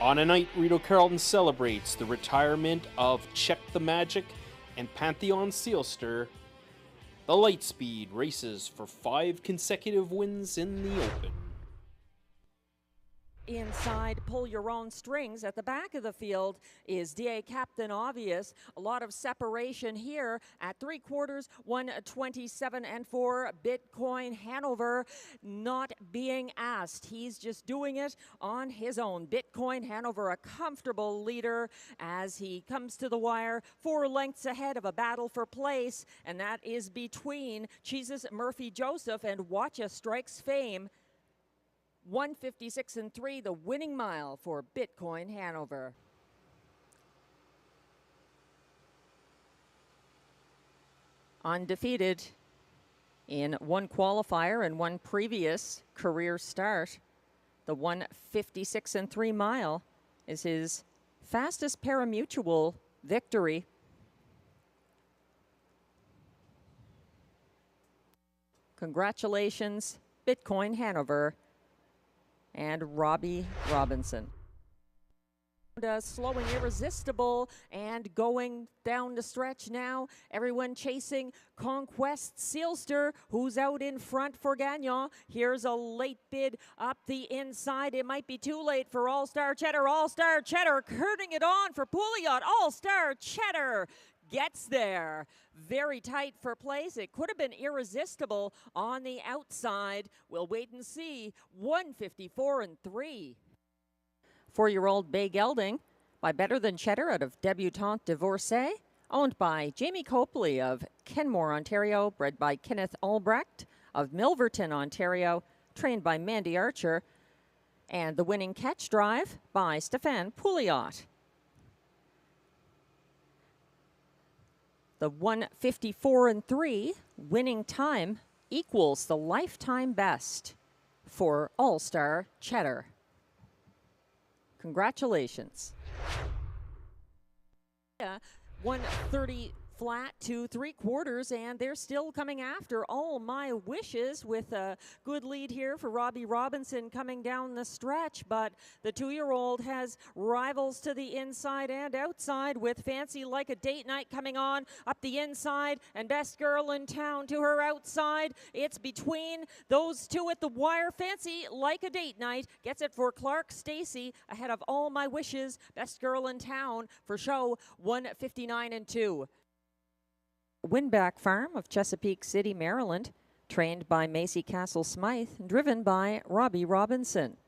On a night, Rideau Carleton celebrates the retirement of Check the Magic and Pantheon Sealster. The Lightspeed races for 5 consecutive wins in the Open. Inside, pull your own strings. At the back of the field is DA Captain Obvious. A lot of separation here at 3/4, 127 and 4. Bitcoin Hanover not being asked. He's just doing it on his own. Bitcoin Hanover, a comfortable leader as he comes to the wire, 4 lengths ahead of a battle for place, and that is between Cheeses Murphy Joseph and Watcha Strikes Fame. 156 and 3, the winning mile for Bitcoin Hanover. Undefeated in one qualifier and one previous career start, the 156 and 3 mile is his fastest parimutuel victory. Congratulations, Bitcoin Hanover and Robbie Robinson. Slowing Irresistible and going down the stretch now. Everyone chasing Conquest Sealster, who's out in front for Gagnon. Here's a late bid up the inside. It might be too late for All-Star Cheddar. All-Star Cheddar curving it on for Pouliot. All-Star Cheddar gets there. Very tight for place. It could have been Irresistible on the outside. We'll wait and see. 154 and 3. 4-year-old Bay Gelding by Better Than Cheddar out of Debutante Divorcée, owned by Jamie Copley of Kenmore, Ontario, bred by Kenneth Albrecht of Milverton, Ontario, trained by Mandy Archer, and the winning catch drive by Stéphane Pouliot. The 154 and 3 winning time equals the lifetime best for All-Star Cheddar. Congratulations. 130 flat to 3/4, and they're still coming after All My Wishes with a good lead here for Robbie Robinson coming down the stretch, but the 2-year-old has rivals to the inside and outside with Fancy Like a Date Night coming on up the inside and Best Girl in Town to her outside. It's between those two at the wire. Fancy Like a Date Night gets it for Clark Stacy ahead of All My Wishes. Best Girl in Town for show 159 and 2. Winback Farm of Chesapeake City, Maryland, trained by Macy Castle Smythe, driven by Robbie Robinson.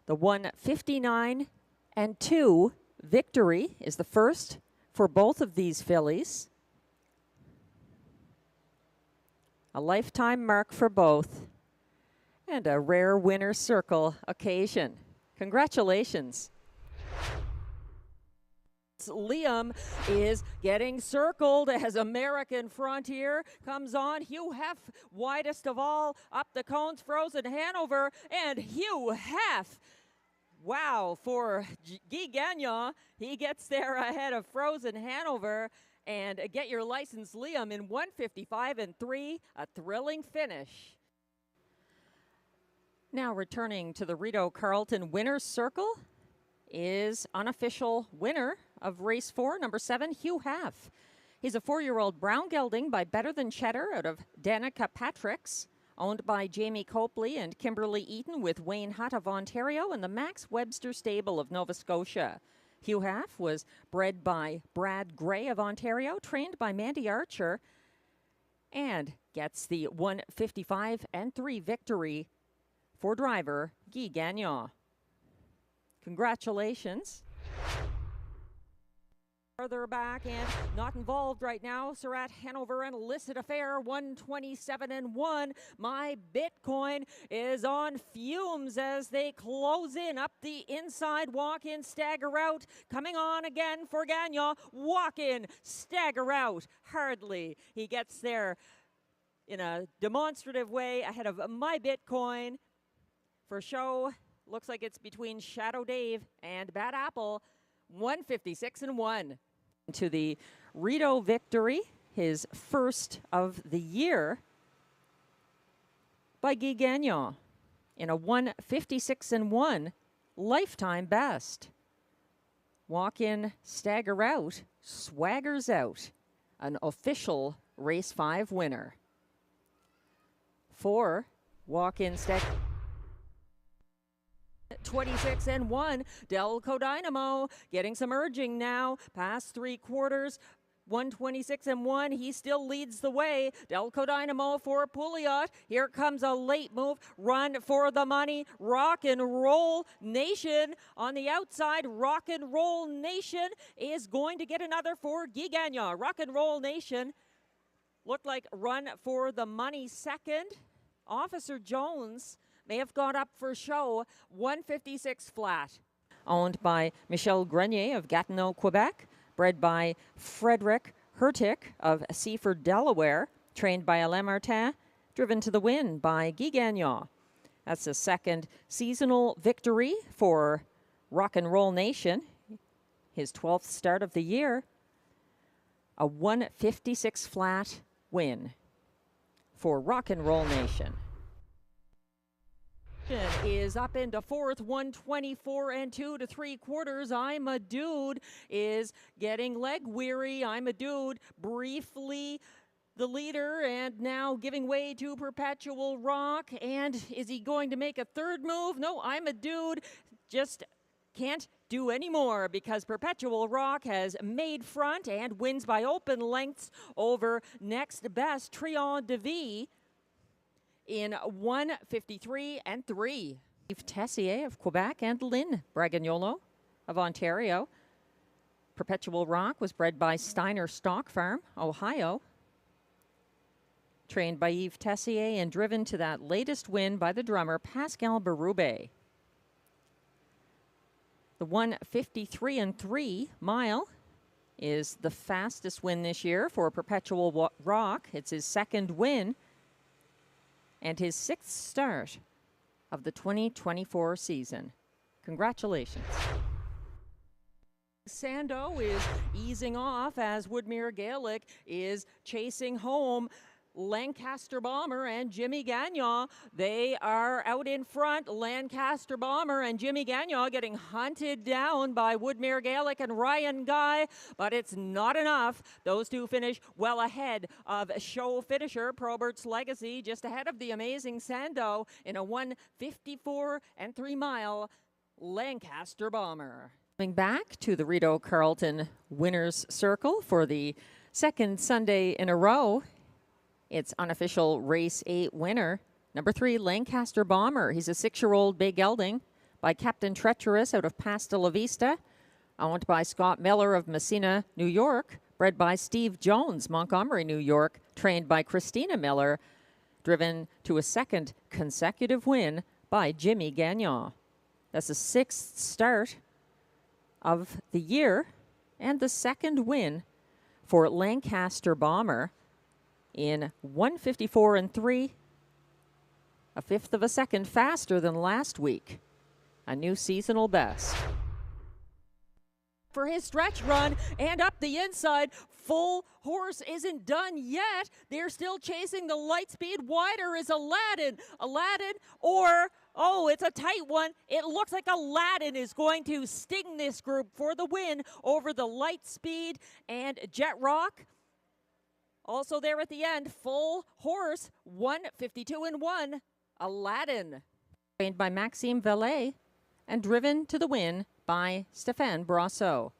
The 159 and 2 victory is the first for both of these fillies. A lifetime mark for both, and a rare winner circle occasion. Congratulations. Liam is getting circled as American Frontier comes on. Hugh Heff, widest of all, up the cones, Frozen Hanover, and Hugh Heff. Wow, for Guy Gagnon, he gets there ahead of Frozen Hanover. And Get Your License, Liam, in 155 and 3, a thrilling finish. Now returning to the Rideau Carleton Winner's Circle is unofficial winner of race 4, number 7, Hugh Heff. He's a 4-year-old brown gelding by Better Than Cheddar out of Danica Patrick's, owned by Jamie Copley and Kimberly Eaton with Wayne Hutt of Ontario and the Max Webster Stable of Nova Scotia. Hugh Heff was bred by Brad Gray of Ontario, trained by Mandy Archer, and gets the 155 and 3 victory for driver Guy Gagnon. Congratulations. Further back and not involved right now, Surratt Hanover and Illicit Affair, 127 and 1. My Bitcoin is on fumes as they close in up the inside. Walk in, stagger out. Coming on again for Gagnon. Walk in, stagger out. Hardly. He gets there in a demonstrative way ahead of My Bitcoin. For show, looks like it's between Shadow Dave and Bad Apple, 156 and 1. To the Rideau victory, his first of the year, by Guy Gagnon in a 156 and 1 lifetime best. Walk in, stagger out, swaggers out. An official Race 5 winner. 4, walk in, stagger 26 and 1. Delco Dynamo getting some urging now. Past 3 quarters. 126 and 1. He still leads the way. Delco Dynamo for Pouliot. Here comes a late move. Run for the money. Rock and Roll Nation on the outside. Rock and Roll Nation is going to get another for Guy Gagnon. Rock and Roll Nation looked like Run for the Money second. Officer Jones may have gone up for show. 156 flat. Owned by Michel Grenier of Gatineau, Quebec. Bred by Frederick Hurtick of Seaford, Delaware. Trained by Alain Martin. Driven to the win by Guy Gagnon. That's the second seasonal victory for Rock and Roll Nation. His 12th start of the year. A 156 flat win for Rock and Roll Nation. Is up into 4th, 124 and 2 to 3/4. I'm a Dude is getting leg weary. I'm a Dude briefly the leader and now giving way to Perpetual Rock. And is he going to make a third move? No, I'm a Dude just can't do anymore because Perpetual Rock has made front and wins by open lengths over next best Trion de Vie in 153 and 3. Yves Tessier of Quebec and Lynn Bragagnolo of Ontario. Perpetual Rock was bred by Steiner Stock Farm, Ohio. Trained by Yves Tessier and driven to that latest win by the drummer Pascal Berube. The 153 and 3 mile is the fastest win this year for Perpetual Rock. It's his second win and his 6th start of the 2024 season. Congratulations. Sando is easing off as Woodmere Gaelic is chasing home Lancaster Bomber and Jimmy Gagnon. They are out in front. Lancaster Bomber and Jimmy Gagnon getting hunted down by Woodmere Gaelic and Ryan Guy, but it's not enough. Those two finish well ahead of show finisher Probert's Legacy, just ahead of the amazing Sando in a 154 and 3 mile Lancaster Bomber. Coming back to the Rideau Carleton Winners Circle for the second Sunday in a row. It's unofficial Race 8 winner, number 3, Lancaster Bomber. He's a 6-year-old bay gelding by Captain Treacherous out of Pasta La Vista, owned by Scott Miller of Messina, New York, bred by Steve Jones, Montgomery, New York, trained by Christina Miller, driven to a second consecutive win by Jimmy Gagnon. That's the 6th start of the year and the second win for Lancaster Bomber in 154 and 3, a 1/5 of a second faster than last week. A new seasonal best. For his stretch run and up the inside, Full Horse isn't done yet. They're still chasing the light speed. Wider is Aladdin. Aladdin or, oh, it's a tight one. It looks like Aladdin is going to sting this group for the win over the light speed and Jet Rock. Also there at the end, Full Horse, 152 and 1, Aladdin. Trained by Maxime Vellet and driven to the win by Stéphane Brosseau.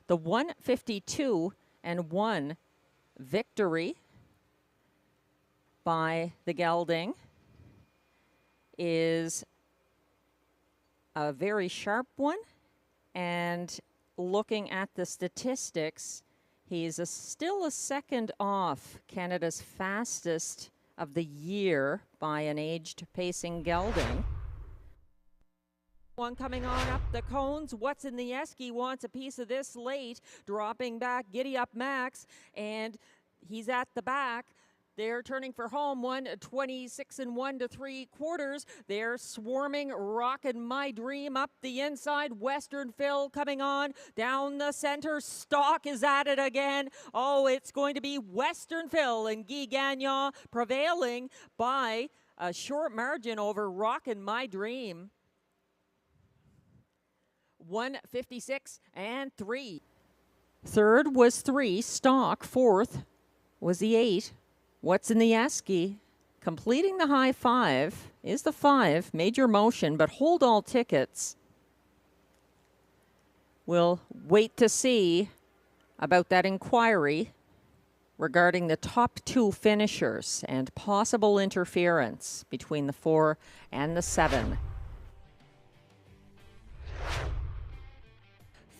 The 152 and 1 victory by the gelding is a very sharp one, and looking at the statistics, he's still a second off Canada's fastest of the year by an aged pacing gelding. One coming on up the cones. What's in the Esky wants a piece of this late. Dropping back, Giddy Up Max, and he's at the back. They're turning for home, 126 and 1 to 3/4. They're swarming, rocking My Dream up the inside. Western Phil coming on down the center. Stock is at it again. Oh, it's going to be Western Phil and Guy Gagnon prevailing by a short margin over Rockin' My Dream. 156 and 3. Third was 3, Stock. Fourth was the 8, What's in the Esky. Completing the high 5 is the 5, Major Motion, but hold all tickets. We'll wait to see about that inquiry regarding the top 2 finishers and possible interference between the 4 and the 7.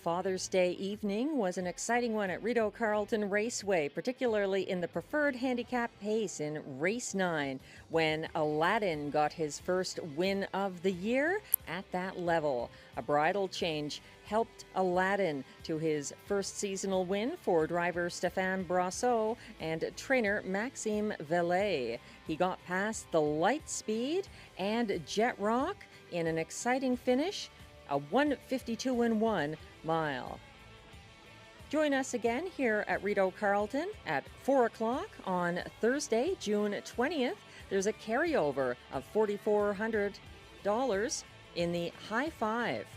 Father's Day evening was an exciting one at Rideau Carleton Raceway, particularly in the preferred handicap pace in race 9, when Aladdin got his first win of the year at that level. A bridle change helped Aladdin to his first seasonal win for driver Stéphane Brasseau and trainer Maxime Kville. He got past the Light Speed and Jet Rock in an exciting finish, a 1:52.1 mile. Join us again here at Rideau Carleton at 4 o'clock on Thursday, June 20th. There's a carryover of $4,400 in the high 5.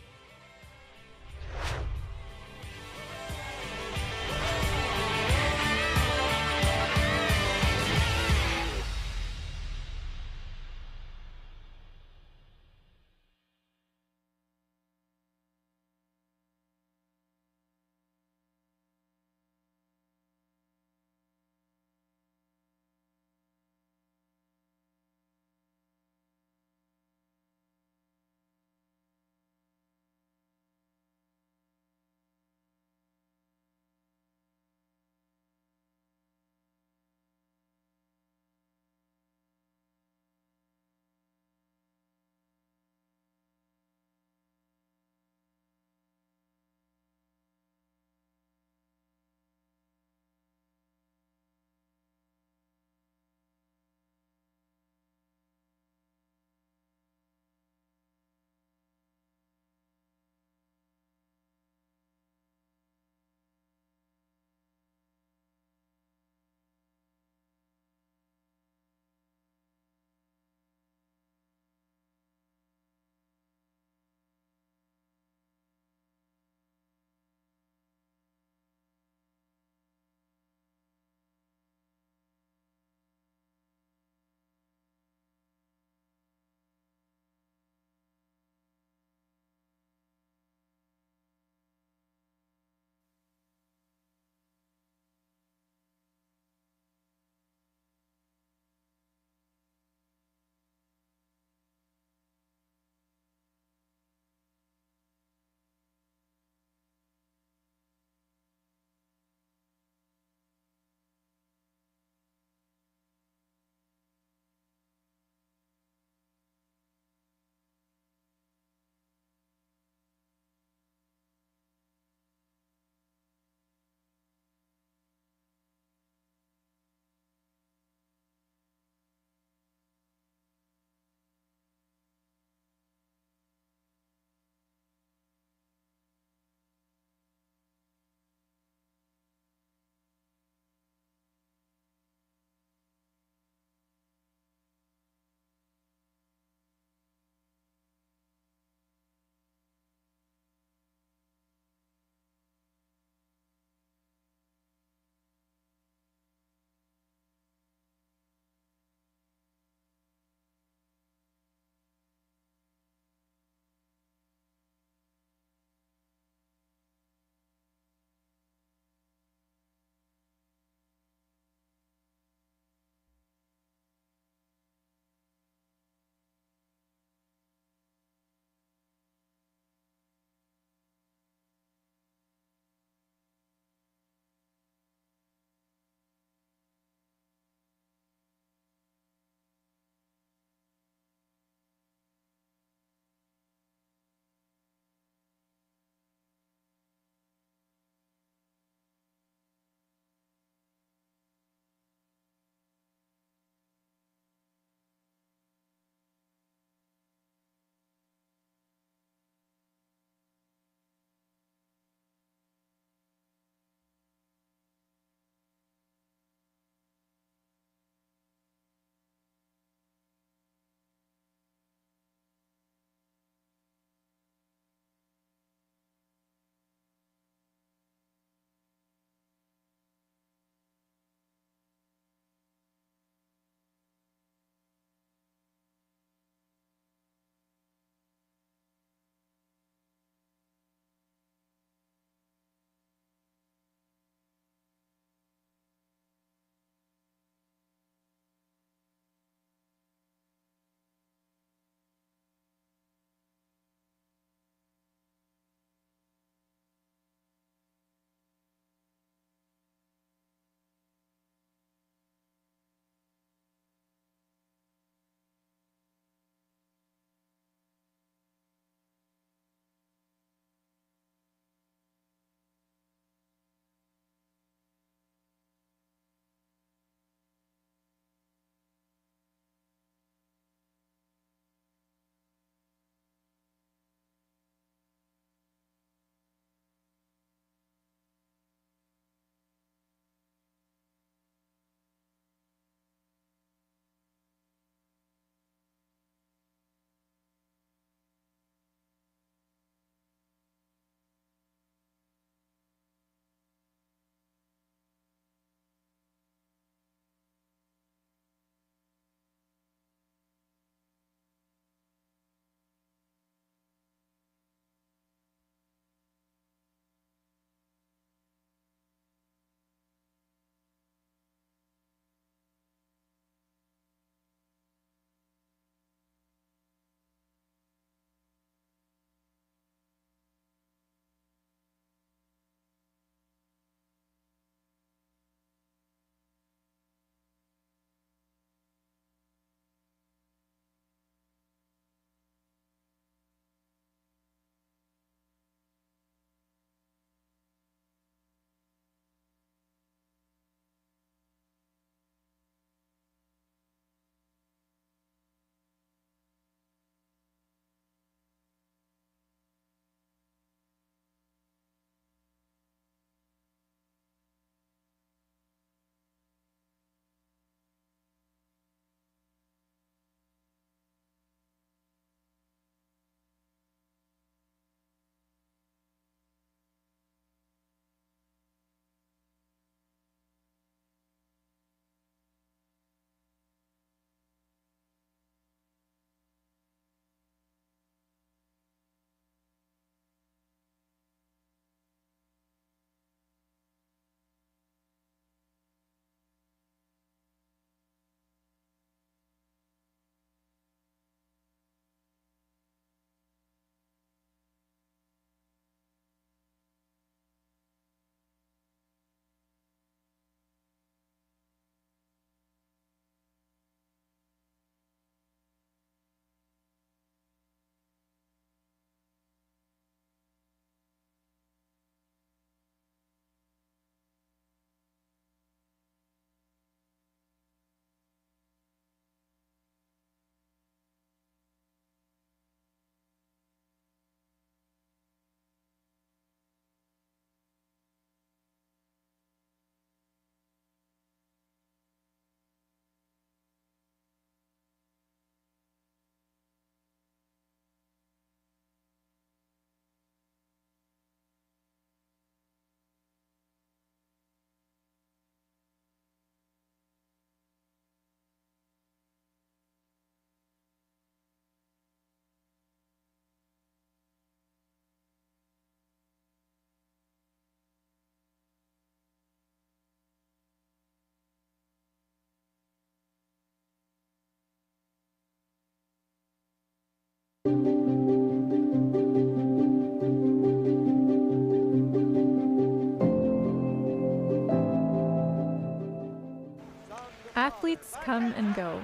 Athletes come and go,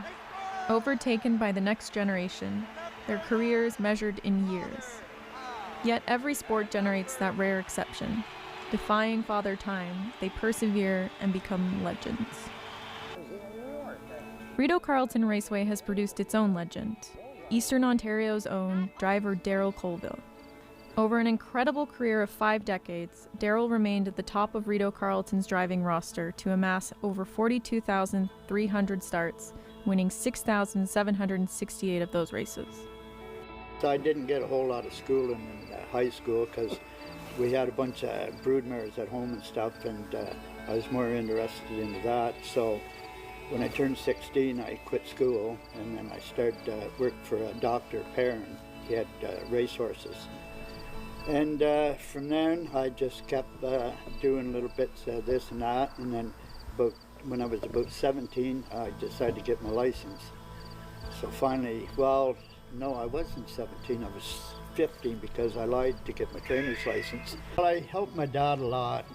overtaken by the next generation, their careers measured in years. Yet every sport generates that rare exception. Defying Father Time, they persevere and become legends. Rideau Carleton Raceway has produced its own legend, Eastern Ontario's own driver Daryl Kville. Over an incredible career of 5 decades, Daryl remained at the top of Rideau Carleton's driving roster to amass over 42,300 starts, winning 6,768 of those races. So I didn't get a whole lot of schooling in high school because we had a bunch of broodmares at home and stuff, and I was more interested in that. So when I turned 16, I quit school, and then I started work for a Dr. Perrin. He had racehorses. And from then, I just kept doing little bits of this and that. And then when I was about 17, I decided to get my license. So finally, well, no, I wasn't 17. I was 15 because I lied to get my trainer's license. Well, I helped my dad a lot.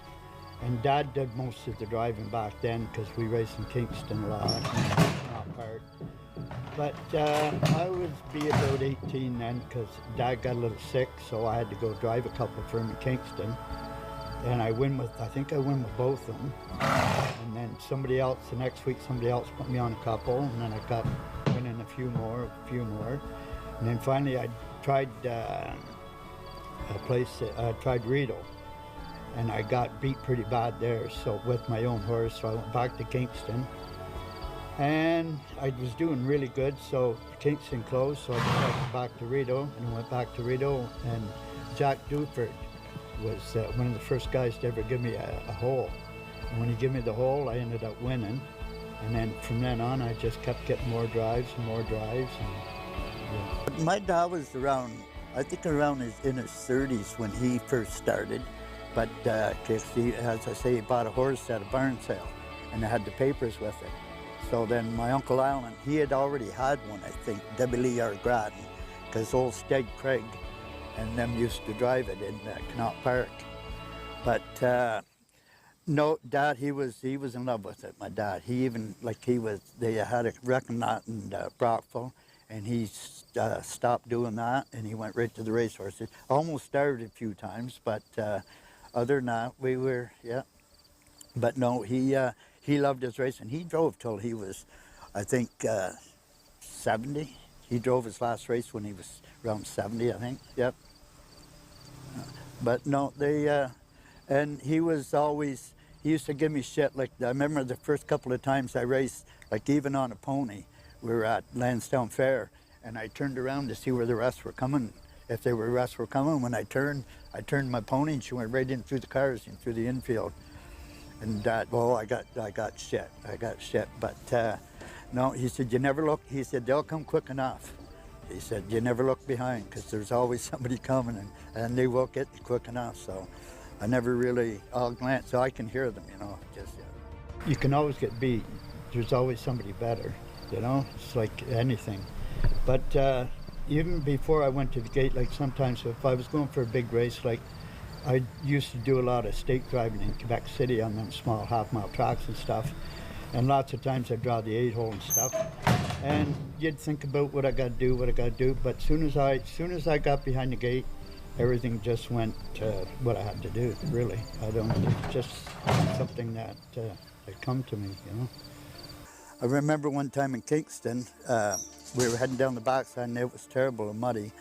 And Dad did most of the driving back then because we raced in Kingston a lot, not part. But I would be about 18 then because Dad got a little sick, so I had to go drive a couple for him in Kingston. And I think I win with both of them. And then the next week somebody else put me on a couple, and then I got winning a few more. And then finally I tried tried Rideau. And I got beat pretty bad there, so with my own horse, so I went back to Kingston. And I was doing really good, so Kingston closed, so I went back to Rideau, and I went back to Rideau, and Jack Duford was one of the first guys to ever give me a hole. And when he gave me the hole, I ended up winning. And then from then on, I just kept getting more drives and more drives. And, yeah. My dad was around in his 30s when he first started. But he, as I say, he bought a horse at a barn sale, and I had the papers with it. So then my Uncle Alan, he had already had one, I think, W. R. Graden, because old Stead Craig and them used to drive it in Connaught Park. But no, Dad, he was in love with it, my dad. He even, they had a wrecking knot in Brockville, and he stopped doing that, and he went right to the racehorses. Almost started a few times, but other than that, we were, yeah. But no, he loved his racing. He drove till he was, I think, 70. He drove his last race when he was around 70, I think, yep. But no, and he was always, he used to give me shit. Like, I remember the first couple of times I raced, like even on a pony, we were at Lansdowne Fair, and I turned around to see where the rest were coming. If the rest were coming, when I turned my pony, and she went right in through the cars and through the infield. And well, I got shit. But no, he said, you never look. He said, they'll come quick enough. He said, you never look behind, because there's always somebody coming, and they will get you quick enough. So I never really, I'll glance, so I can hear them, just. Yeah. You can always get beat. There's always somebody better, It's like anything. But even before I went to the gate, like sometimes if I was going for a big race, like I used to do a lot of stake driving in Quebec City on them small half-mile tracks and stuff. And lots of times I'd draw the 8-hole and stuff. And you'd think about what I got to do. But as soon as I got behind the gate, everything just went to what I had to do, really. It's just something that come to me, I remember one time in Kingston, we were heading down the backside and it was terrible and muddy.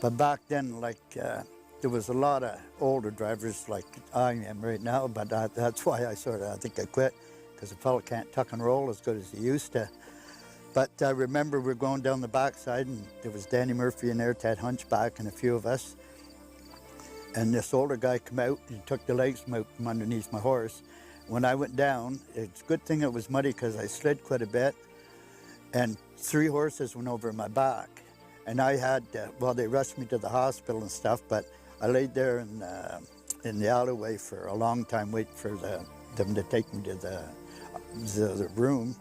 But back then, there was a lot of older drivers like I am right now, but that's why I think I quit, because a fellow can't tuck and roll as good as he used to. But I remember we were going down the backside, and there was Danny Murphy in there, Ted Hunchback, and a few of us. And this older guy came out and took the legs from underneath my horse. When I went down, it's a good thing it was muddy because I slid quite a bit, and 3 horses went over my back. And I had, they rushed me to the hospital and stuff, but I laid there in the alleyway for a long time waiting for them to take me to the room.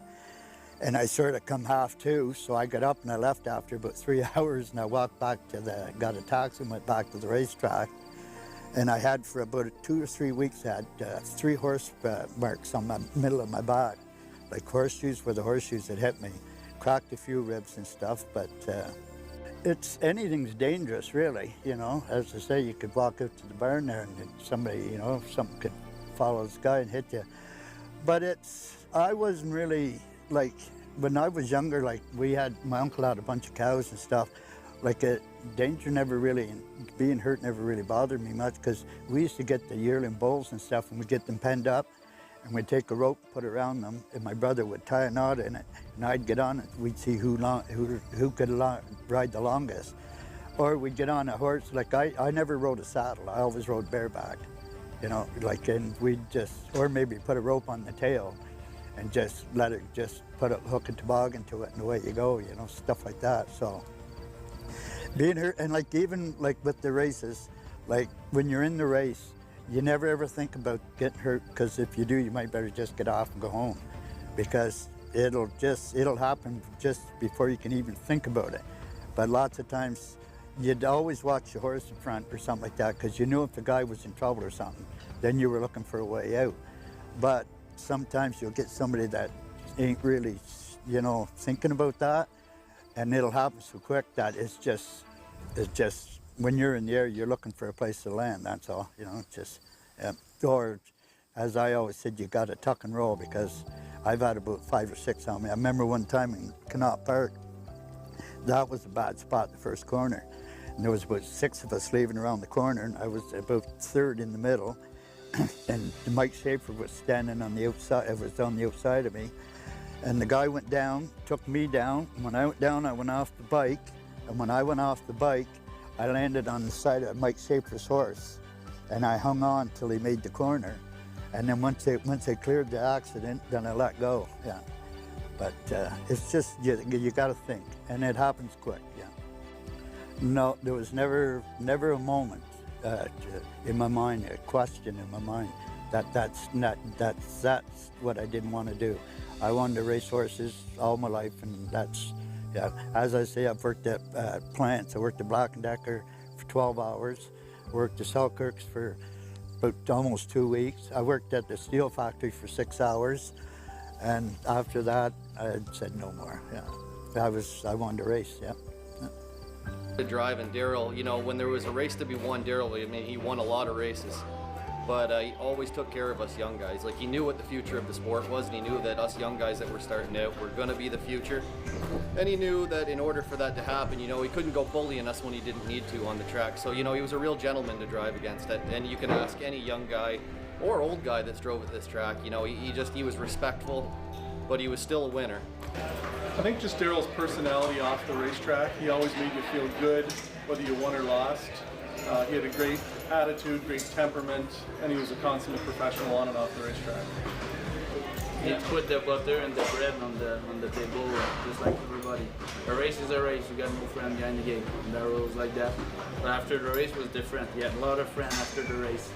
And I sort of come half to, so I got up and I left after about 3 hours, and I walked back to got a taxi and went back to the racetrack. And I had for about 2 or 3 weeks, I had 3 horse marks on the middle of my back, like horseshoes where the horseshoes had hit me. Cracked a few ribs and stuff, but anything's dangerous, really, you know. As I say, you could walk out to the barn there and somebody, you know, something could follow the sky and hit you. But I wasn't really, like, when I was younger, like, my uncle had a bunch of cows and stuff. Like, danger never really, being hurt never really bothered me much, because we used to get the yearling bulls and stuff, and we'd get them penned up, and we'd take a rope, put it around them, and my brother would tie a knot in it, and I'd get on it. We'd see who could ride the longest. Or we'd get on a horse. Like, I never rode a saddle. I always rode bareback, you know, like, and we'd or maybe put a rope on the tail and just let it, just put a hook and toboggan to it, and away you go, you know, stuff like that. So being hurt, and like, even like with the races, like when you're in the race, you never ever think about getting hurt, because if you do, you might better just get off and go home, because it'll happen just before you can even think about it. But lots of times you'd always watch the horse in front or something like that, because you knew if the guy was in trouble or something, then you were looking for a way out. But sometimes you'll get somebody that ain't really, you know, thinking about that, and it'll happen so quick that it's just when you're in the air, you're looking for a place to land, that's all, you know, just, or as I always said, you got to tuck and roll, because I've had about 5 or 6 on me. I remember one time in Connaught Park, that was a bad spot, the first corner. And there was about 6 of us leaving around the corner, and I was about third in the middle, and Mike Schaefer was standing on the outside, on the outside of me, and the guy went down, took me down. When I went down, I went off the bike, and when I went off the bike, I landed on the side of Mike Schaefer's horse, and I hung on till he made the corner. And then once they cleared the accident, then I let go, yeah. But it's just, you got to think, and it happens quick, yeah. No, there was never a moment in my mind, a question in my mind, that's what I didn't want to do. I wanted to race horses all my life, and that's, yeah. As I say, I've worked at plants. I worked at Black & Decker for 12 hours, worked at Selkirk's for about almost 2 weeks. I worked at the steel factory for 6 hours, and after that, I said no more, yeah. I wanted to race, yeah. To drive, and Daryl, you know, when there was a race to be won, Daryl, I mean, he won a lot of races, but he always took care of us young guys. Like, he knew what the future of the sport was, and he knew that us young guys that were starting out were going to be the future. And he knew that in order for that to happen, you know, he couldn't go bullying us when he didn't need to on the track. So, you know, he was a real gentleman to drive against it. And you can ask any young guy or old guy that's drove at this track, you know, he was respectful, but he was still a winner. I think just Daryl's personality off the racetrack, he always made you feel good, whether you won or lost. He had a great attitude, great temperament, and he was a consummate professional on and off the racetrack. He put the butter and the bread on the table, just like everybody. A race is a race, you got no friend behind the gate. And Daryl was like that. But after the race was different. He had a lot of friends after the race.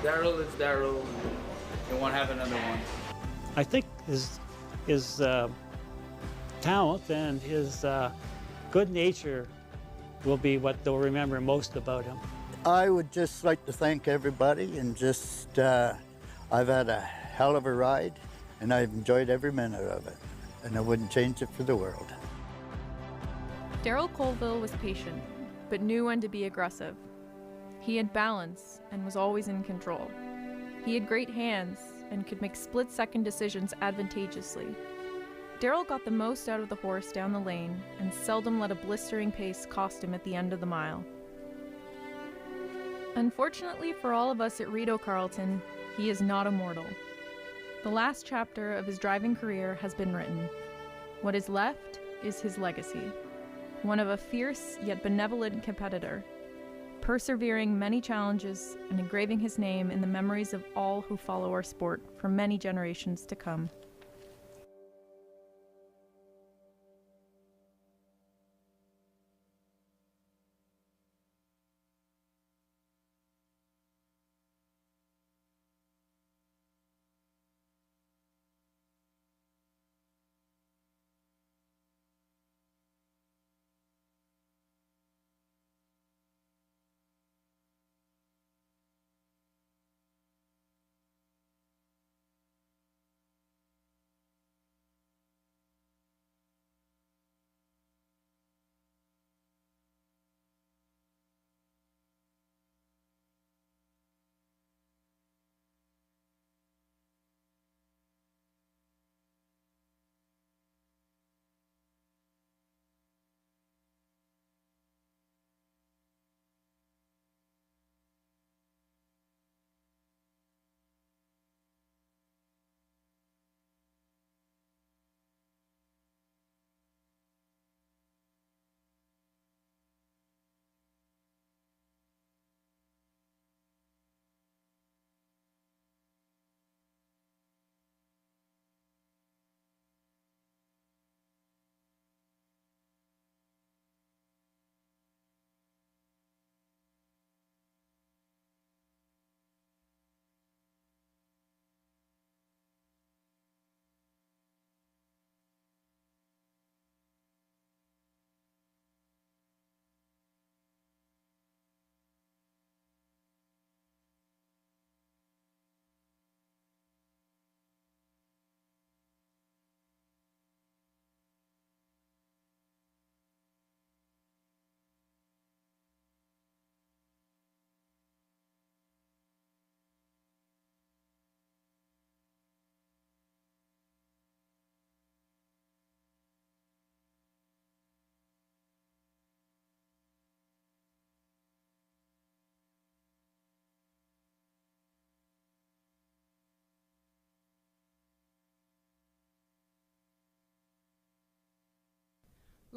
Daryl is Daryl, you won't have another one. I think his talent and his good nature will be what they'll remember most about him. I would just like to thank everybody, and just, I've had a hell of a ride, and I've enjoyed every minute of it, and I wouldn't change it for the world. Daryl Colville was patient, but knew when to be aggressive. He had balance and was always in control. He had great hands and could make split-second decisions advantageously. Daryl got the most out of the horse down the lane and seldom let a blistering pace cost him at the end of the mile. Unfortunately for all of us at Rideau Carleton, he is not immortal. The last chapter of his driving career has been written. What is left is his legacy, one of a fierce yet benevolent competitor, persevering many challenges and engraving his name in the memories of all who follow our sport for many generations to come.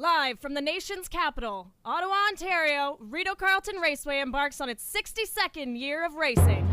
Live from the nation's capital, Ottawa, Ontario, Rideau Carleton Raceway embarks on its 62nd year of racing.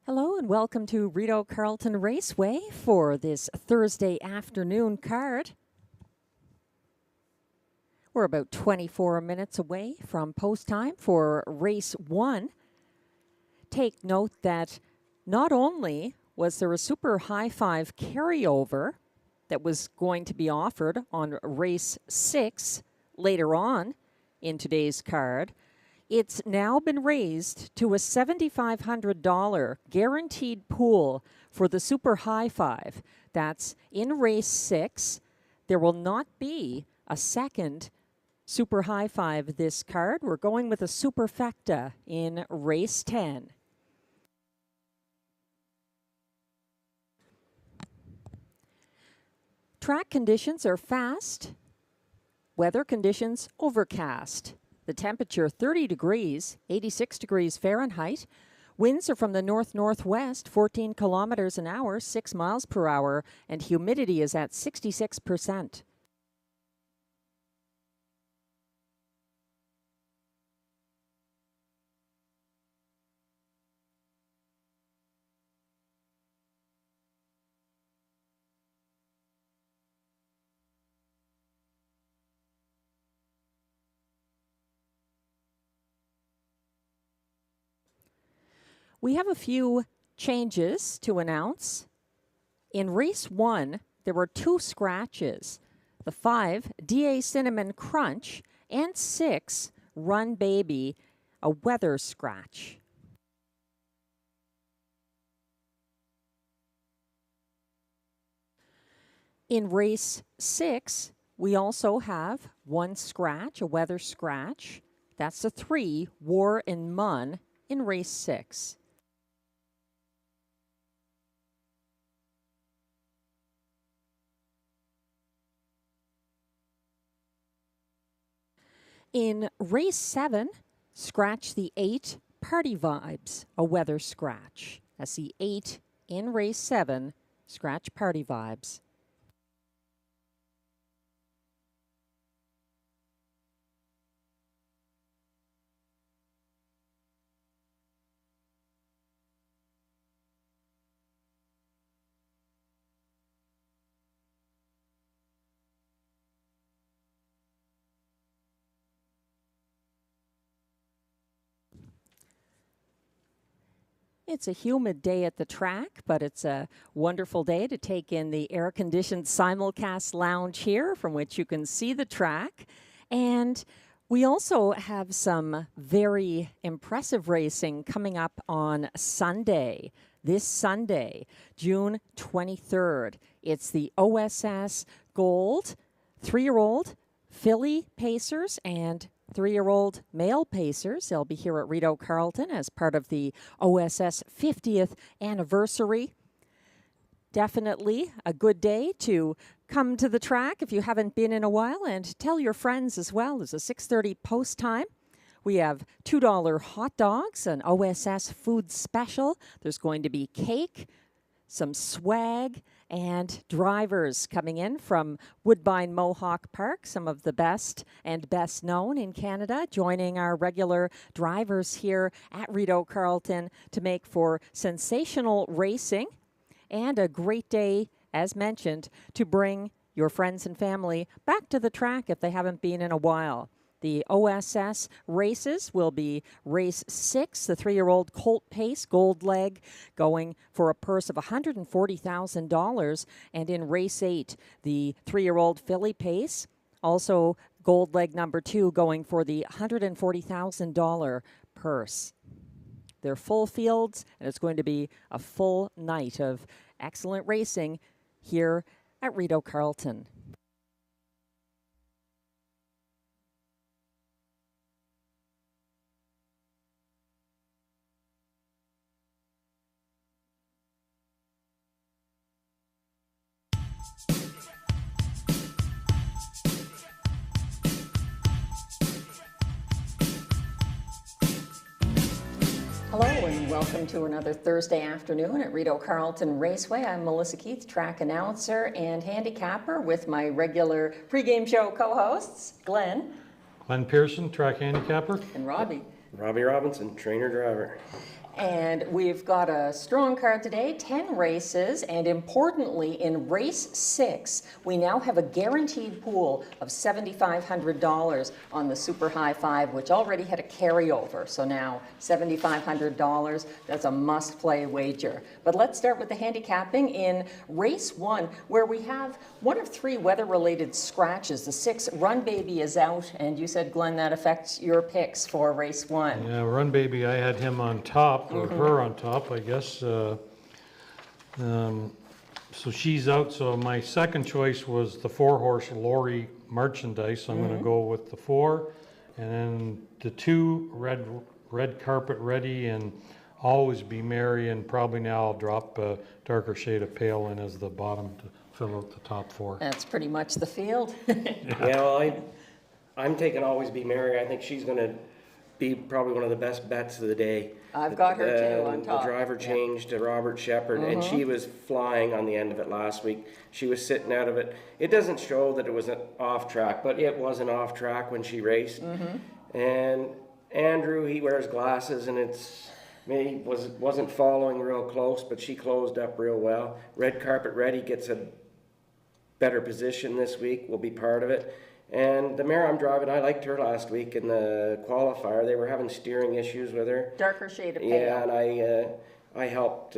Hello and welcome to Rideau Carleton Raceway for this Thursday afternoon card. We're about 24 minutes away from post time for race 1. Take note that not only was there a super high five carryover that was going to be offered on race 6 later on in today's card, it's now been raised to a $7,500 guaranteed pool for the Super High Five. That's in race 6. There will not be a second Super High Five this card. We're going with a Superfecta in race 10. Track conditions are fast. Weather conditions overcast. The temperature 30 degrees, 86 degrees Fahrenheit. Winds are from the north-northwest, 14 kilometers an hour, 6 miles per hour, and humidity is at 66%. We have a few changes to announce. In race 1, there were 2 scratches. The 5, DA Cinnamon Crunch, and 6, Run Baby, a weather scratch. In race 6, we also have 1 scratch, a weather scratch. That's the 3, War and Mun, in race 6. In race 7, scratch the 8, Party Vibes, a weather scratch. That's the 8 in race 7, scratch Party Vibes. It's a humid day at the track, but it's a wonderful day to take in the air-conditioned simulcast lounge here from which you can see the track. And we also have some very impressive racing coming up on Sunday. This Sunday, June 23rd. It's the OSS Gold 3-year-old filly pacers and 3-year-old male pacers. They'll be here at Rideau Carleton as part of the OSS 50th anniversary. Definitely a good day to come to the track if you haven't been in a while, and tell your friends as well. There's a 6:30 post time. We have $2 hot dogs, an OSS food special. There's going to be cake, some swag, and drivers coming in from Woodbine Mohawk Park, some of the best and best known in Canada, joining our regular drivers here at Rideau Carleton to make for sensational racing and a great day, as mentioned, to bring your friends and family back to the track if they haven't been in a while. The OSS races will be race 6, the 3-year-old Colt Pace Gold Leg, going for a purse of $140,000. And in race 8, the 3-year-old filly Pace, also Gold Leg number 2, going for the $140,000 purse. They're full fields, and it's going to be a full night of excellent racing here at Rideau Carleton. Hello and welcome to another Thursday afternoon at Rideau Carleton Raceway. I'm Melissa Keith, track announcer and handicapper with my regular pregame show co-hosts, Glenn Pearson, track handicapper. and Robbie. Robbie Robinson, trainer driver. And we've got a strong card today, 10 races, and importantly, in race 6, we now have a guaranteed pool of $7,500 on the Super High Five, which already had a carryover. So now $7,500, that's a must-play wager. But let's start with the handicapping in race 1, where we have one of 3 weather-related scratches. The 6 Run Baby is out, and you said, Glenn, that affects your picks for race 1. Yeah, Run Baby, I had him on top, or her on top, I guess. So she's out. So my second choice was the 4-horse Lori Merchandise. I'm going to go with the 4. And then the 2 Red Carpet Ready and Always Be Merry. And probably now I'll drop a darker shade of pale in as the bottom to fill out the top 4. That's pretty much the field. Yeah, well, I'm taking Always Be Merry. I think she's going to be probably one of the best bets of the day. I've got her too on top. The driver changed to Robert Shepard, and she was flying on the end of it last week. She was sitting out of it. It doesn't show that it was an off track, but it was an off track when she raced. And Andrew, he wears glasses, and he wasn't following real close, but she closed up real well. Red Carpet Ready gets a better position this week, will be part of it. And the mare I'm driving, I liked her last week in the qualifier. They were having steering issues with her. Darker shade of pale. Yeah, and I helped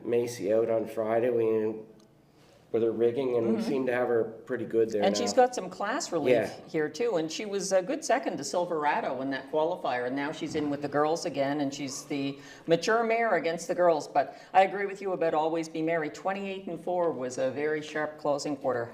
Macy out on Friday with her rigging, and we seemed to have her pretty good there. And now. she's got some class relief here too. And she was a good second to Silverado in that qualifier. And now she's in with the girls again, and she's the mature mare against the girls. But I agree with you about Always Be Merry. 28-4 was a very sharp closing quarter.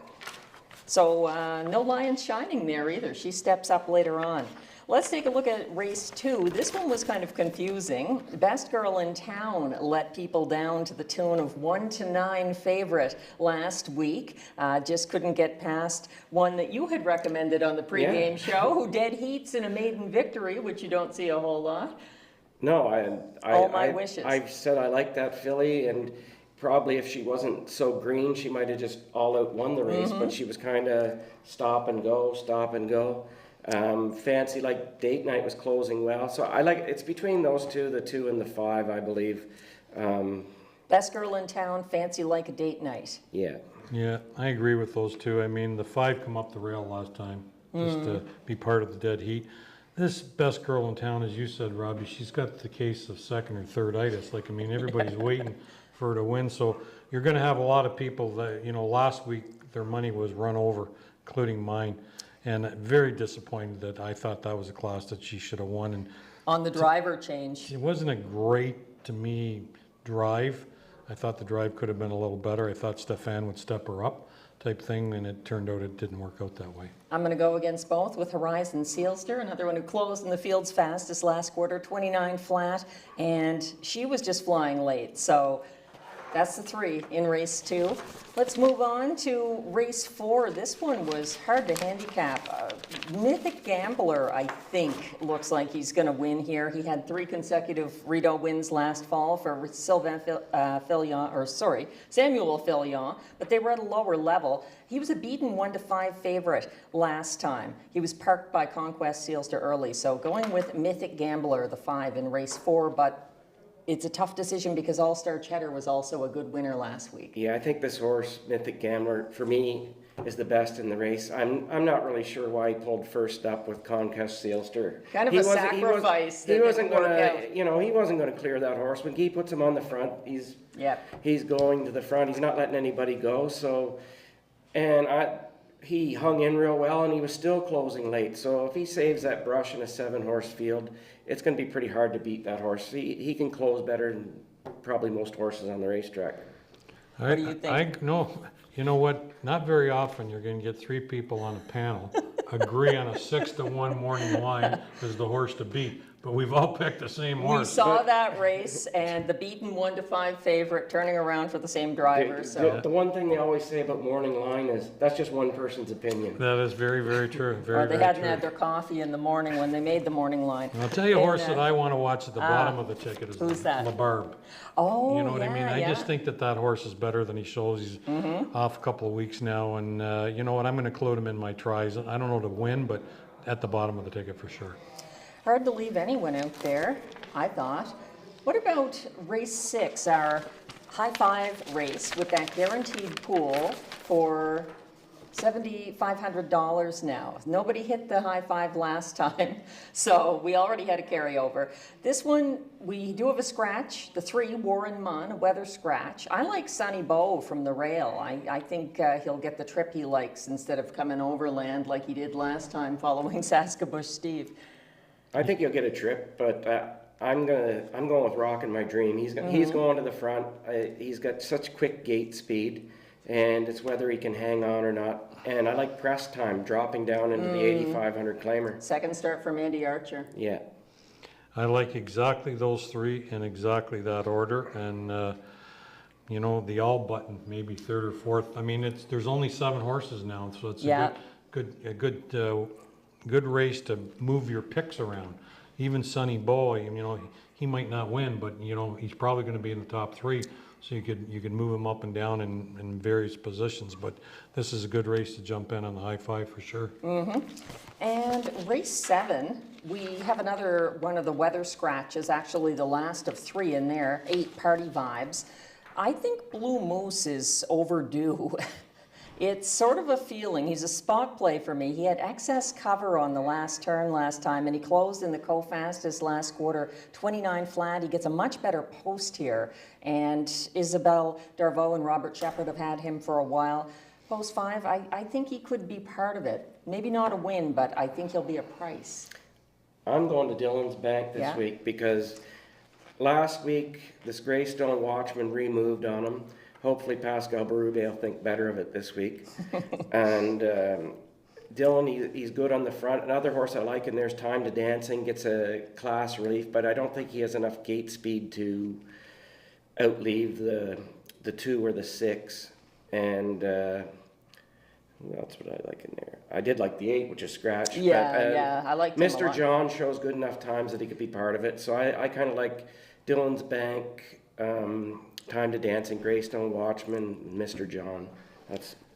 So no Lions Shining there either. She steps up later on. Let's take a look at race 2. This one was kind of confusing. Best Girl in Town let people down to the tune of 1-9 favorite last week. Just couldn't get past one that you had recommended on the pregame show, who dead heats in a maiden victory, which you don't see a whole lot. No, All My Wishes. I said I liked that filly, and probably if she wasn't so green, she might have just all out won the race, but she was kind of stop and go. Fancy Like Date Night was closing well. So I like it's between those two, the 2 and the 5, I believe. Best Girl in Town, Fancy Like a Date Night. Yeah. Yeah, I agree with those 2. I mean, the 5 come up the rail last time, just to be part of the dead heat. This Best Girl in Town, as you said, Robbie, she's got the case of second or third-itis. Like, I mean, everybody's waiting for her to win. So you're going to have a lot of people that, last week their money was run over, including mine. And very disappointed that I thought that was a class that she should have won. And on the driver change. It wasn't a great, to me, drive. I thought the drive could have been a little better. I thought Stefan would step her up type thing, and it turned out it didn't work out that way. I'm going to go against both with Horizon Sealster, another one who closed in the field's fastest last quarter, 29 flat, and she was just flying late. So that's the 3 in race 2. Let's move on to race 4. This one was hard to handicap. Mythic Gambler, I think, looks like he's going to win here. He had 3 consecutive Rideau wins last fall for Samuel Fillion, but they were at a lower level. He was a beaten 1-5 favorite last time. He was parked by Conquest Sealster early, so going with Mythic Gambler, the 5 in race 4, but it's a tough decision because All-Star Cheddar was also a good winner last week. Yeah, I think this horse, Mythic Gambler, for me, is the best in the race. I'm not really sure why he pulled first up with Conquest Sealster. Kind of a sacrifice. He wasn't going to, he wasn't going to clear that horse. When he puts him on the front, he's going to the front. He's not letting anybody go. So, and he hung in real well, and he was still closing late. So if he saves that brush in a 7-horse field, it's going to be pretty hard to beat that horse. He can close better than probably most horses on the racetrack. What do you think? you know what? Not very often you're going to get 3 people on a panel agree on a 6-1 morning line as the horse to beat. But we've all picked the same We horse. saw that race, and the beaten 1-5 favorite turning around for the same driver. The one thing they always say about morning line is that's just one person's opinion. That is very, very true. Or they hadn't had their coffee in the morning when they made the morning line. And I'll tell you a horse that I want to watch at the bottom of the ticket is who's that? LaBarbe. Oh, you know what I mean? I just think that horse is better than he shows. He's off a couple of weeks now, and you know what? I'm going to include him in my tries. I don't know to win, but at the bottom of the ticket for sure. Hard to leave anyone out there, I thought. What about race 6, our high five race with that guaranteed pool for $7,500 now? Nobody hit the high five last time, so we already had a carryover. This one, we do have a scratch, the 3, Warren Munn, a weather scratch. I like Sonny Bow from the rail. I think he'll get the trip he likes instead of coming overland like he did last time following Saskabush Steve. I think he'll get a trip, but I'm going with Rockin' My Dream. He's going to the front. He's got such quick gate speed, and it's whether he can hang on or not. And I like press time, dropping down into the 8,500 claimer. Second start from Andy Archer. Yeah. I like exactly those 3 in exactly that order, and you know, the all button maybe 3rd or 4th. I mean, there's only 7 horses now, so it's a good race to move your picks around. Even Sonny Boy, you know, he might not win, but you know he's probably going to be in the top 3, so you could move him up and down in various positions. But this is a good race to jump in on the high five for sure. And race 7, we have another one of the weather scratches, actually the last of 3 in there, 8 Party Vibes. I think Blue Moose is overdue. It's sort of a feeling. He's a spot play for me. He had excess cover on the last turn last time, and he closed in the co-fastest last quarter, 29 flat. He gets a much better post here. And Isabelle Darvaux and Robert Shepard have had him for a while. Post 5, I think he could be part of it. Maybe not a win, but I think he'll be a price. I'm going to Dylan's Bank this week because last week this Greystone Watchman removed on him. Hopefully Pascal Berube will think better of it this week. And Dylan, he's good on the front. Another horse I like in there's Time to Dancing, gets a class relief, but I don't think he has enough gate speed to outleave the 2 or the 6. And who else would I like in there? I did like the 8, which is scratch. Yeah, I like Mr. John shows good enough times that he could be part of it. So I kind of like Dylan's Bank, Time to Dancing, Greystone Watchman, Mr. John.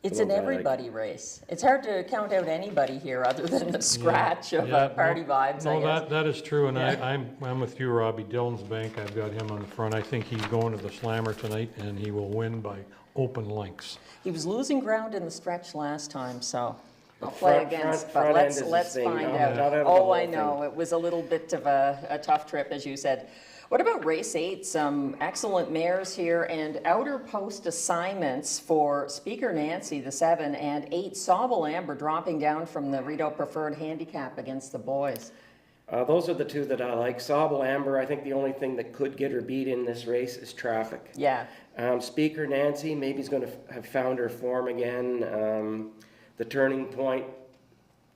It's an everybody race. It's hard to count out anybody here other than the scratch of Party Vibes. No, I guess. that is true, and I'm with you, Robbie. Dylan's Bank, I've got him on the front. I think he's going to the Slammer tonight, and he will win by open lengths. He was losing ground in the stretch last time, so I'll play against. But let's find out. Oh, I know. It was a little bit of a tough trip, as you said. What about race 8? Some excellent mares here and outer post assignments for Speaker Nancy, the 7, and 8 Sauble Amber dropping down from the Rideau Preferred Handicap against the boys. Those are the 2 that I like. Sauble Amber, I think the only thing that could get her beat in this race is traffic. Yeah. Speaker Nancy, maybe is going to have found her form again. The Turning Point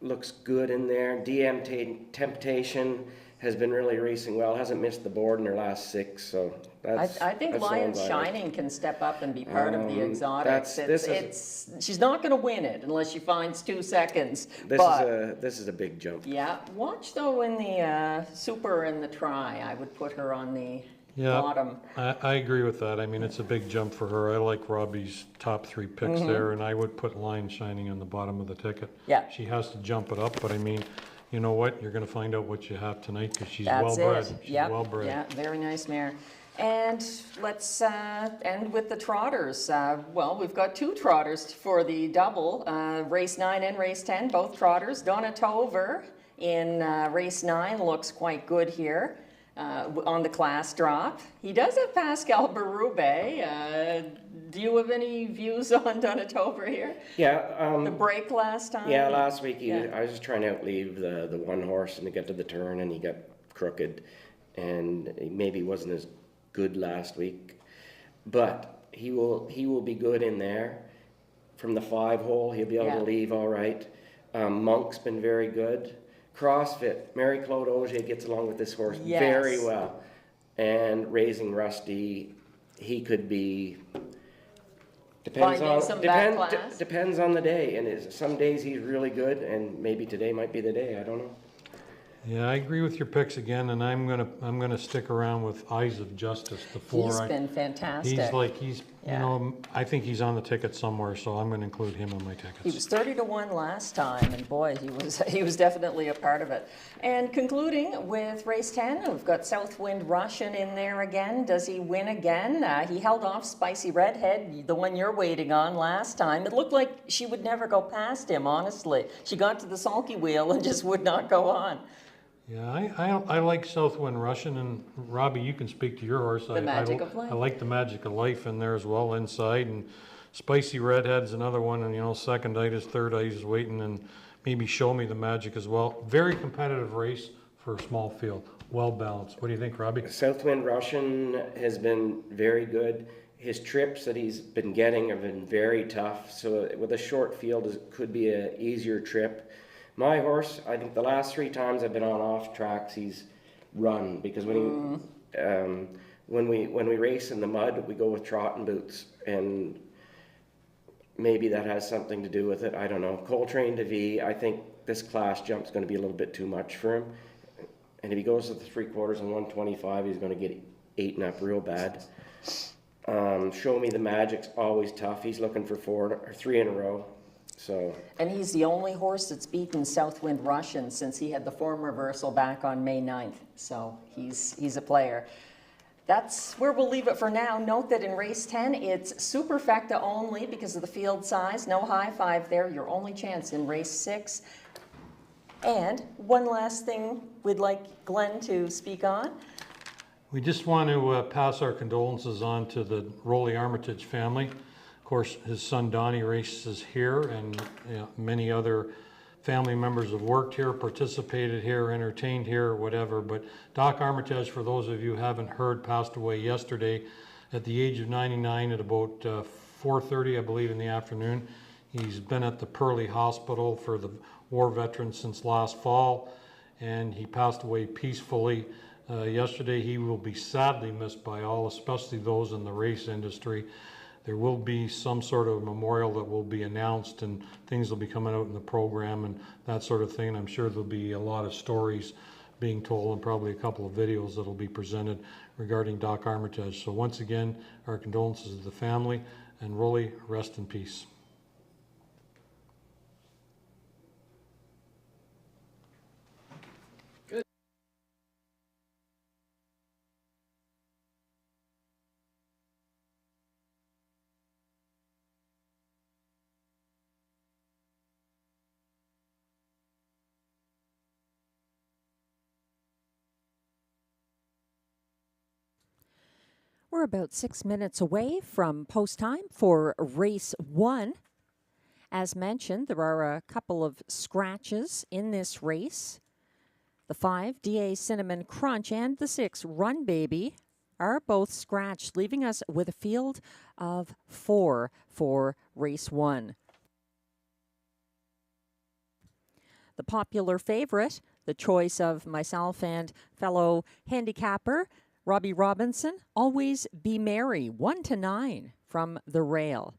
looks good in there. DM Temptation has been really racing well, hasn't missed the board in her last 6, so that's I think Lion's Shining can step up and be part of the exotics. She's not going to win it unless she finds 2 seconds. This is a big jump. Yeah, watch though in the Super and the Try. I would put her on the bottom. I agree with that. I mean, it's a big jump for her. I like Robbie's top 3 picks there, and I would put Lion Shining on the bottom of the ticket. Yeah. She has to jump it up, but I mean, you know what? You're going to find out what you have tonight because she's That's well-bred. It. She's well-bred. Yeah, very nice mare. And let's end with the trotters. Well, we've got 2 trotters for the double. Race 9 and race 10, both trotters. Donna Tover in race 9 looks quite good here on the class drop. He does have Pascal Berube. Do you have any views on Donna Tover here? Yeah. The break last time? Yeah, last week I was just trying to outleave the 1 horse and to get to the turn, and he got crooked, and he maybe wasn't as good last week, but he will be good in there. from the 5 hole. He'll be able to leave all right. Monk's been very good. CrossFit, Mary-Claude Auger gets along with this horse very well. And Raising Rusty, he could be, depends on the day. And some days he's really good, and maybe today might be the day. I don't know. Yeah, I agree with your picks again, and I'm gonna stick around with Eyes of Justice, the 4. He's been fantastic. You know, I think he's on the ticket somewhere, so I'm gonna include him on my tickets. He was 30-1 last time, and boy, he was definitely a part of it. And concluding with race 10, we've got Southwind Russian in there again. Does he win again? He held off Spicy Redhead, the one you're waiting on, last time. It looked like she would never go past him, honestly. She got to the sulky wheel and just would not go on. Yeah, I like Southwind Russian, and Robbie, you can speak to your horse. The Magic of Life. I like the Magic of Life in there as well, inside, and Spicy Redhead's another one, and you know, second itis, third itis waiting, and maybe Show Me the Magic as well. Very competitive race for a small field, well balanced. What do you think, Robbie? Southwind Russian has been very good. His trips that he's been getting have been very tough, so with a short field, it could be an easier trip. My horse, I think the last 3 times I've been on off tracks, he's run, because when we race in the mud, we go with trotting boots, and maybe that has something to do with it. I don't know. Coltrane de Vie, I think this class jump's going to be a little bit too much for him, and if he goes to the 3/4 and 125, he's going to get eaten up real bad. Show Me the Magic's always tough. He's looking for 3 in a row. So. And he's the only horse that's beaten Southwind Russian since he had the form reversal back on May 9th. So he's a player. That's where we'll leave it for now. Note that in race 10, it's superfecta only because of the field size. No high 5 there. Your only chance in race 6. And one last thing we'd like Glenn to speak on. We just want to pass our condolences on to the Rolly Armitage family. Of course, his son Donnie races here, and many other family members have worked here, participated here, entertained here, whatever. But Doc Armitage, for those of you who haven't heard, passed away yesterday at the age of 99 at about 4:30, I believe, in the afternoon. He's been at the Pearly Hospital for the war veterans since last fall, and he passed away peacefully yesterday. He will be sadly missed by all, especially those in the race industry. There will be some sort of memorial that will be announced, and things will be coming out in the program and that sort of thing. And I'm sure there'll be a lot of stories being told and probably a couple of videos that will be presented regarding Doc Armitage. So once again, our condolences to the family, and Rolly, rest in peace. We're about 6 minutes away from post time for race 1. As mentioned, there are a couple of scratches in this race. The 5, DA Cinnamon Crunch, and the 6, Run Baby, are both scratched, leaving us with a field of 4 for race 1. The popular favorite, the choice of myself and fellow handicapper Robbie Robinson, Always Be Merry, 1-9 from the rail.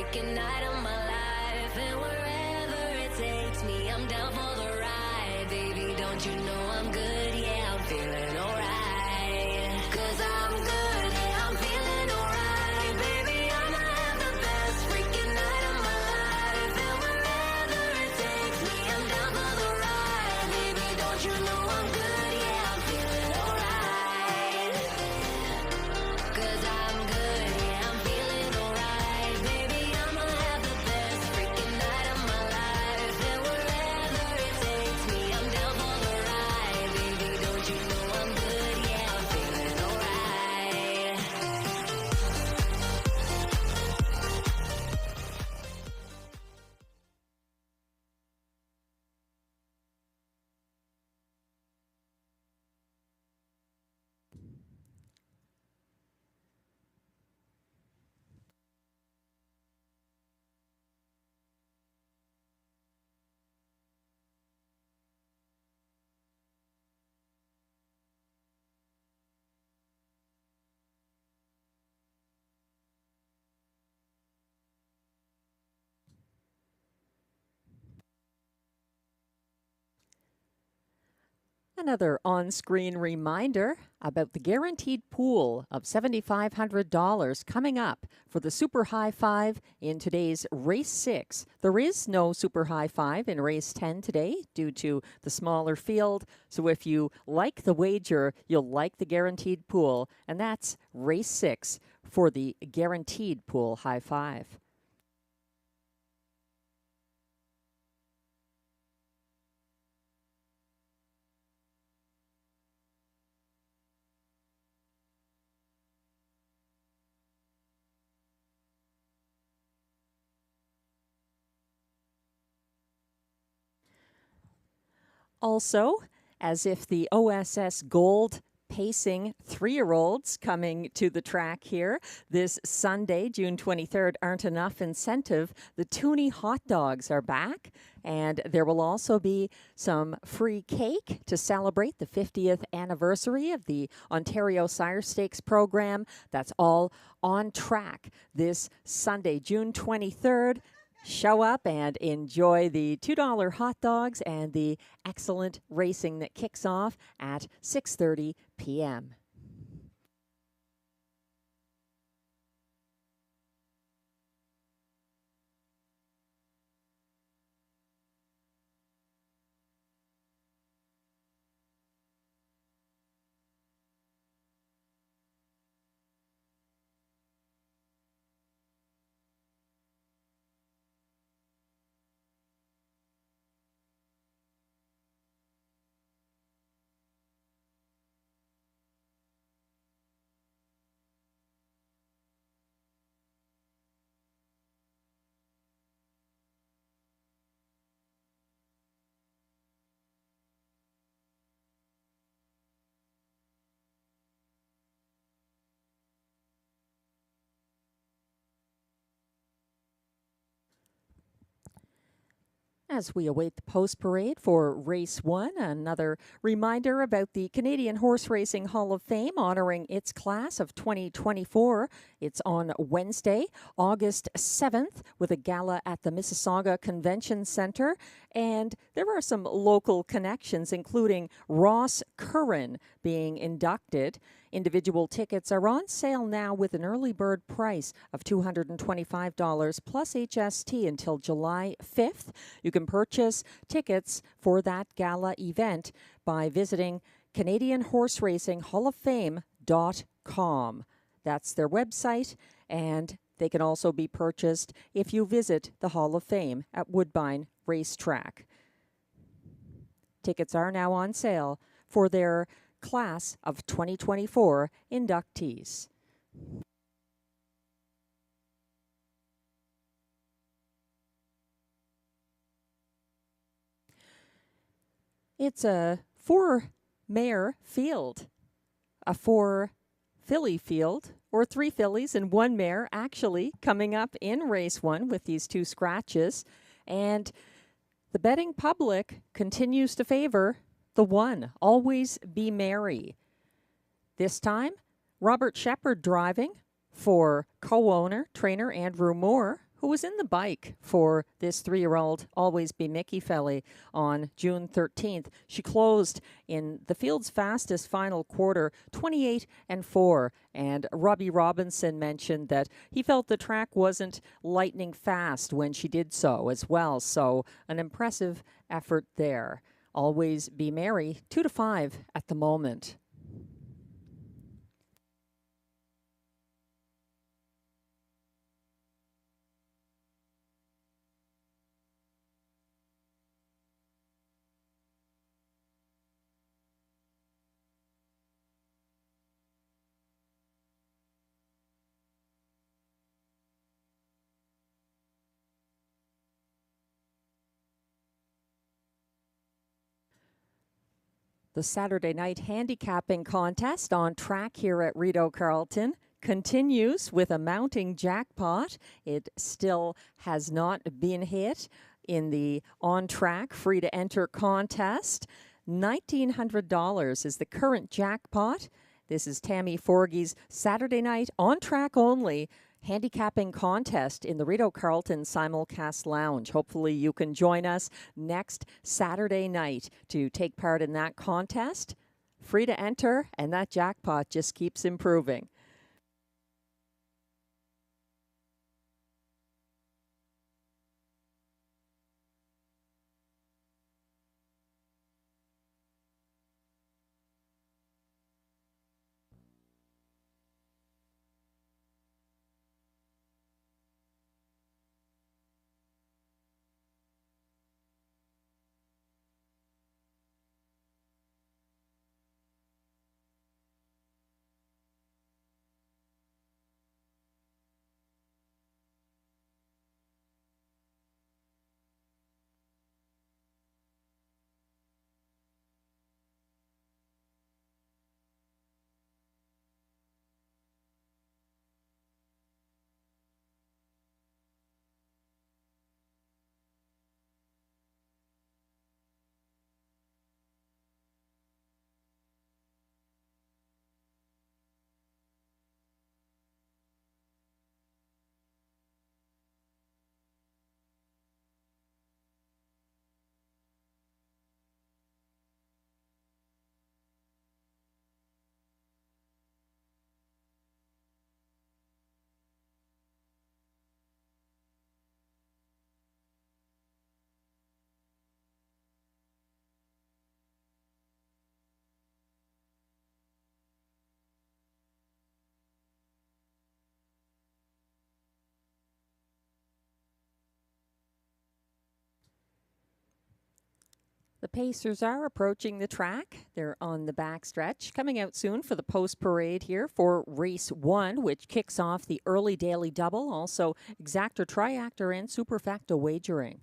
freaking night of my life. And wherever it takes me, I'm down for the ride. Baby, don't you know I'm good? Yeah, I'm feeling alright. 'Cause I'm good, yeah, I'm feeling alright. Baby, I'ma have the best freaking night of my life. And wherever it takes me, I'm down for the ride. Baby, don't you know I'm good? Yeah, I'm feeling alright. 'Cause I'm good, yeah, I'm feeling alright. Baby, I'ma have the best freaking night of my life. And wherever it takes me, I'm down for the ride. Baby, don't you know I'm good? Yeah, I'm feeling alright. Another on-screen reminder about the guaranteed pool of $7,500 coming up for the Super High Five in today's Race 6. There is no Super High Five in Race 10 today due to the smaller field. So if you like the wager, you'll like the guaranteed pool. And that's Race 6 for the guaranteed pool High Five. Also, as if the OSS Gold pacing 3-year-olds coming to the track here this Sunday, June 23rd, aren't enough incentive. The Toonie hot dogs are back, and there will also be some free cake to celebrate the 50th anniversary of the Ontario Sire Stakes program. That's all on track this Sunday, June 23rd. Show up and enjoy the $2 hot dogs and the excellent racing that kicks off at 6:30 p.m. As we await the post parade for Race 1, another reminder about the Canadian Horse Racing Hall of Fame honoring its class of 2024. It's on Wednesday, August 7th, with a gala at the Mississauga Convention Centre. And there are some local connections, including Ross Curran being inducted. Individual tickets are on sale now with an early bird price of $225 plus HST until July 5th. You can purchase tickets for that gala event by visiting CanadianHorseRacingHallOfFame.com. That's their website, and they can also be purchased if you visit the Hall of Fame at Woodbine Racetrack. Tickets are now on sale for their class of 2024 inductees. It's a 4-mare field, a 4-filly field, or 3 fillies and 1 mare actually coming up in race 1 with these 2 scratches. And the betting public continues to favor the 1, Always Be Merry. This time, Robert Shepard driving for co-owner, trainer Andrew Moore, who was in the bike for this 3-year-old Always Be Mickey filly on June 13th. She closed in the field's fastest final quarter, 28-4. And Robbie Robinson mentioned that he felt the track wasn't lightning fast when she did so as well. So an impressive effort there. Always Be Merry, 2-5 at the moment. The Saturday night handicapping contest on track here at Rideau Carleton continues with a mounting jackpot. It still has not been hit in the on-track free-to-enter contest. $1,900 is the current jackpot. This is Tammy Forgey's Saturday night on-track only handicapping contest in the Rideau Carleton Simulcast Lounge. Hopefully you can join us next Saturday night to take part in that contest. Free to enter, and that jackpot just keeps improving. The Pacers are approaching the track. They're on the backstretch. Coming out soon for the post parade here for race 1, which kicks off the early daily double. Also, exactor, triactor, and superfecta wagering.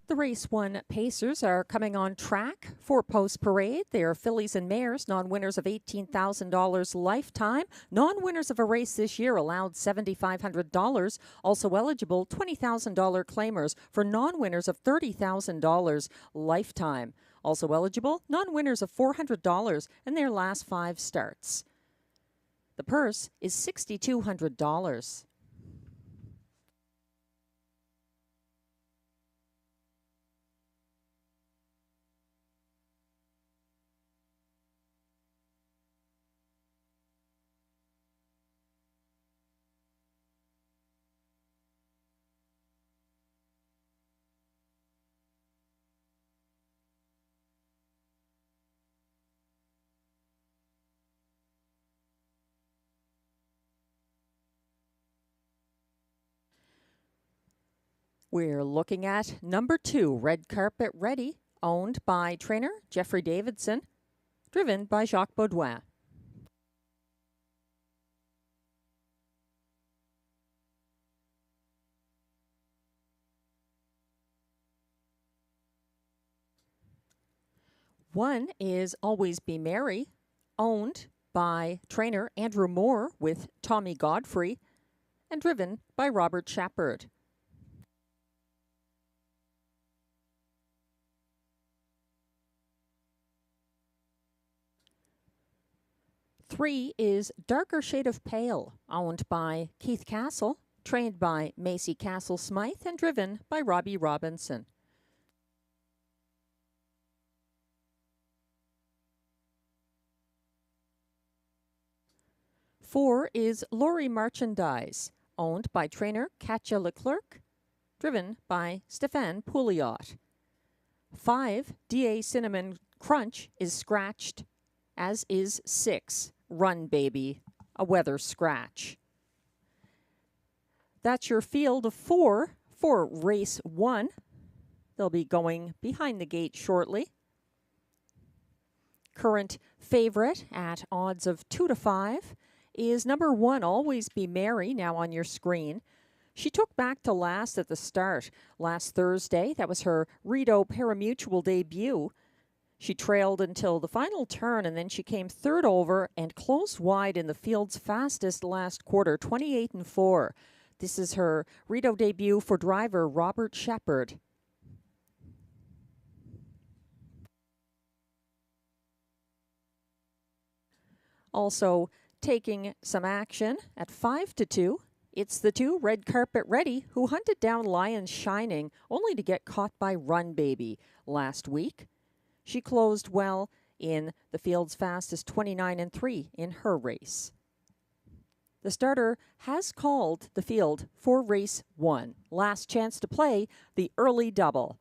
The Race 1 Pacers are coming on track for post parade. They are fillies and mares, non-winners of $18,000 lifetime. Non-winners of a race this year allowed $7,500. Also eligible, $20,000 claimers for non-winners of $30,000 lifetime. Also eligible, non-winners of $400 in their last 5 starts. The purse is $6,200. We're looking at number 2, Red Carpet Ready, owned by trainer Jeffrey Davidson, driven by Jacques Baudouin. One is Always Be Merry, owned by trainer Andrew Moore with Tommy Godfrey, and driven by Robert Shepard. Three is Darker Shade of Pale, owned by Keith Castle, trained by Macy Castle Smythe, and driven by Robbie Robinson. Four is Lori Merchandise, owned by trainer Katja Leclerc, driven by Stéphane Pouliot. 5, DA Cinnamon Crunch is scratched, as is 6, Run Baby, a weather scratch. That's your field of 4 for race 1. They'll be going behind the gate shortly. Current favorite at odds of 2 to 5 is number 1, Always Be Merry, now on your screen. She took back to last at the start last Thursday. That was her Rideau Parimutuel debut. She trailed until the final turn, and then she came third over and closed wide in the field's fastest last quarter, 28-4. This is her Rideau debut for driver Robert Shepard. Also taking some action at 5 to 2. It's the 2, Red Carpet Ready, who hunted down Lion Shining, only to get caught by Run Baby last week. She closed well in the field's fastest, 29-3 in her race. The starter has called the field for race 1. Last chance to play the early double.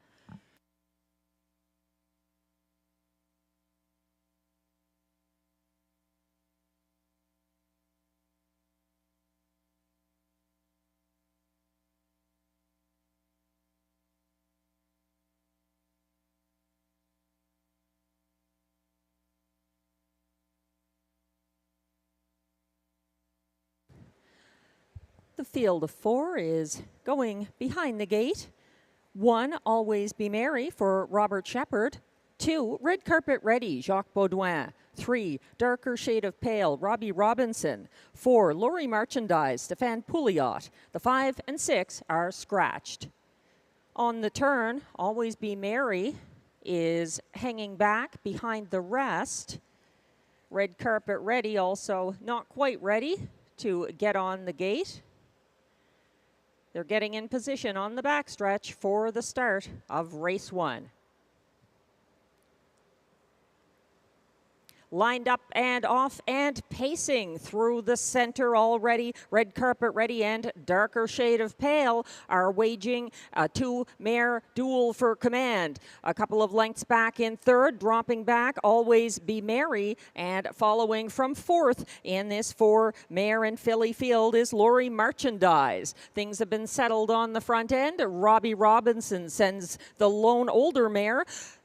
The field of 4 is going behind the gate. 1, Always Be Merry for Robert Shepard. 2, Red Carpet Ready, Jacques Baudouin. 3, Darker Shade of Pale, Robbie Robinson. 4, Lori Merchandise, Stéphane Pouliot. The 5 and 6 are scratched. On the turn, Always Be Merry is hanging back behind the rest. Red Carpet Ready also not quite ready to get on the gate. They're getting in position on the backstretch for the start of race 1. Lined up and off and pacing through the center already. Red Carpet Ready and Darker Shade of Pale are waging a 2-mare duel for command. A couple of lengths back in third, dropping back, Always Be Merry, and following from fourth in this 4-mare and filly field is Lori Merchandise. Things have been settled on the front end. Robbie Robinson sends the lone older mare,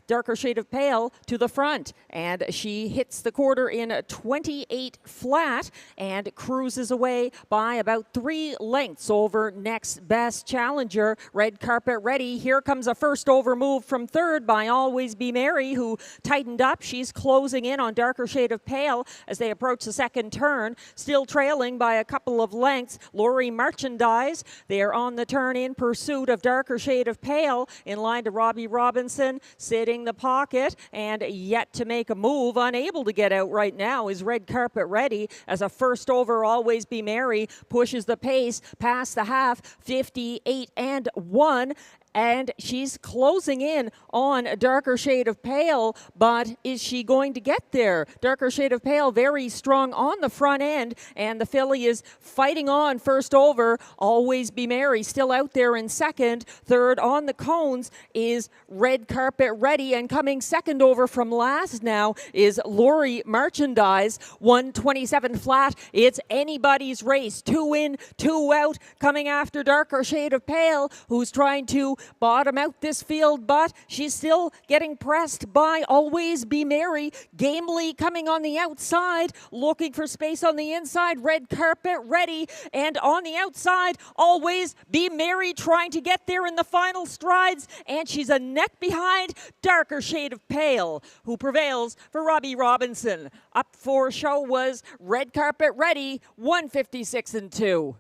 Darker Shade of Pale, to the front, and she hits the quarter in 28 flat and cruises away by about 3 lengths over next best challenger, Red Carpet Ready. Here comes a first over move from third by Always Be Merry, who tightened up. She's closing in on Darker Shade of Pale as they approach the second turn, still trailing by a couple of lengths. Lori Merchandise, they are on the turn in pursuit of Darker Shade of Pale, in line to Robbie Robinson, sitting the pocket and yet to make a move. Unable to get out right now is Red Carpet Ready as a first over Always Be Merry pushes the pace past the half, 58-1. and she's closing in on a darker shade of pale, but is she going to get there? Darker shade of pale very strong on the front end, and the filly is fighting on first over. Always Be Merry still out there in second. Third on the cones is Red Carpet Ready, and coming second over from last now is Lori Merchandise. 127 flat. It's anybody's race. 2 in, 2 out. Coming after Darker Shade of Pale, who's trying to bottom out this field, but she's still getting pressed by Always Be Merry. Gamely coming on the outside, looking for space on the inside. Red Carpet Ready, and on the outside, Always Be Merry trying to get there in the final strides, and she's a neck behind Darker Shade of Pale, who prevails for Robbie Robinson. Up for show was Red Carpet Ready, 156 and 2.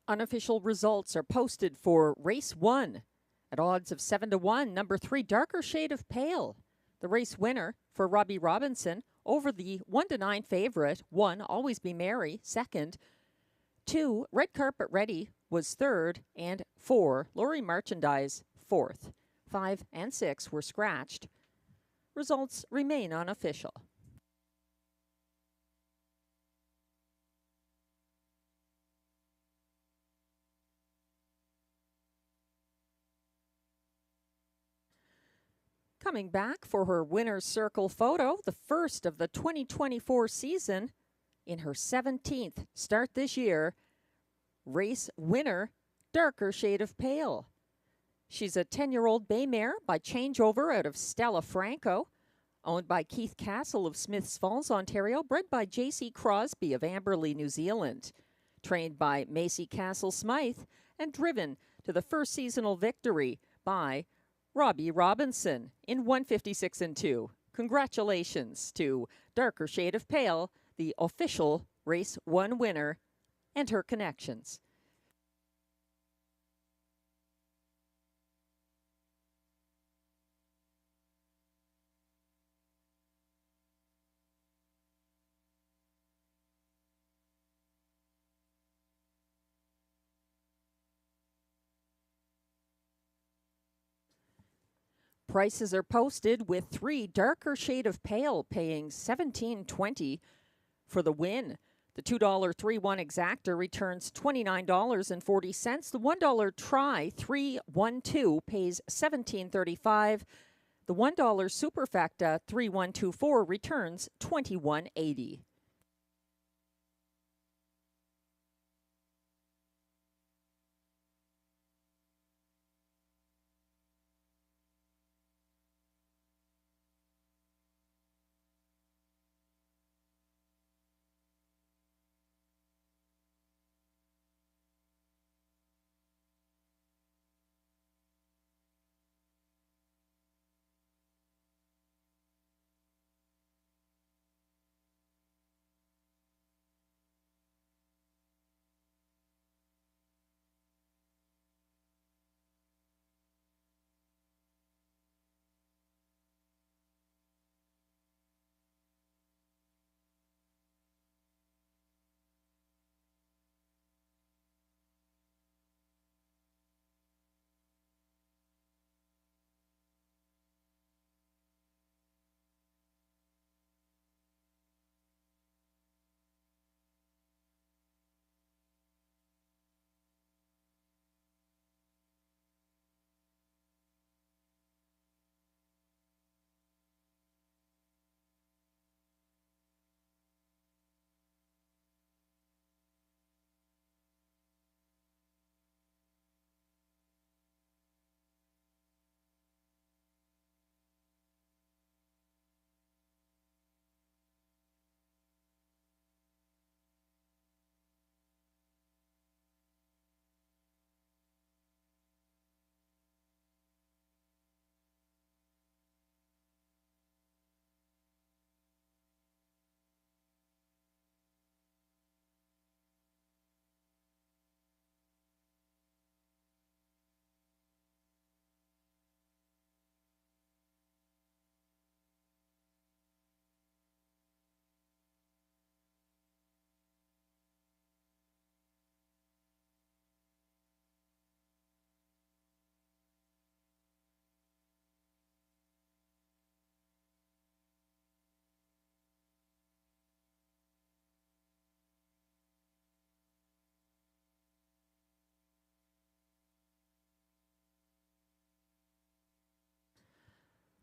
Unofficial results are posted for race 1 at odds of 7 to 1. Number 3, Darker Shade of Pale, the race winner for Robbie Robinson over the 1 to 9 favorite. 1, Always Be Merry, second. 2, Red Carpet Ready was third, and 4, Lori Merchandise, fourth. 5 and 6 were scratched. Results remain unofficial. Coming back for her winner's circle photo, the first of the 2024 season in her 17th start this year, race winner, Darker Shade of Pale. She's a 10-year-old bay mare by changeover out of Stella Franco, owned by Keith Castle of Smiths Falls, Ontario, bred by J.C. Crosby of Amberley, New Zealand, trained by Macy Castle Smythe, and driven to the first seasonal victory by Robbie Robinson in 156 and 2. Congratulations to Darker Shade of Pale, the official race 1 winner, and her connections. Prices are posted with 3, Darker Shade of Pale paying $17.20 for the win. The $2 3-1 exactor returns $29.40. The $1 try 3-1-2 pays $17.35. The $1 Superfecta 3124 returns $21.80.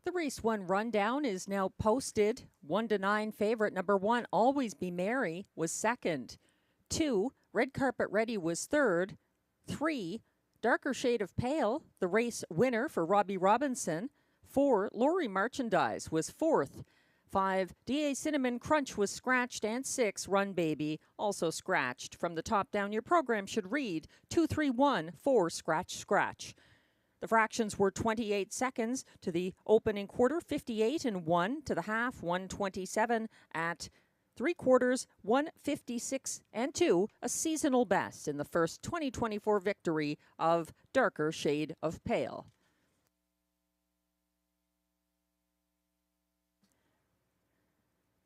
The race 1 rundown is now posted. 1-9 favorite number 1, Always Be Merry, was second. 2, Red Carpet Ready was third. 3, Darker Shade of Pale, the race winner for Robbie Robinson. 4, Lori Merchandise was fourth. 5, DA Cinnamon Crunch was scratched, and 6, Run Baby, also scratched. From the top down, your program should read 2-3-1 4 scratch scratch. The fractions were 28 seconds to the opening quarter, 58 and 1 to the half, 127 at 3/4, 156 and 2, a seasonal best in the first 2024 victory of Darker Shade of Pale.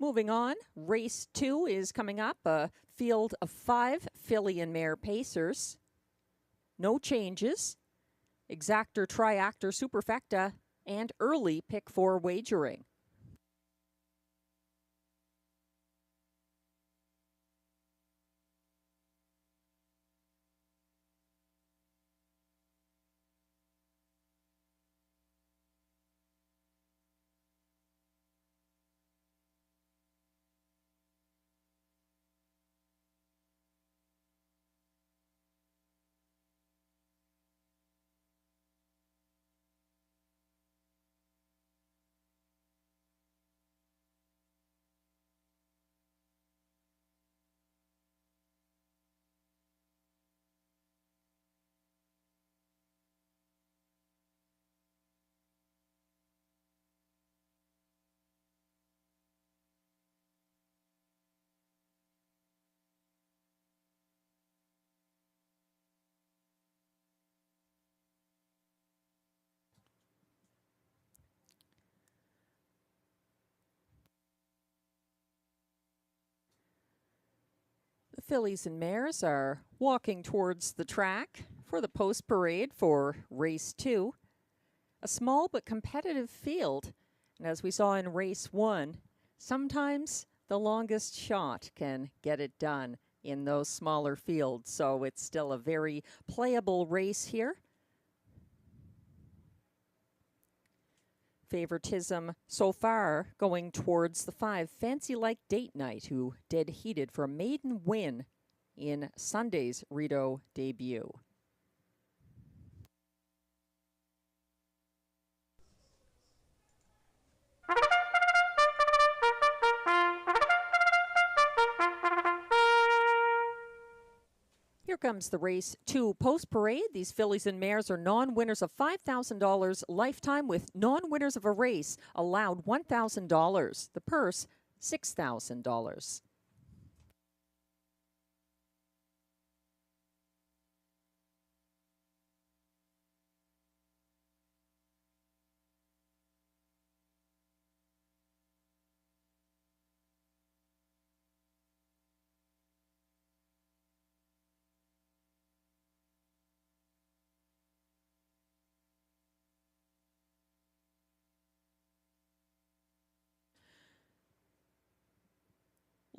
Moving on, race 2 is coming up, a field of 5 filly and mare pacers. No changes. Exactor, Triactor, Superfecta, and early pick 4 wagering. The fillies and mares are walking towards the track for the post parade for race 2. A small but competitive field. And as we saw in race 1, sometimes the longest shot can get it done in those smaller fields. So it's still a very playable race here. Favoritism so far going towards the 5, Fancy Like Date Night, who dead heated for a maiden win in Sunday's Rideau debut. Here comes the race 2 post parade. These fillies and mares are non-winners of $5,000 lifetime, with non-winners of a race allowed $1,000. The purse, $6,000.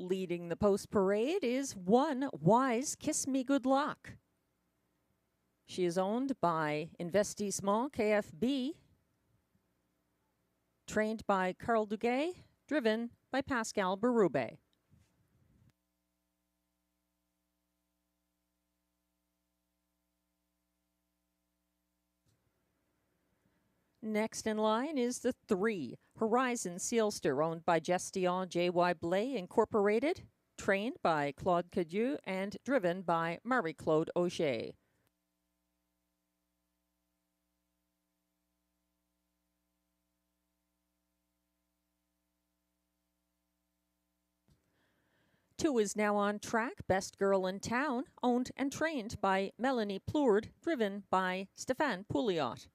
Leading the post parade is one Wise Kiss Me Good Luck. She is owned by Investissement KFB, trained by Carl Duguay, driven by Pascal Berube. Next in line is the 3, Horizon Sealster, owned by Gestion J.Y. Blay Incorporated, trained by Claude Cadieux and driven by Marie-Claude Auger. Two is now on track, Best Girl in Town, owned and trained by Melanie Plourde, driven by Stéphane Pouliot.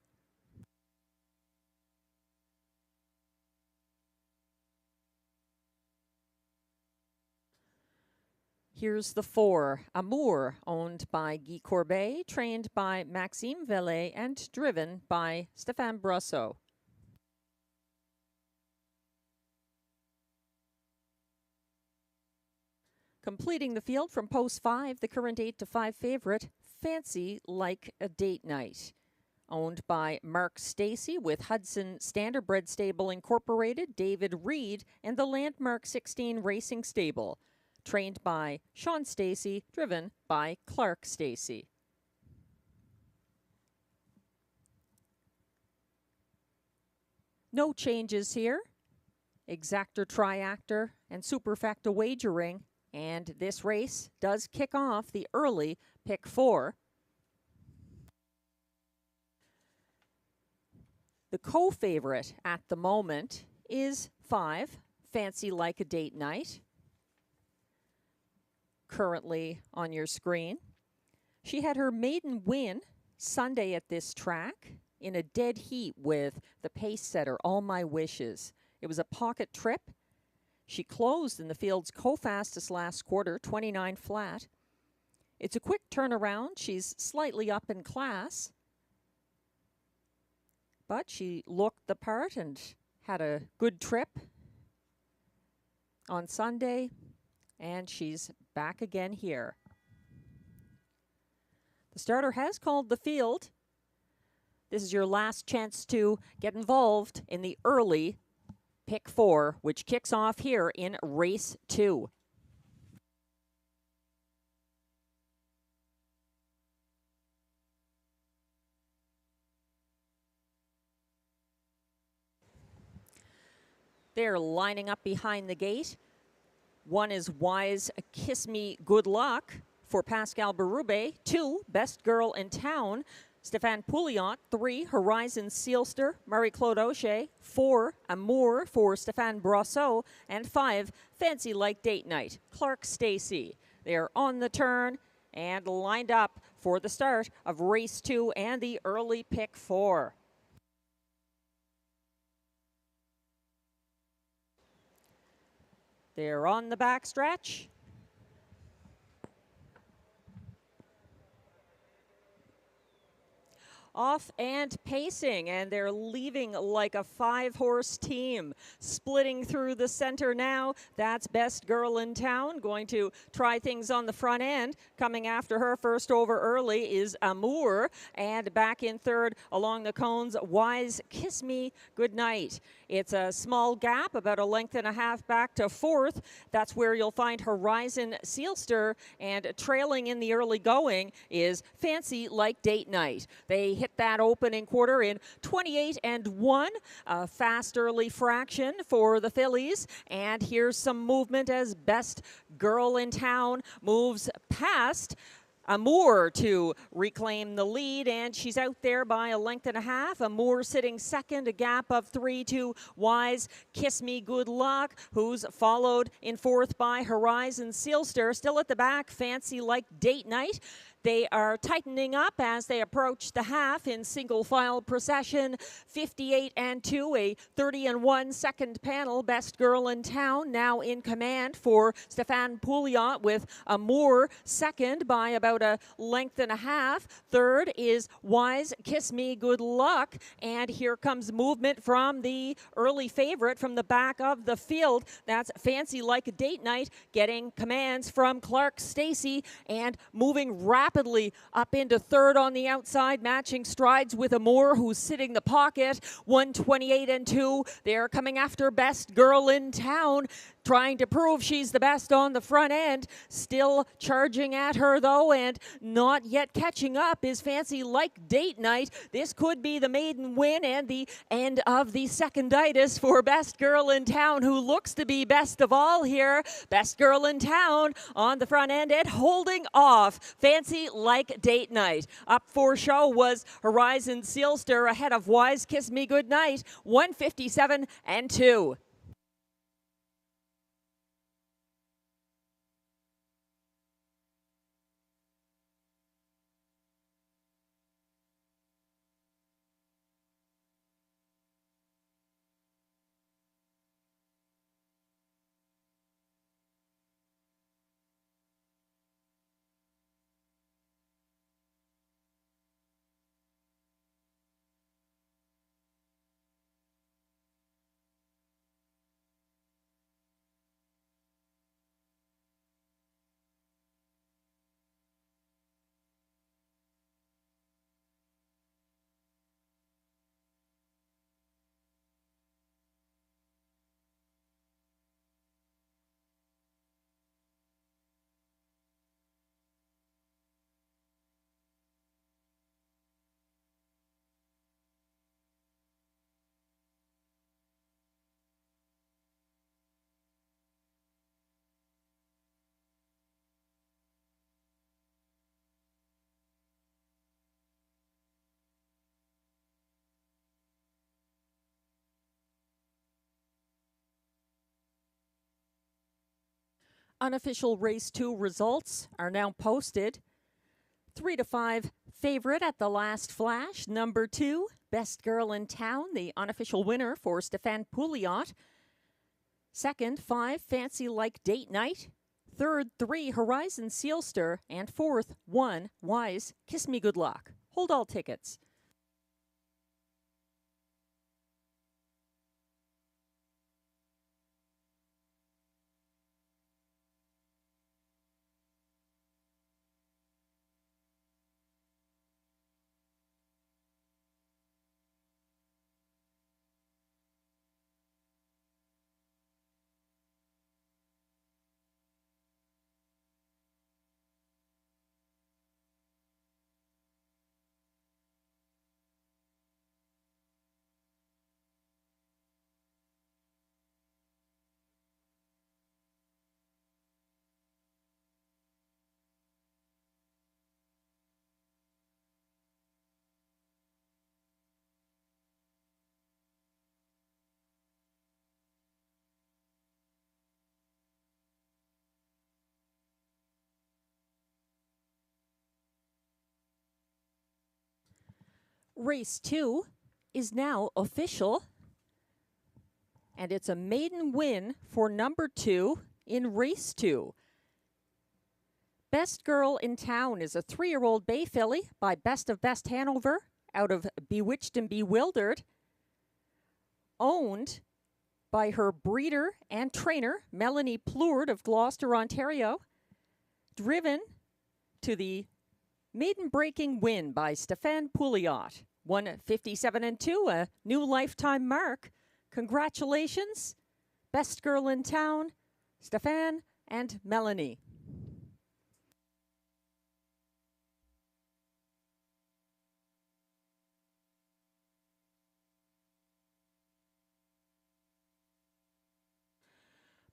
Here's the 4, Amour, owned by Guy Courbet, trained by Maxime Vellet, and driven by Stéphane Brosseau. Completing the field from post 5, the current 8 to 5 favorite, Fancy Like a Date Night, owned by Mark Stacey with Hudson Standardbred Stable Incorporated, David Reed, and the Landmark 16 Racing Stable, trained by Sean Stacey, driven by Clark Stacey. No changes here. Exactor, Triactor, and Superfecta wagering. And this race does kick off the early pick 4. The co-favorite at the moment is 5, Fancy Like a Date Night, currently on your screen. She had her maiden win Sunday at this track in a dead heat with the pace setter, All My Wishes. It was a pocket trip. She closed in the field's co-fastest last quarter, 29 flat. It's a quick turnaround. She's slightly up in class, but she looked the part and had a good trip on Sunday, and she's back again here. The starter has called the field. This is your last chance to get involved in the early pick 4, which kicks off here in race 2. They're lining up behind the gate. One is Wise Kiss Me Good Luck for Pascal Berube. 2, Best Girl in Town, Stéphane Pouliot. 3, Horizon Sealster, Marie-Claude Auger. 4, Amour for Stéphane Brosseau. And 5, Fancy Like Date Night, Clark Stacey. They're on the turn and lined up for the start of race 2 and the early pick 4. They're on the back stretch. off and pacing, and they're leaving like a 5-horse team. Splitting through the center now, that's Best Girl in Town, going to try things on the front end. Coming after her first over early is Amour, and back in third along the cones, Wise Kiss Me Goodnight. It's a small gap, about a length and a half back to fourth. That's where you'll find Horizon Sealster, and trailing in the early going is Fancy Like Date Night. They hit that opening quarter in 28 and 1, a fast early fraction for the fillies. And here's some movement as Best Girl in Town moves past Amour to reclaim the lead, and she's out there by a length and a half. Amour sitting second, a gap of 3 to Wise Kiss Me Good Luck, who's followed in fourth by Horizon Sealster. Still at the back, Fancy Like Date Night. They are tightening up as they approach the half in single file procession. 58 and 2, a 30 and 1 second panel. Best Girl in Town now in command for Stéphane Pouliot, with Amour second by about a length and a half. Third is Wise Kiss Me Good Luck. And here comes movement from the early favorite from the back of the field. That's Fancy Like a Date Night, getting commands from Clark Stacy and moving rapidly up into third on the outside, matching strides with Amour, who's sitting the pocket. 128 and 2. They're coming after Best Girl in Town, trying to prove she's the best on the front end. Still charging at her, though, and not yet catching up is Fancy Like Date Night. This could be the maiden win and the end of the seconditis for Best Girl in Town, who looks to be best of all here. Best Girl in Town on the front end and holding off Fancy Like Date Night. Up for show was Horizon Sealster ahead of Wise Kiss Me Goodnight, 157 and 2. Unofficial race 2 results are now posted. 3 to 5 favorite at the last flash. Number 2, Best Girl in Town, the unofficial winner for Stéphane Pouliot. Second, 5, Fancy Like Date Night. Third, 3, Horizon Sealster. And fourth, 1, Wise Kiss Me Good Luck. Hold all tickets. Race 2 is now official, and it's a maiden win for number 2 in race 2. Best Girl in Town is a 3-year-old bay filly by Best of Best Hanover out of Bewitched and Bewildered, owned by her breeder and trainer, Melanie Plourde of Gloucester, Ontario, driven to the maiden-breaking win by Stéphane Pouliot. 1:57.2, a new lifetime mark. Congratulations, best girl in town, Stéphane and Melanie.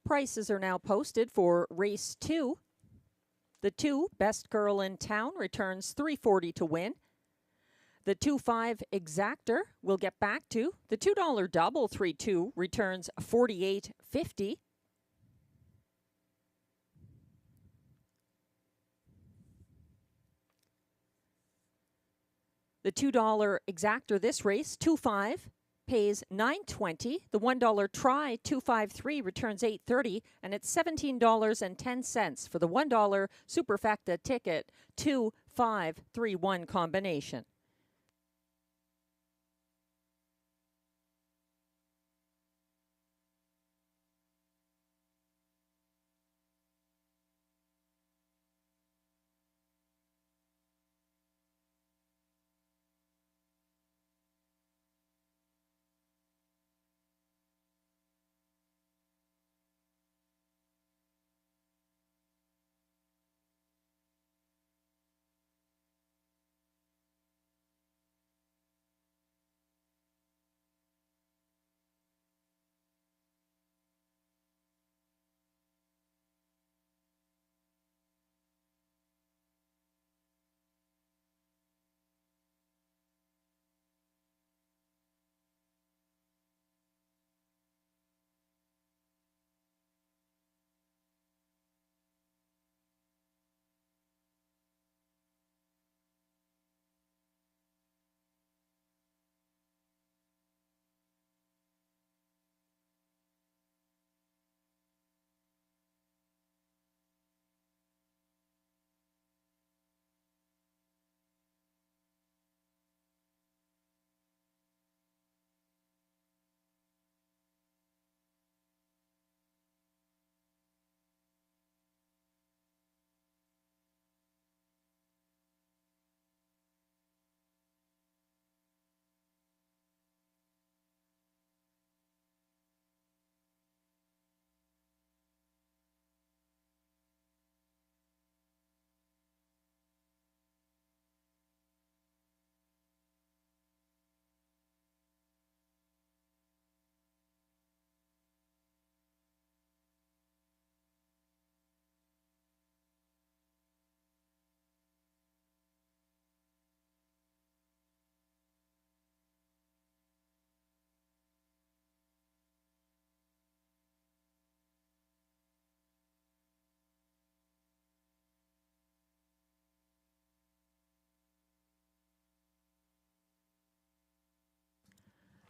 Prices are now posted for race 2. The 2, best girl in town, returns $3.40 to win. The 2.5 exactor will get back to. The $2 double 3-2 returns $48.50. The $2 exactor this race, 2.5, pays $9.20. The $1 try 253 returns $8.30, and it's $17.10 for the $1 superfecta ticket 2-5-3-1 combination.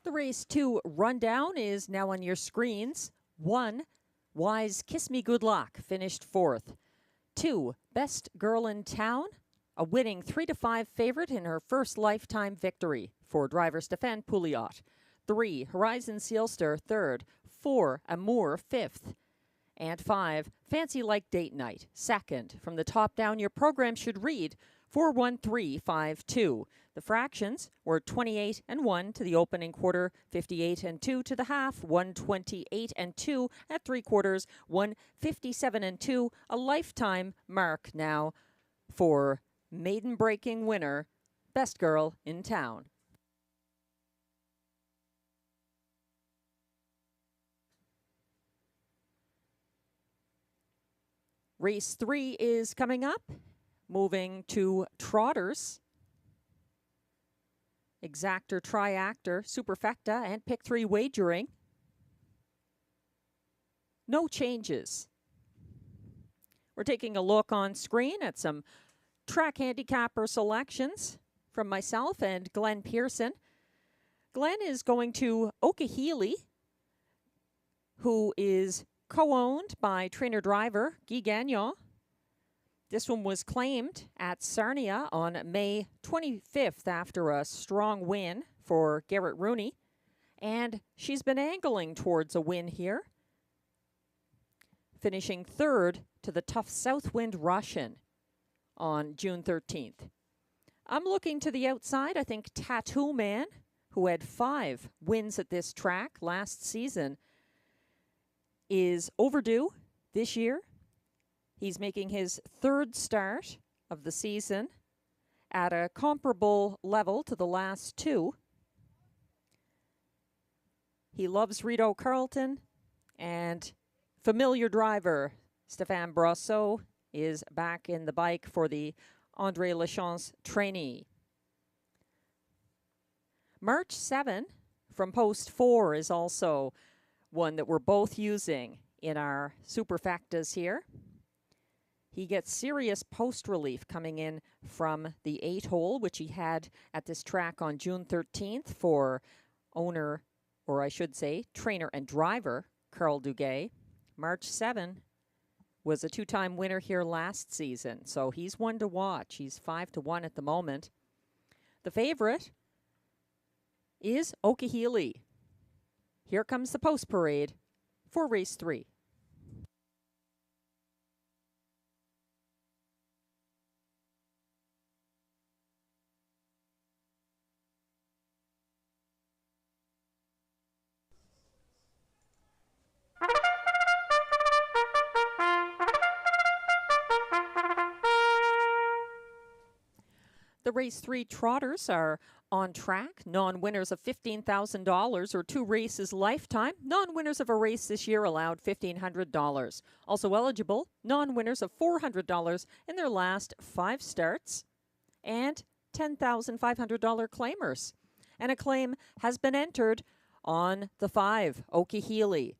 The race 2 rundown is now on your screens. 1, Wise Kiss Me Good Luck, finished 4th. 2, Best Girl in Town, a winning 3-5 favorite in her first lifetime victory for driver Stéphane Pouliot. 3, Horizon Sealster, 3rd. 4, Amour, 5th. And 5, Fancy Like Date Night, 2nd. From the top down, your program should read 4-1-3-5-2. The fractions were 28 and 1 to the opening quarter, 58 and 2 to the half, 128 and 2 at 3 quarters, 157 and 2, a lifetime mark now for maiden breaking winner, best girl in town. Race 3 is coming up. Moving to trotters. Exactor, triactor, superfecta, and pick 3 wagering. No changes. We're taking a look on screen at some track handicapper selections from myself and Glenn Pearson. Glenn is going to Okehili, who is co-owned by trainer-driver Guy Gagnon. This one was claimed at Sarnia on May 25th after a strong win for Garrett Rooney. And she's been angling towards a win here, finishing third to the tough Southwind Russian on June 13th. I'm looking to the outside. I think Tattoo Man, who had 5 wins at this track last season, is overdue this year. He's making his 3rd start of the season at a comparable level to the last 2. He loves Rideau Carleton, and familiar driver Stéphane Brosseau is back in the bike for the André Lachance trainee. March 7 from post 4 is also one that we're both using in our superfectas here. He gets serious post relief coming in from the 8 hole, which he had at this track on June 13th for owner, or I should say, trainer and driver Carl Duguay. March 7 was a 2-time winner here last season, so he's one to watch. He's 5-1 at the moment. The favorite is Okehili. Here comes the post parade for race 3. The race 3 trotters are on track. Non-winners of $15,000 or 2 races lifetime. Non-winners of a race this year allowed $1,500. Also eligible, non-winners of $400 in their last 5 starts and $10,500 claimers. And a claim has been entered on the 5, Okehili.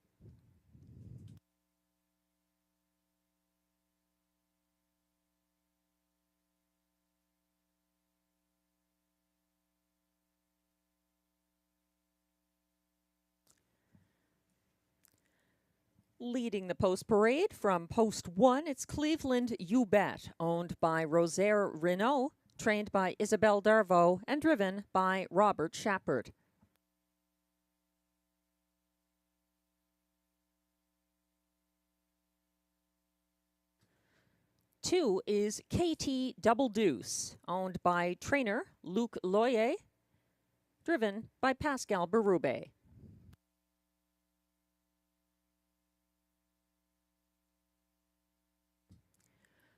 Leading the post parade from post 1, it's Cleveland You Bet, owned by Rosaire Renault, trained by Isabelle Darvaux, and driven by Robert Shepard. Two is KT Double Deuce, owned by trainer Luc Loyer, driven by Pascal Berube.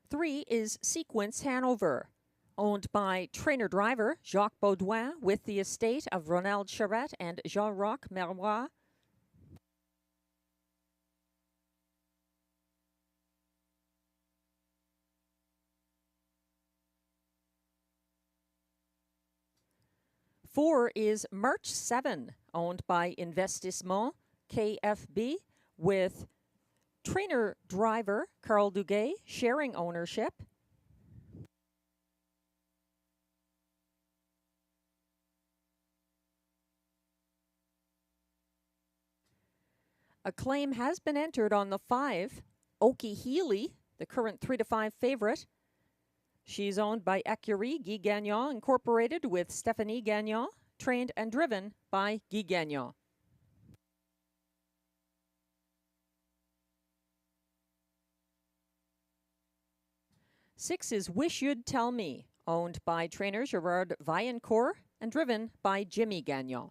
3 is Sequence Hanover, owned by trainer-driver Jacques Baudouin with the estate of Ronald Charette and Jean-Roch Merois. Four is March 7, owned by Investissement KFB with trainer-driver Carl Duguay sharing ownership. A claim has been entered on the 5, Okehili, the current 3-5 favorite. She's owned by Écurie Guy Gagnon Incorporated with Stéphanie Gagnon, trained and driven by Guy Gagnon. Six is Wish You'd Tell Me, owned by trainer Gerard Vaillancourt and driven by Jimmy Gagnon.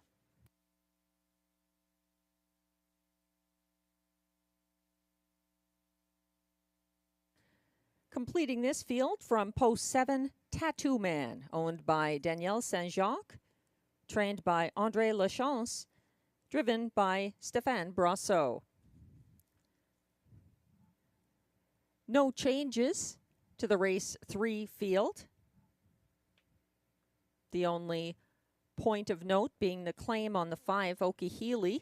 Completing this field from post 7, Tattoo Man, owned by Danielle Saint-Jacques, trained by André Lachance, driven by Stéphane Brosseau. No changes to the race 3 field. The only point of note being the claim on the 5, Okehili.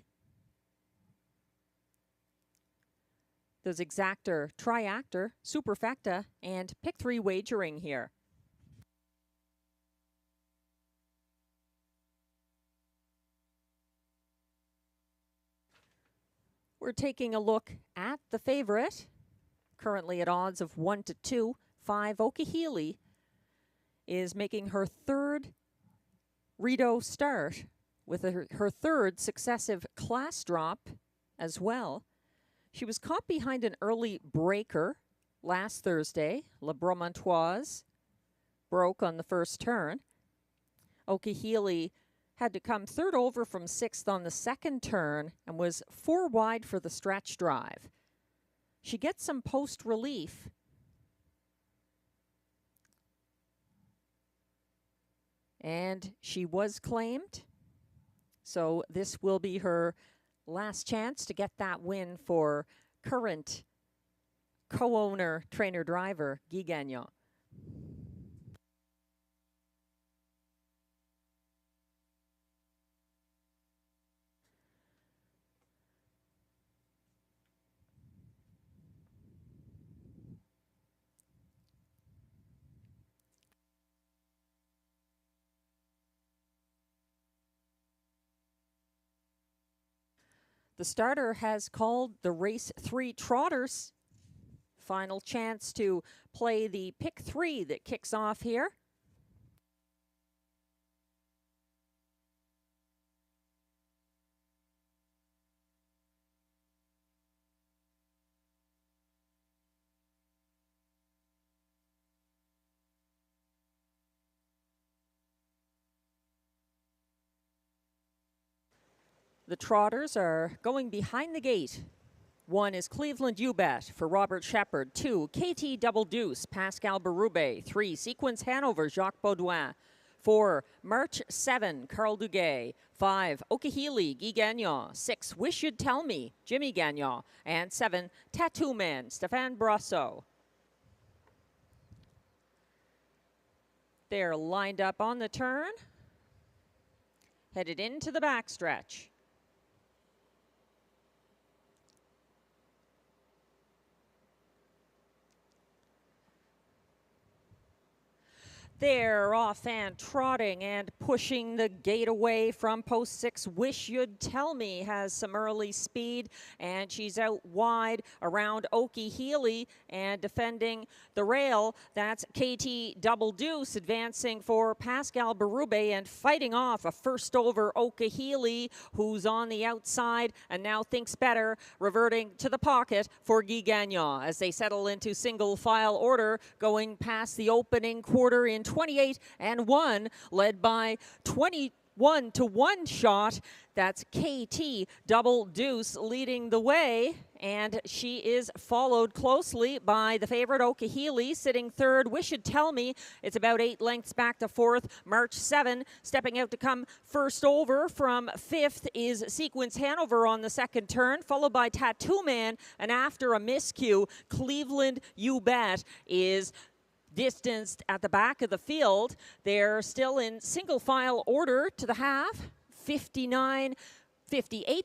There's exactor, triactor, superfecta, and pick 3 wagering here. We're taking a look at the favorite, currently at odds of 1-2, 5, Okehili, is making her third Rideau start with her third successive class drop as well. She was caught behind an early breaker last Thursday. La Bromontoise broke on the first turn. Okehili had to come third over from 6th on the second turn and was 4 wide for the stretch drive. She gets some post relief. And she was claimed. So this will be her last chance to get that win for current co-owner, trainer, driver, Guy Gagnon. The starter has called the race 3 trotters. Final chance to play the pick 3 that kicks off here. The trotters are going behind the gate. 1 is Cleveland U-Bet for Robert Shepard. 2, KT Double Deuce, Pascal Berube. 3, Sequence Hanover, Jacques Baudouin. 4, March 7, Carl Duguay. 5, Okehili, Guy Gagnon. 6, Wish You'd Tell Me, Jimmy Gagnon. And 7, Tattoo Man, Stéphane Brosseau. They're lined up on the turn. Headed into the backstretch. They're off and trotting and pushing the gate away from post 6. Wish You'd Tell Me has some early speed, and she's out wide around Okehili and defending the rail. That's KT Double Deuce advancing for Pascal Berube and fighting off a first over Okehili, who's on the outside and now thinks better, reverting to the pocket for Guy Gagnon as they settle into single file order, going past the opening quarter in 28 and 1, led by 21 to 1 shot. That's KT Double Deuce leading the way, and she is followed closely by the favorite Okehili sitting third. Wish You'd Tell Me, it's about 8 lengths back to 4th. March 7 stepping out to come first over from 5th is Sequence Hanover on the second turn, followed by Tattoo Man, and after a miscue, Cleveland U-Bet is distanced at the back of the field. They're still in single file order to the half. 59-58,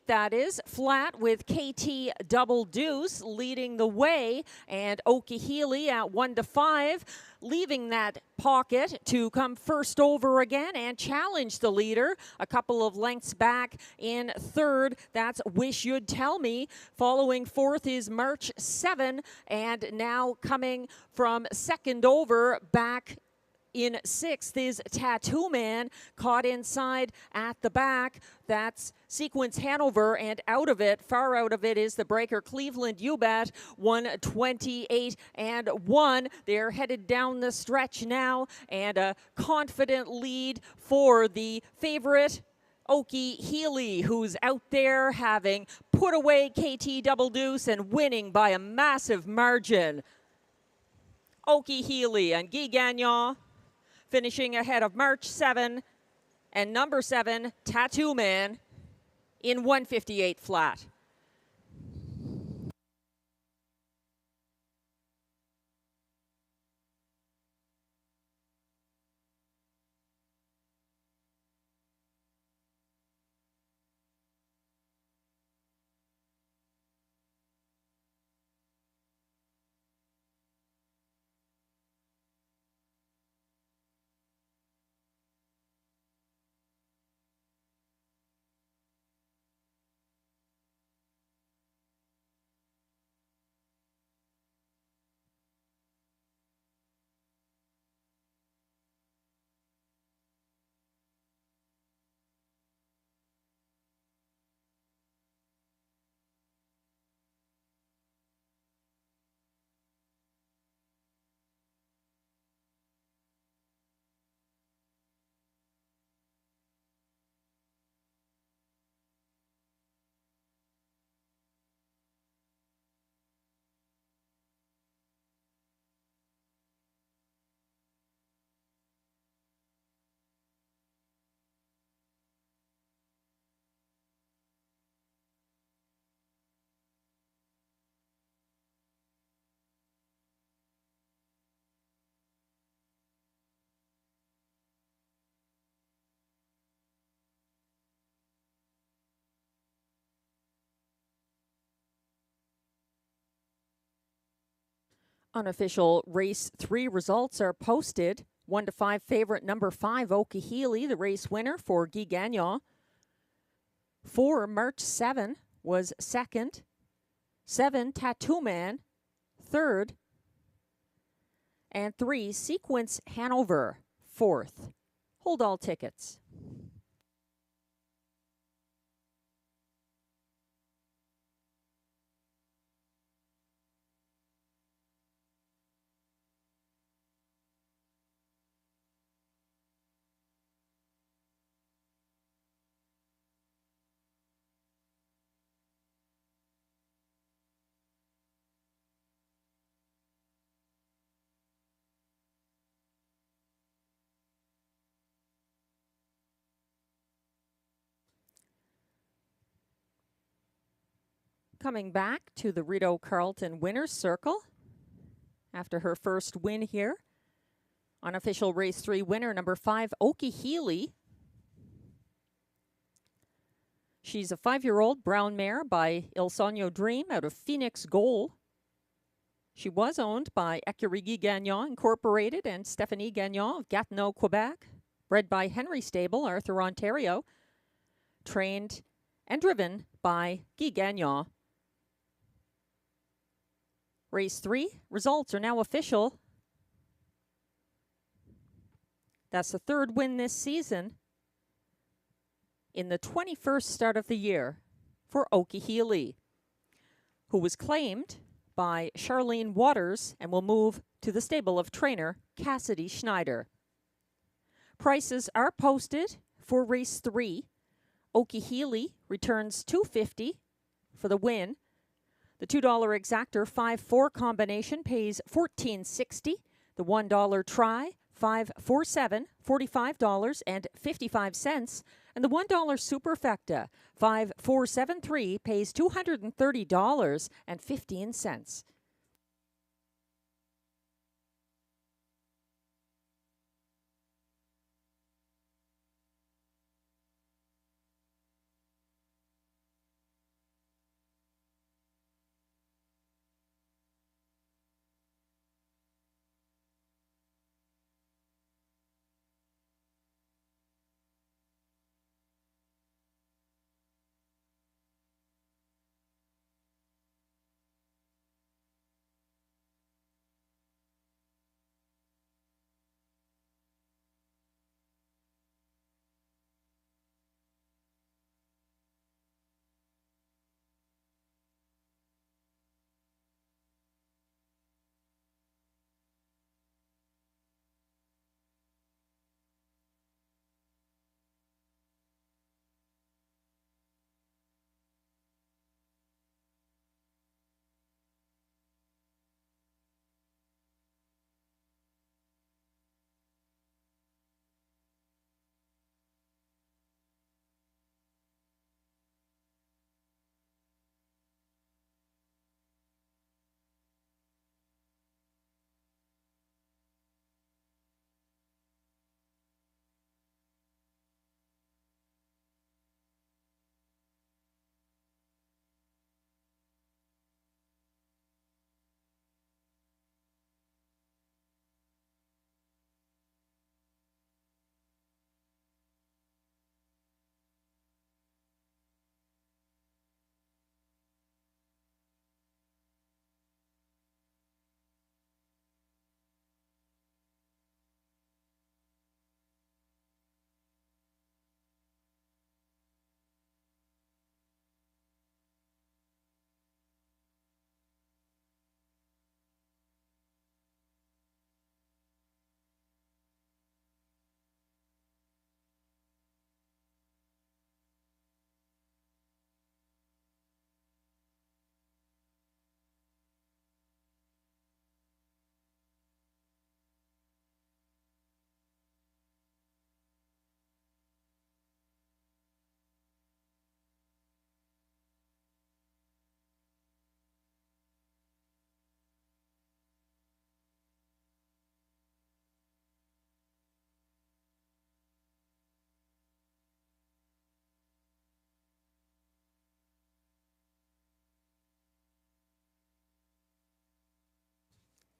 that is, flat with KT Double Deuce leading the way, and Okehili at 1-5, leaving that pocket to come first over again and challenge the leader. A couple of lengths back in third, that's Wish You'd Tell Me. Following fourth is March 7, and now coming from second over back in sixth is Tattoo Man, caught inside at the back. That's Sequence Hanover, and out of it, far out of it, is the breaker Cleveland U-Bet, 128 and 1. They're headed down the stretch now, and a confident lead for the favorite Okehili, who's out there having put away KT Double Deuce and winning by a massive margin. Okehili and Guy Gagnon finishing ahead of March 7 and number 7, Tattoo Man, in 158 flat. Unofficial race 3 results are posted. 1 to 5 favorite number 5 Okehili, the race winner for Guy Gagnon. 4 March 7 was second. 7 Tattoo Man, third. And 3 Sequence Hanover, fourth. Hold all tickets. Coming back to the Rideau Carleton winner's circle after her first win here. Unofficial race 3 winner, number 5, Okehili. She's a 5-year-old brown mare by Il Sogno Dream out of Phoenix Goal. She was owned by Écurie Guy Gagnon Incorporated and Stephanie Gagnon of Gatineau, Quebec. Bred by Henry Stable, Arthur, Ontario. Trained and driven by Guy Gagnon. Race 3 results are now official. That's the 3rd win this season in the 21st start of the year for Okehili, who was claimed by Charlene Waters and will move to the stable of trainer Cassidy Schneider. Prices are posted for race 3. Okehili returns $250 for the win. The $2 exactor 5-4 combination pays $14.60. The $1 try, 5-4-7, $45.55. And the $1 superfecta 5-4-7-3 pays $230.15.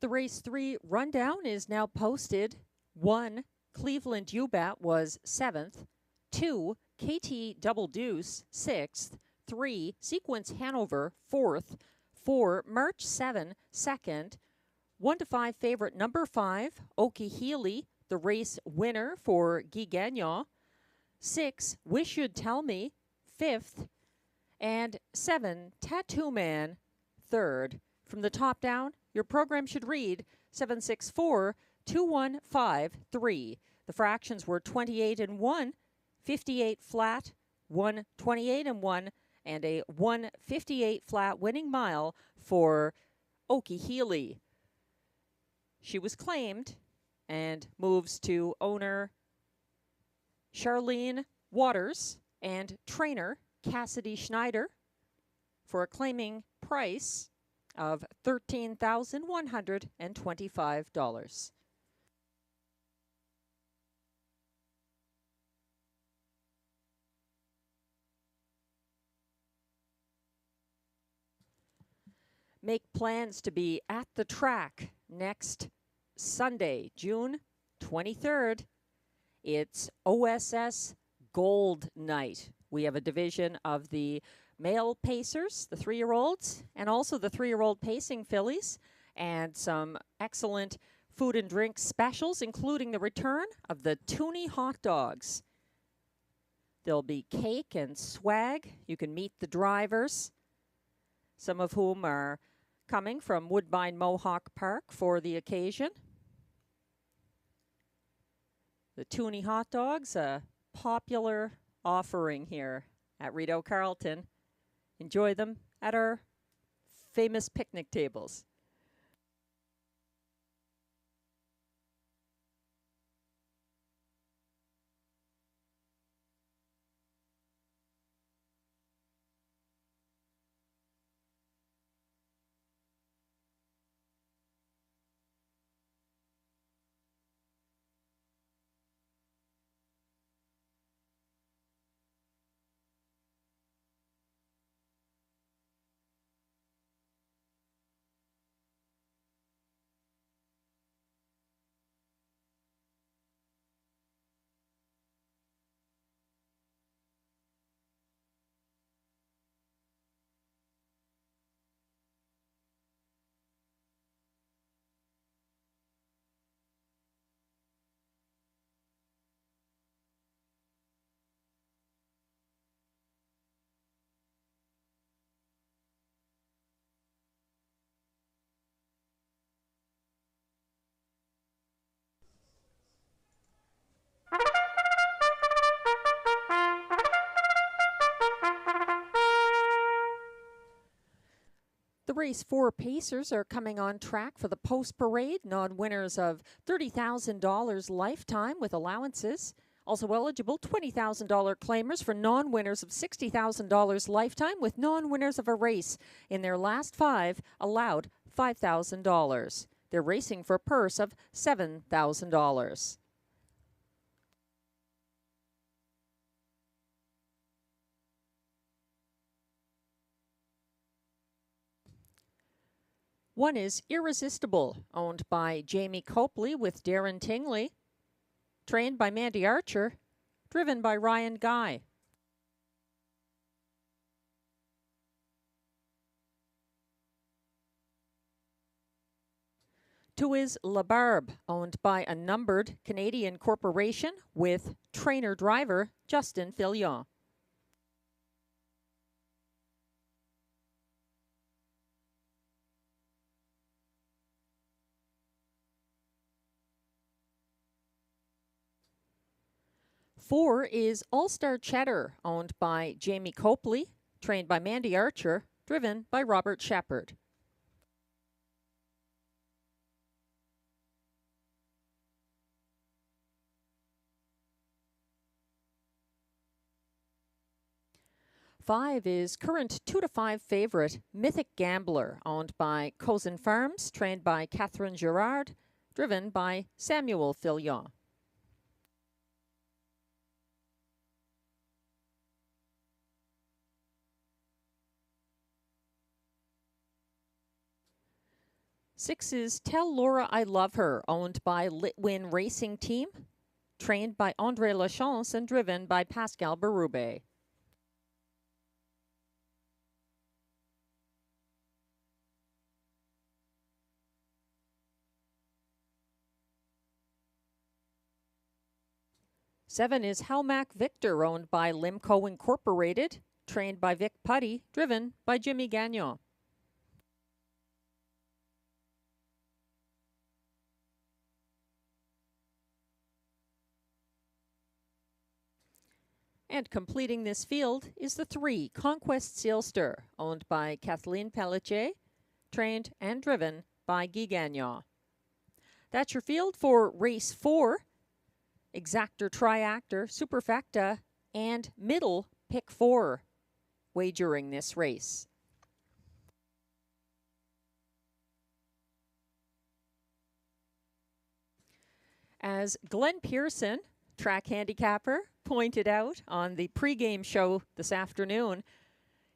The race 3 rundown is now posted. 1, Cleveland Ubat was 7th. 2, KT Double Deuce, 6th. 3, Sequence Hanover, 4th. 4, March 7, 2nd. 1 to 5 favorite number 5, Okie Healy, the race winner for Guy Gagnon. 6, Wish You'd Tell Me, 5th. And 7, Tattoo Man, 3rd. From the top down, your program should read 764-2153. The fractions were 28 and 1, 58 flat, 128 and 1, and a 158 flat winning mile for Okie Healy. She was claimed and moves to owner Charlene Waters and trainer Cassidy Schneider for a claiming price of $13,125. Make plans to be at the track next Sunday, June 23rd. It's OSS Gold Night. We have a division of the male pacers, the 3-year-olds, and also the 3-year-old pacing fillies, and some excellent food and drink specials, including the return of the Toonie hot dogs. There'll be cake and swag. You can meet the drivers, some of whom are coming from Woodbine Mohawk Park for the occasion. The Toonie hot dogs, a popular offering here at Rideau Carleton. Enjoy them at our famous picnic tables. The race 4 pacers are coming on track for the post parade, non-winners of $30,000 lifetime with allowances. Also eligible $20,000 claimers for non-winners of $60,000 lifetime with non-winners of a race. In their last 5, allowed $5,000. They're racing for a purse of $7,000. One is Irresistible, owned by Jamie Copley with Darren Tingley, trained by Mandy Archer, driven by Ryan Guy. 2 is La Barbe, owned by a numbered Canadian corporation with trainer-driver Justin Fillion. 4 is All-Star Cheddar, owned by Jamie Copley, trained by Mandy Archer, driven by Robert Shepard. Five is current 2 to 5 favorite Mythic Gambler, owned by Cozen Farms, trained by Catherine Girard, driven by Samuel Fillion. 6 is Tell Laura I Love Her, owned by Litwin Racing Team, trained by André Lachance and driven by Pascal Berube. Seven is Halmac Victor, owned by Limco Incorporated, trained by Vic Putty, driven by Jimmy Gagnon. And completing this field is the 3, Conquest Sealster, owned by Kathleen Pelletier, trained and driven by Guy Gagnon. That's your field for race 4. Exactor, Triactor, Superfecta, and Middle pick 4 wagering this race. As Glenn Pearson, track handicapper, pointed out on the pregame show this afternoon,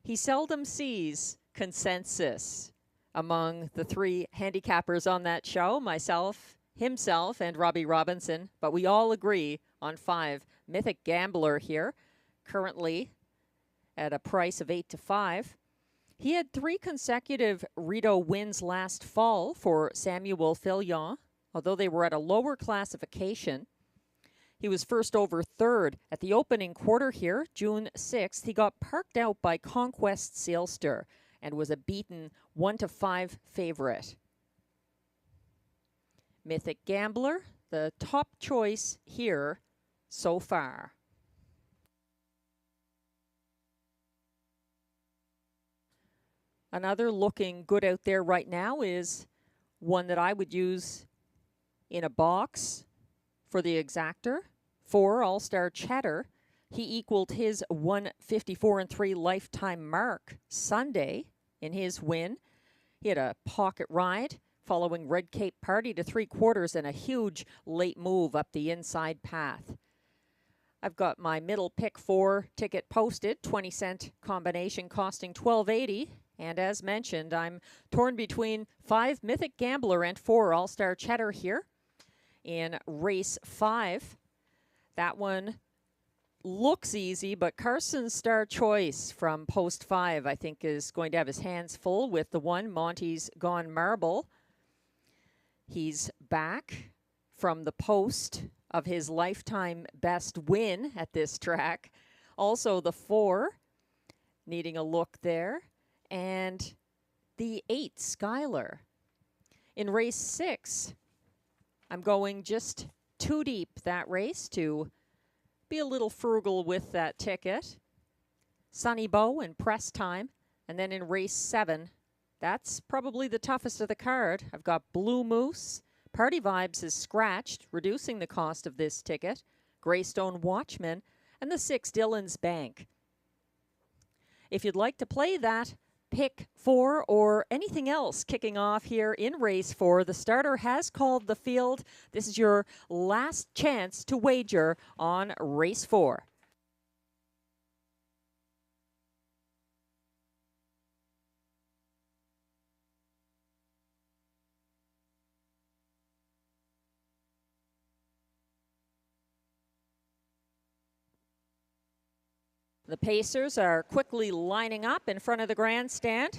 he seldom sees consensus among the 3 handicappers on that show, myself, himself, and Robbie Robinson, but we all agree on 5. Mythic Gambler here, currently at a price of 8 to 5. He had 3 consecutive Rideau wins last fall for Samuel Filion, although they were at a lower classification. He was first over 3rd at the opening quarter here, June 6th. He got parked out by Conquest Sealster and was a beaten 1 to 5 favorite. Mythic Gambler, the top choice here so far. Another looking good out there right now is one that I would use in a box for the exactor. 4, All-Star Cheddar. He equaled his 154-3 lifetime mark Sunday in his win. He had a pocket ride following Red Cape Party to 3/4 and a huge late move up the inside path. I've got my middle pick 4 ticket posted, 20-cent combination costing $12.80. And as mentioned, I'm torn between 5 Mythic Gambler and 4 All-Star Cheddar here in race 5. That one looks easy, but Carson's Star Choice from post 5, I think, is going to have his hands full with the one, Monty's Gone Marble. He's back from the post of his lifetime best win at this track. Also the 4, needing a look there. And the 8, Skylar. In race 6, I'm going just too deep that race to be a little frugal with that ticket. Sunny Bow and Press Time. And then in race 7, that's probably the toughest of the card. I've got Blue Moose. Party Vibes is scratched, reducing the cost of this ticket. Greystone Watchman. And the 6, Dylan's Bank. If you'd like to play that pick 4 or anything else kicking off here in race 4, the starter has called the field. This is your last chance to wager on race 4. The Pacers are quickly lining up in front of the grandstand.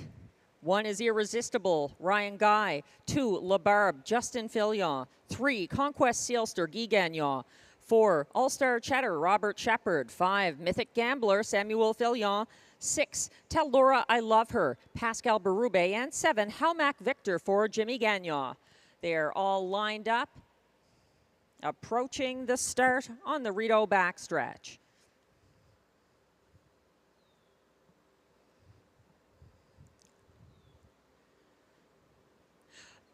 1 is Irresistible, Ryan Guy. 2, La Barbe, Justin Filion. 3, Conquest Sealster, Guy Gagnon. 4, All-Star Cheddar, Robert Shepard. 5, Mythic Gambler, Samuel Filion. 6, Tell Laura I Love Her, Pascal Berube. And 7, Halmac Victor for Jimmy Gagnon. They're all lined up, approaching the start on the Rideau backstretch.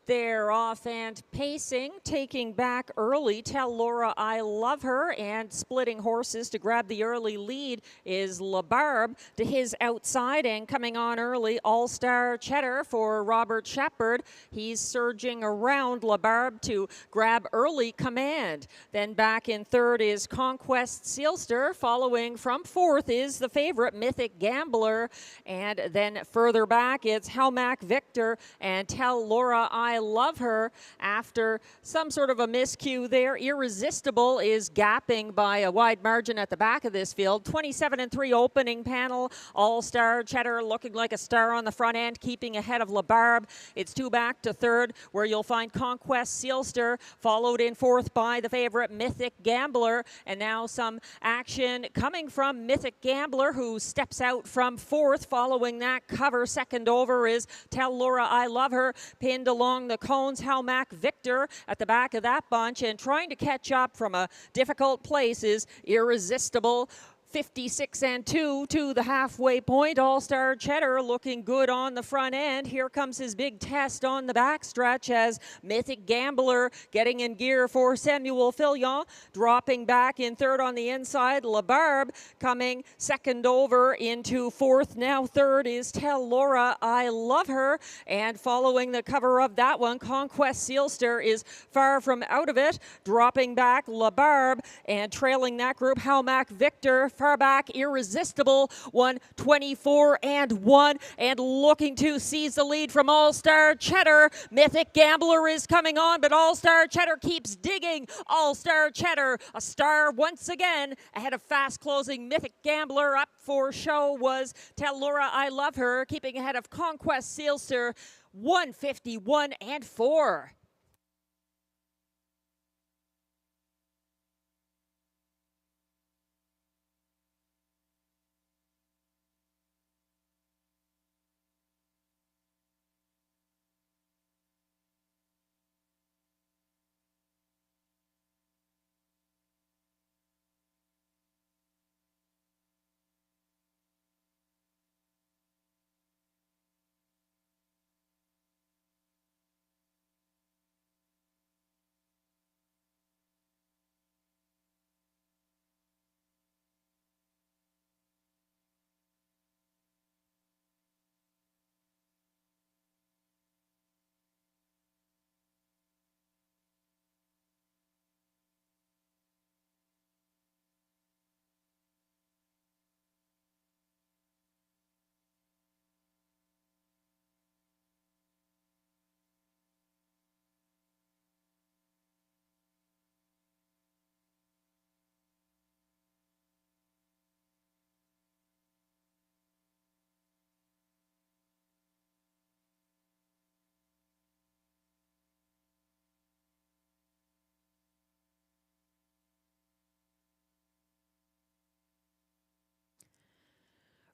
They're off and pacing, taking back early. Tell Laura I Love Her, and splitting horses to grab the early lead is La Barbe to his outside, and coming on early, All-Star Cheddar for Robert Shepard. He's surging around La Barbe to grab early command. Then back in 3rd is Conquest Sealster. Following from 4th is the favorite Mythic Gambler. And then further back, it's Halmac Victor and Tell Laura I I Love Her after some sort of a miscue there. Irresistible is gapping by a wide margin at the back of this field. 27-3 opening panel. All-Star Cheddar looking like a star on the front end, keeping ahead of LaBarbe. It's 2 back to 3rd, where you'll find Conquest Sealster, followed in 4th by the favorite Mythic Gambler. And now some action coming from Mythic Gambler, who steps out from 4th following that cover. Second over is Tell Laura I Love Her, pinned along the cones. Halmac Victor at the back of that bunch, and trying to catch up from a difficult place is Irresistible. 56-2 to the halfway point. All-Star Cheddar looking good on the front end. Here comes his big test on the backstretch as Mythic Gambler getting in gear for Samuel Filion. Dropping back in 3rd on the inside. LaBarbe coming second over into 4th. Now 3rd is Tell Laura I Love Her. And following the cover of that one, Conquest Sealster is far from out of it. Dropping back LaBarbe, and trailing that group, Halmac Victor. Far back, Irresistible, 1:24-1, and looking to seize the lead from All-Star Cheddar. Mythic Gambler is coming on, but All-Star Cheddar keeps digging. All-Star Cheddar, a star once again, ahead of fast-closing Mythic Gambler. Up for show was Tell Laura I Love Her, keeping ahead of Conquest Sealster, 1:51-4.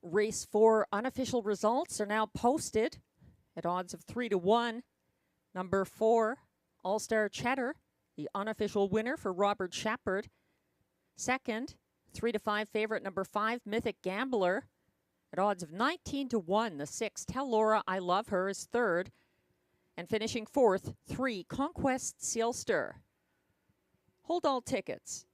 Race 4 unofficial results are now posted at odds of 3-1. Number 4, All-Star Cheddar, the unofficial winner for Robert Shepard. Second, 3-5 favorite number 5, Mythic Gambler, at odds of 19-1. The 6, Tell Laura I Love Her, is third. And finishing 4th, 3, Conquest Sealster. Hold all tickets.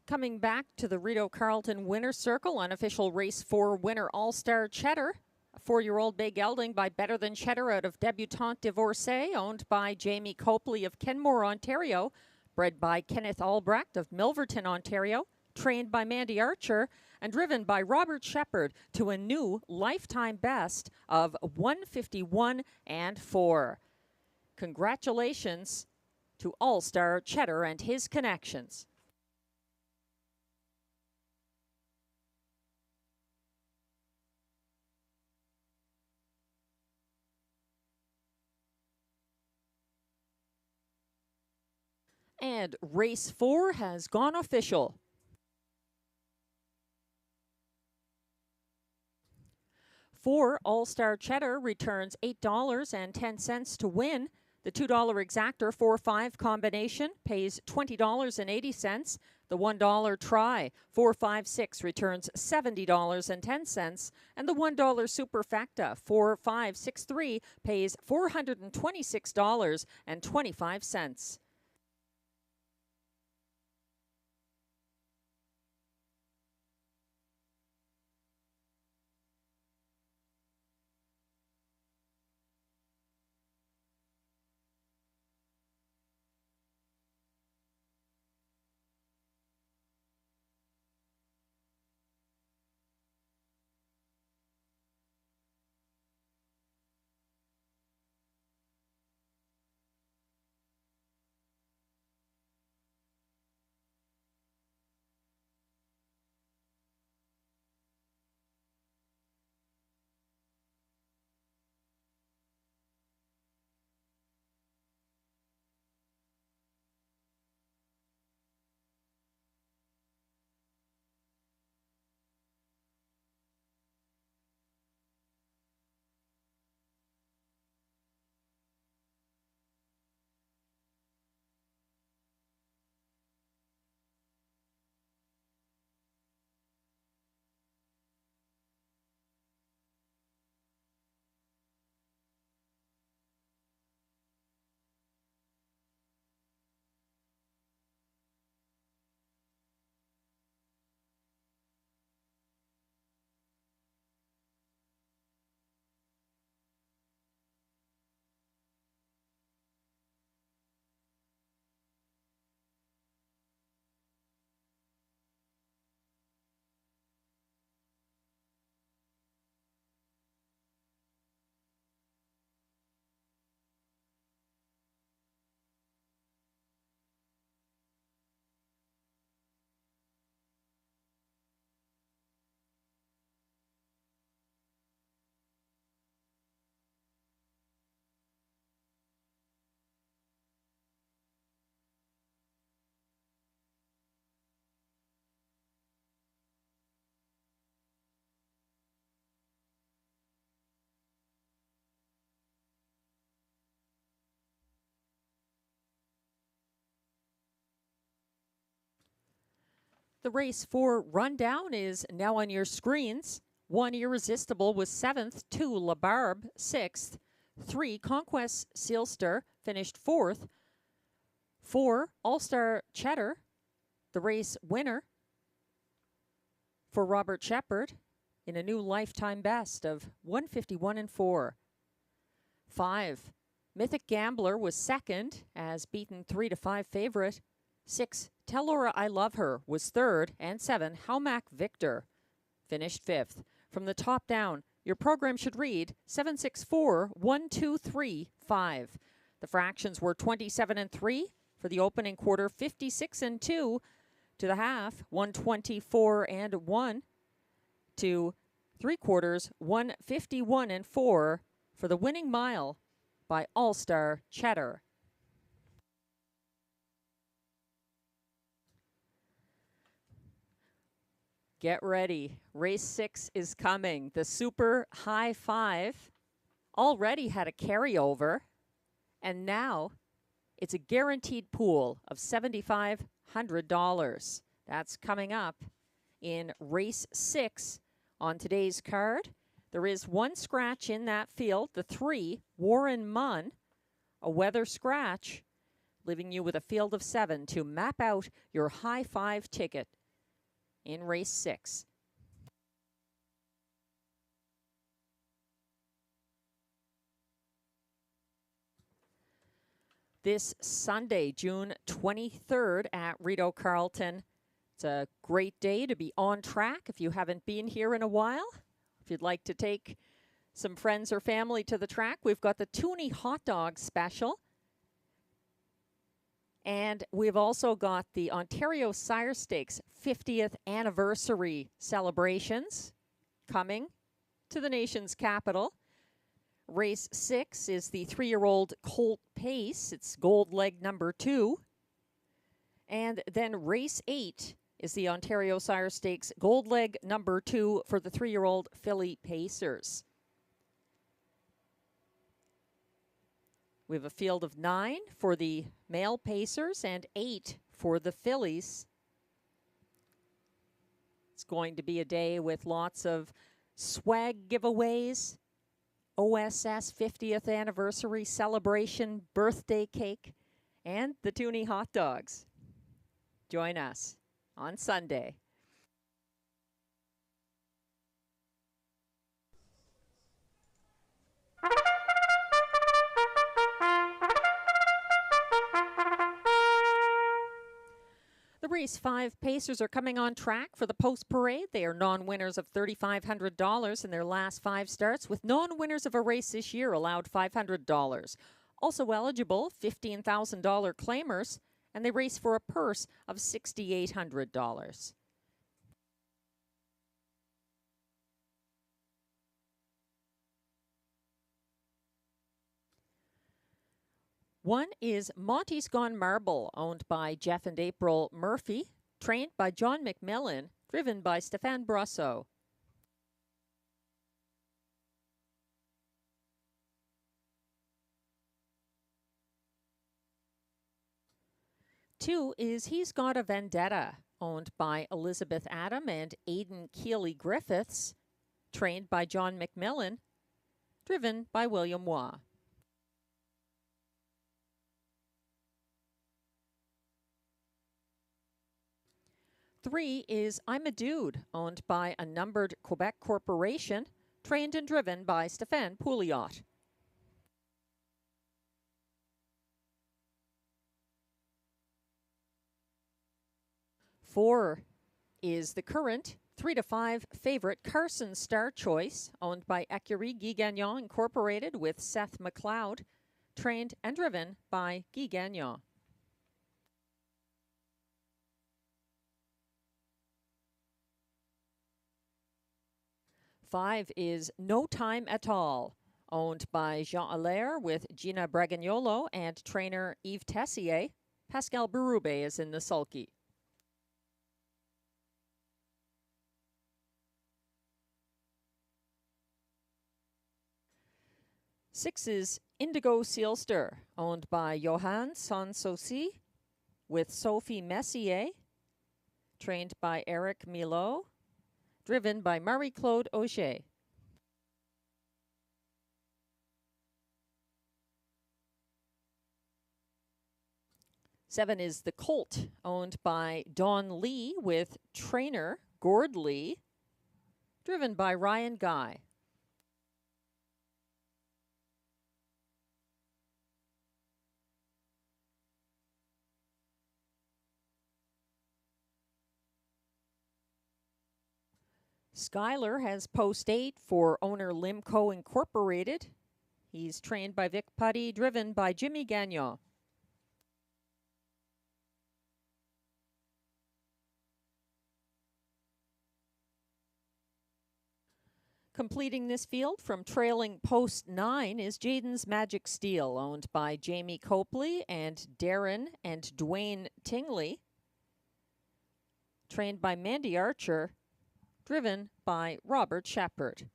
Coming back to the Rideau Carleton winner circle, unofficial race 4 winner All-Star Cheddar, a 4-year-old bay gelding by Better Than Cheddar out of Debutante Divorcée, owned by Jamie Copley of Kenmore, Ontario, bred by Kenneth Albrecht of Milverton, Ontario, trained by Mandy Archer, and driven by Robert Shepard to a new lifetime best of 1:51-4. Congratulations to All-Star Cheddar and his connections. And race 4 has gone official. For All-Star Cheddar returns $8.10 to win. The The $2 exactor 4-5 combination pays $20.80. The $1 try 4-5-6 returns $70.10. And the $1 superfecta 4-5-6-3 pays $426.25. The race 4 rundown is now on your screens. 1 Irresistible was 7th, 2 La Barbe 6th, 3 Conquest Sealster finished 4th, 4 All-Star Cheddar, the race winner for Robert Shepard in a new lifetime best of 151-4. 5 Mythic Gambler was 2nd as beaten 3-5 favorite. 6 Tell Laura I Love Her was 3rd, and 7 Haumac Victor finished 5th. From the top down, your program should read 7-6-4-1-2-3-5. The fractions were 27-3 for the opening quarter, 56-2 to the half, 124-1 to 3 quarters, 151-4 for the winning mile by All-Star Cheddar. Get ready. Race 6 is coming. The Super High Five already had a carryover, and now it's a guaranteed pool of $7,500. That's coming up in Race 6 on today's card. There is one scratch in that field, the 3, Warren Munn, a weather scratch, leaving you with a field of 7 to map out your High Five ticket in Race 6. This Sunday, June 23rd at Rideau Carleton. It's a great day to be on track if you haven't been here in a while. If you'd like to take some friends or family to the track, we've got the Toonie Hot Dog Special. And we've also got the Ontario Sire Stakes 50th anniversary celebrations coming to the nation's capital. Race 6 is the 3-year-old Colt Pace. It's gold leg number 2. And then race 8 is the Ontario Sire Stakes gold leg number 2 for the 3-year-old filly Pacers. We have a field of 9 for the male Pacers and 8 for the fillies. It's going to be a day with lots of swag giveaways, OSS 50th anniversary celebration, birthday cake, and the Toonie hot dogs. Join us on Sunday. The Race 5 Pacers are coming on track for the post parade. They are non-winners of $3,500 in their last 5 starts, with non-winners of a race this year allowed $500. Also eligible, $15,000 claimers, and they race for a purse of $6,800. One is Monty's Gone Marble, owned by Jeff and April Murphy, trained by John McMillan, driven by Stéphane Brosseau. Two is He's Got a Vendetta, owned by Elizabeth Adam and Aidan Keeley Griffiths, trained by John McMillan, driven by William Waugh. Three is I'm a Dude, owned by a numbered Quebec corporation, trained and driven by Stéphane Pouliot. Four is the current 3 to 5 favorite Carson Star Choice, owned by Écurie Guy Gagnon Incorporated with Seth McLeod, trained and driven by Guy Gagnon. 5 is No Time at All, owned by Jean Allaire with Gina Bragagnolo and trainer Yves Tessier. Pascal Berube is in the sulky. Six is Indigo Sealster, owned by Johan Sanssouci with Sophie Messier, trained by Eric Milo, driven by Marie-Claude Auger. Seven is the Colt, owned by Don Lee with trainer Gord Lee, driven by Ryan Guy. Skyler has post 8 for owner Limco Incorporated. He's trained by Vic Putty, driven by Jimmy Gagnon. Completing this field from trailing post 9 is Jaden's Magic Steel, owned by Jamie Copley and Darren and Dwayne Tingley. Trained by Mandy Archer, driven by Robert Shepard.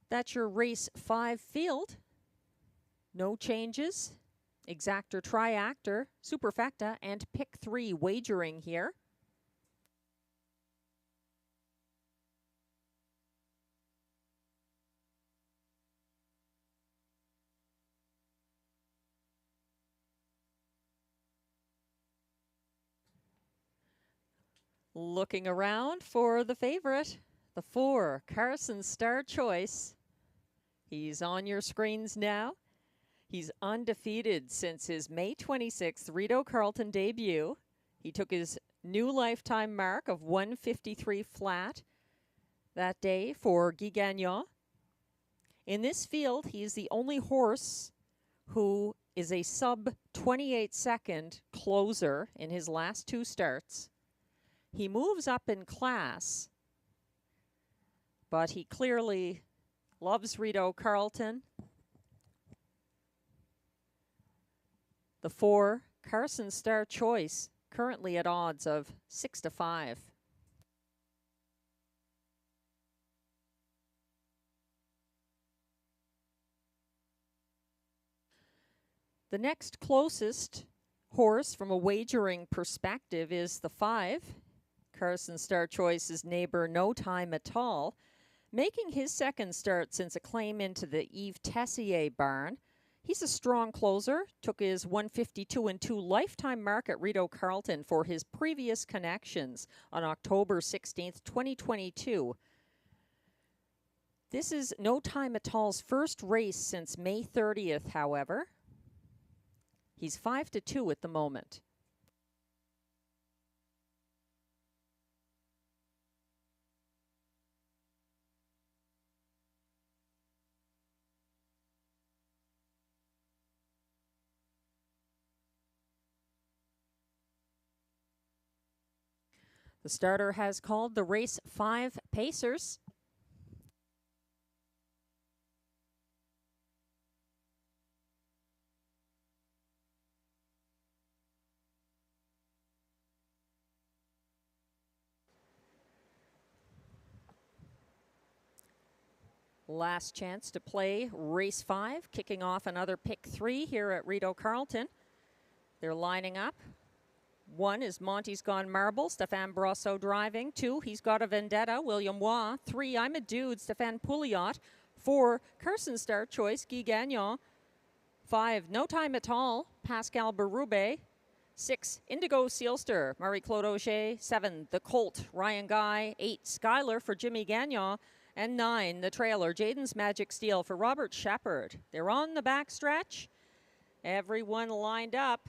That's your race 5 field. No changes. Exactor, Triactor, Superfecta, and Pick 3 wagering here. Looking around for the favorite, the 4, Carson Star Choice. He's on your screens now. He's undefeated since his May 26th Rideau Carleton debut. He took his new lifetime mark of 153 flat that day for Guy Gagnon. In this field, he's the only horse who is a sub 28 second closer in his last 2 starts. He moves up in class, but he clearly loves Rideau Carleton. The 4, Carson Star Choice, currently at odds of 6 to 5. The next closest horse from a wagering perspective is the 5. Carson Star Choice's neighbor, No Time at All, making his second start since a claim into the Yves Tessier barn. He's a strong closer, took his 152-2 lifetime mark at Rideau Carleton for his previous connections on October 16th, 2022. This is No Time at All's first race since May 30th, however. He's 5-2 at the moment. The starter has called the race 5 Pacers. Last chance to play race 5, kicking off another pick 3 here at Rideau Carleton. They're lining up. 1 is Monty's Gone Marble, Stéphane Brosseau driving. 2, He's Got a Vendetta, William Waugh. 3, I'm a Dude, Stéphane Pouliot. 4, Carson Star Choice, Guy Gagnon. 5, No Time at All, Pascal Berube. 6, Indigo Sealster, Marie-Claude Auger. 7, The Colt, Ryan Guy. 8, Skylar for Jimmy Gagnon. And 9, the trailer, Jaden's Magic Steel for Robert Shepard. They're on the backstretch. Everyone lined up.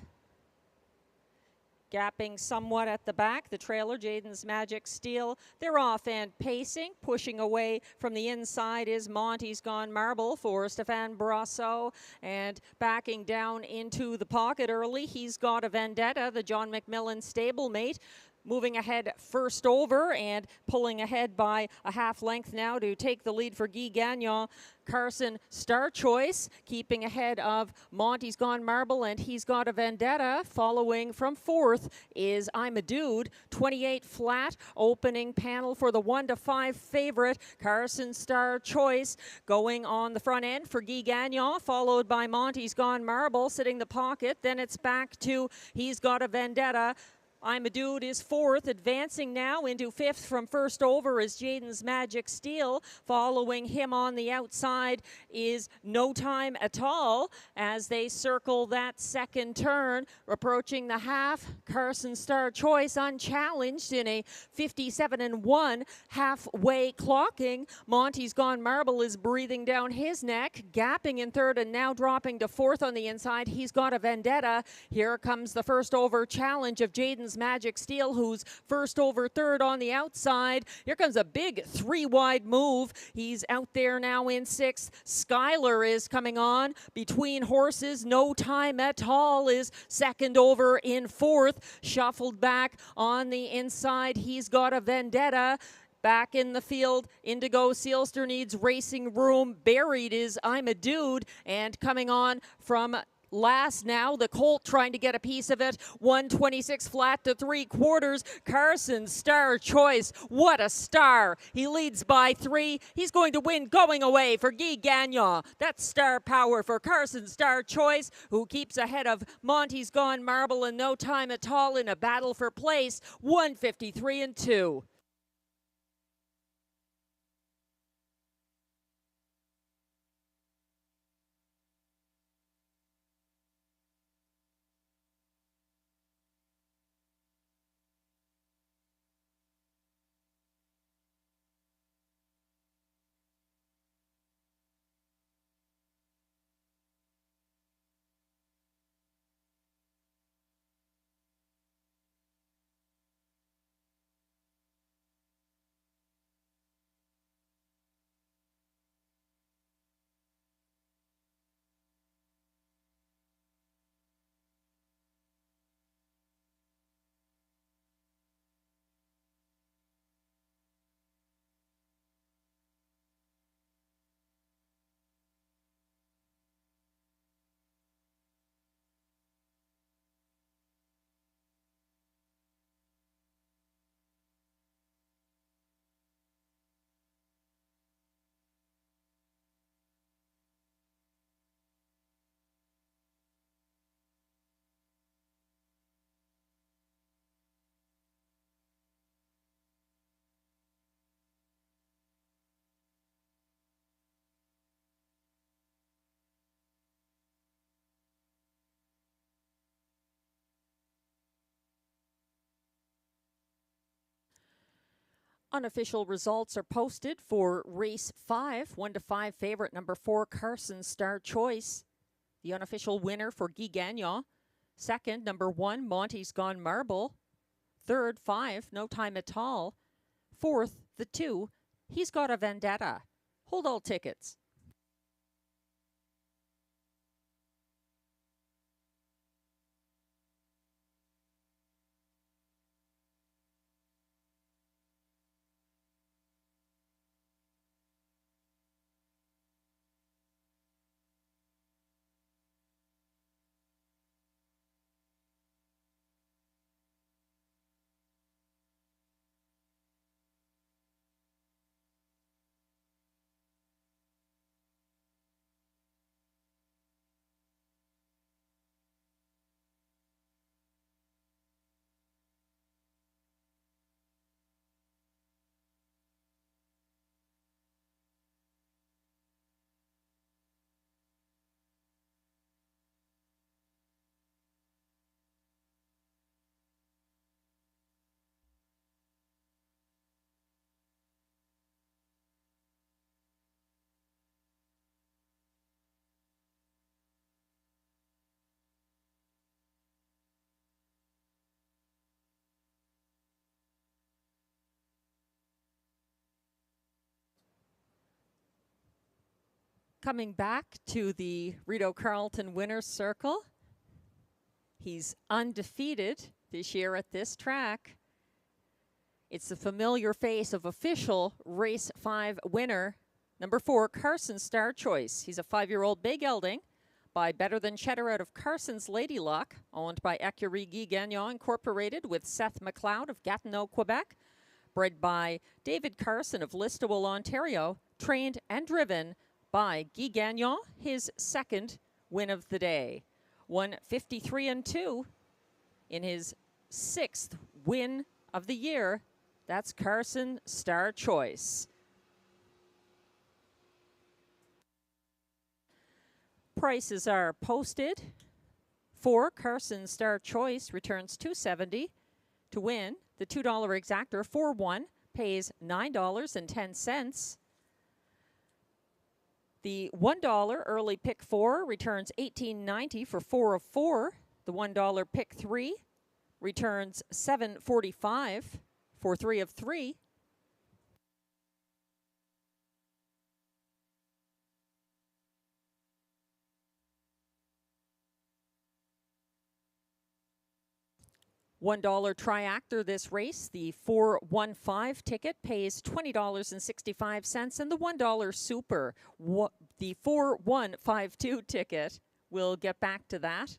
Gapping somewhat at the back, the trailer, Jaden's Magic Steel. They're off and pacing. Pushing away from the inside is Monty's Gone Marble for Stéphane Brosseau. And backing down into the pocket early, He's Got a Vendetta, the John McMillan stablemate. Moving ahead first over and pulling ahead by a half length now to take the lead for Guy Gagnon. Carson Star Choice keeping ahead of Monty's Gone Marble and He's Got a Vendetta. Following from 4th is I'm a Dude. 28 flat opening panel for the 1-5 favorite Carson Star Choice going on the front end for Guy Gagnon, followed by Monty's Gone Marble sitting the pocket. Then it's back to He's Got a Vendetta. I'm a Dude is 4th, advancing now into 5th from first over is Jaden's Magic Steel. Following him on the outside is No Time at All as they circle that second turn. Approaching the half, Carson Star Choice unchallenged in a 57-1 halfway clocking. Monty's Gone Marble is breathing down his neck, gapping in 3rd and now dropping to 4th on the inside. He's Got a Vendetta. Here comes the first over challenge of Jaden's Magic Steel, who's first over 3rd on the outside. Here comes a big 3-wide move. He's out there now in 6th. Skylar is coming on between horses. No Time at All is second over in 4th. Shuffled back on the inside. He's Got a Vendetta. Back in the field, Indigo Sealster needs racing room. Buried is I'm a Dude, and coming on from last now, the Colt trying to get a piece of it. 126 flat to 3/4. Carson Star Choice, what a star. He leads by 3. He's going to win going away for Guy Gagnon. That's star power for Carson Star Choice, who keeps ahead of Monty's Gone Marble and No Time at All in a battle for place. 153-2. Unofficial results are posted for race 5, 1-5 favorite, number 4, Carson Star Choice. The unofficial winner for Guy Gagnon. Second, number 1, Monty's Gone Marble. Third, 5, No Time at All. Fourth, the 2, He's Got a Vendetta. Hold all tickets. Coming back to the Rideau Carleton winner's circle. He's undefeated this year at this track. It's the familiar face of official race 5 winner, number 4, Carson Star Choice. He's a 5-year-old big gelding by Better Than Cheddar out of Carson's Lady Luck, owned by Écurie Guy Gagnon Incorporated with Seth McLeod of Gatineau, Quebec. Bred by David Carson of Listowel, Ontario. Trained and driven by Guy Gagnon, his second win of the day. Won 53-2 in his 6th win of the year. That's Carson Star Choice. Prices are posted. For Carson Star Choice returns $2.70 to win. The $2 exactor 4-1 pays $9.10. The $1 early pick 4 returns $18.90 for 4 of 4. The $1 pick 3 returns $7.45 for 3 of 3. $1 triactor this race. The 4-1-5 ticket pays $20.65, and the $1 super, the 4-1-5-2 ticket, we'll get back to that.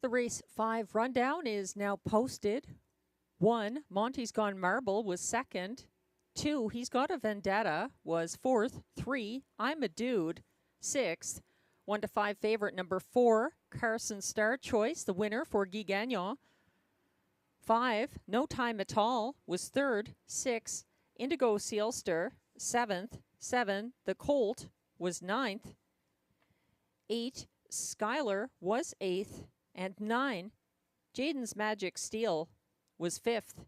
The race 5 rundown is now posted. 1, Monty's Gone Marble was second. 2, He's Got a Vendetta was fourth. 3, I'm a Dude, sixth. 1 to 5 favorite number 4, Carson Star Choice, the winner for Guy Gagnon. 5, No Time at All was third. 6, Indigo Sealster, seventh. 7, The Colt was ninth. 8, Skylar was eighth. And 9, Jaden's Magic Steel was fifth.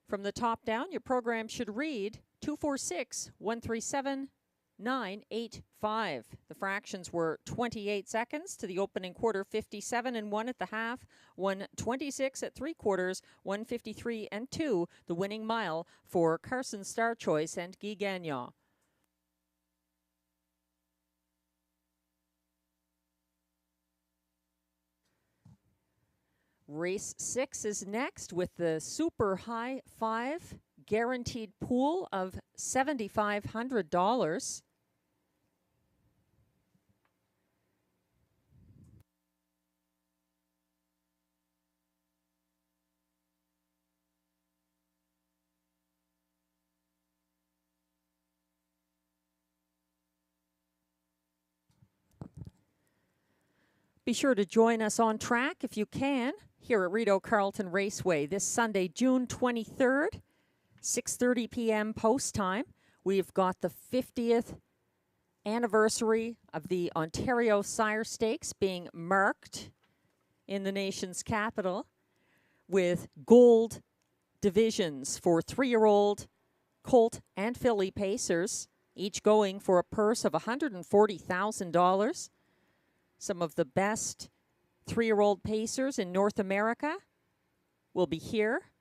From the top down, your program should read 246 137 985. The fractions were 28 seconds to the opening quarter, 57 and 1 at the half, 126 at 3/4, 153 and 2, the winning mile for Carson Star Choice and Guy Gagnon. Race 6 is next with the Super High 5 guaranteed pool of $7,500. Be sure to join us on track if you can here at Rideau Carleton Raceway this Sunday, June 23rd, 6:30 p.m. post time. We've got the 50th anniversary of the Ontario Sire Stakes being marked in the nation's capital with gold divisions for 3-year-old Colt and Filly Pacers, each going for a purse of $140,000. Some of the best 3-year-old Pacers in North America will be here.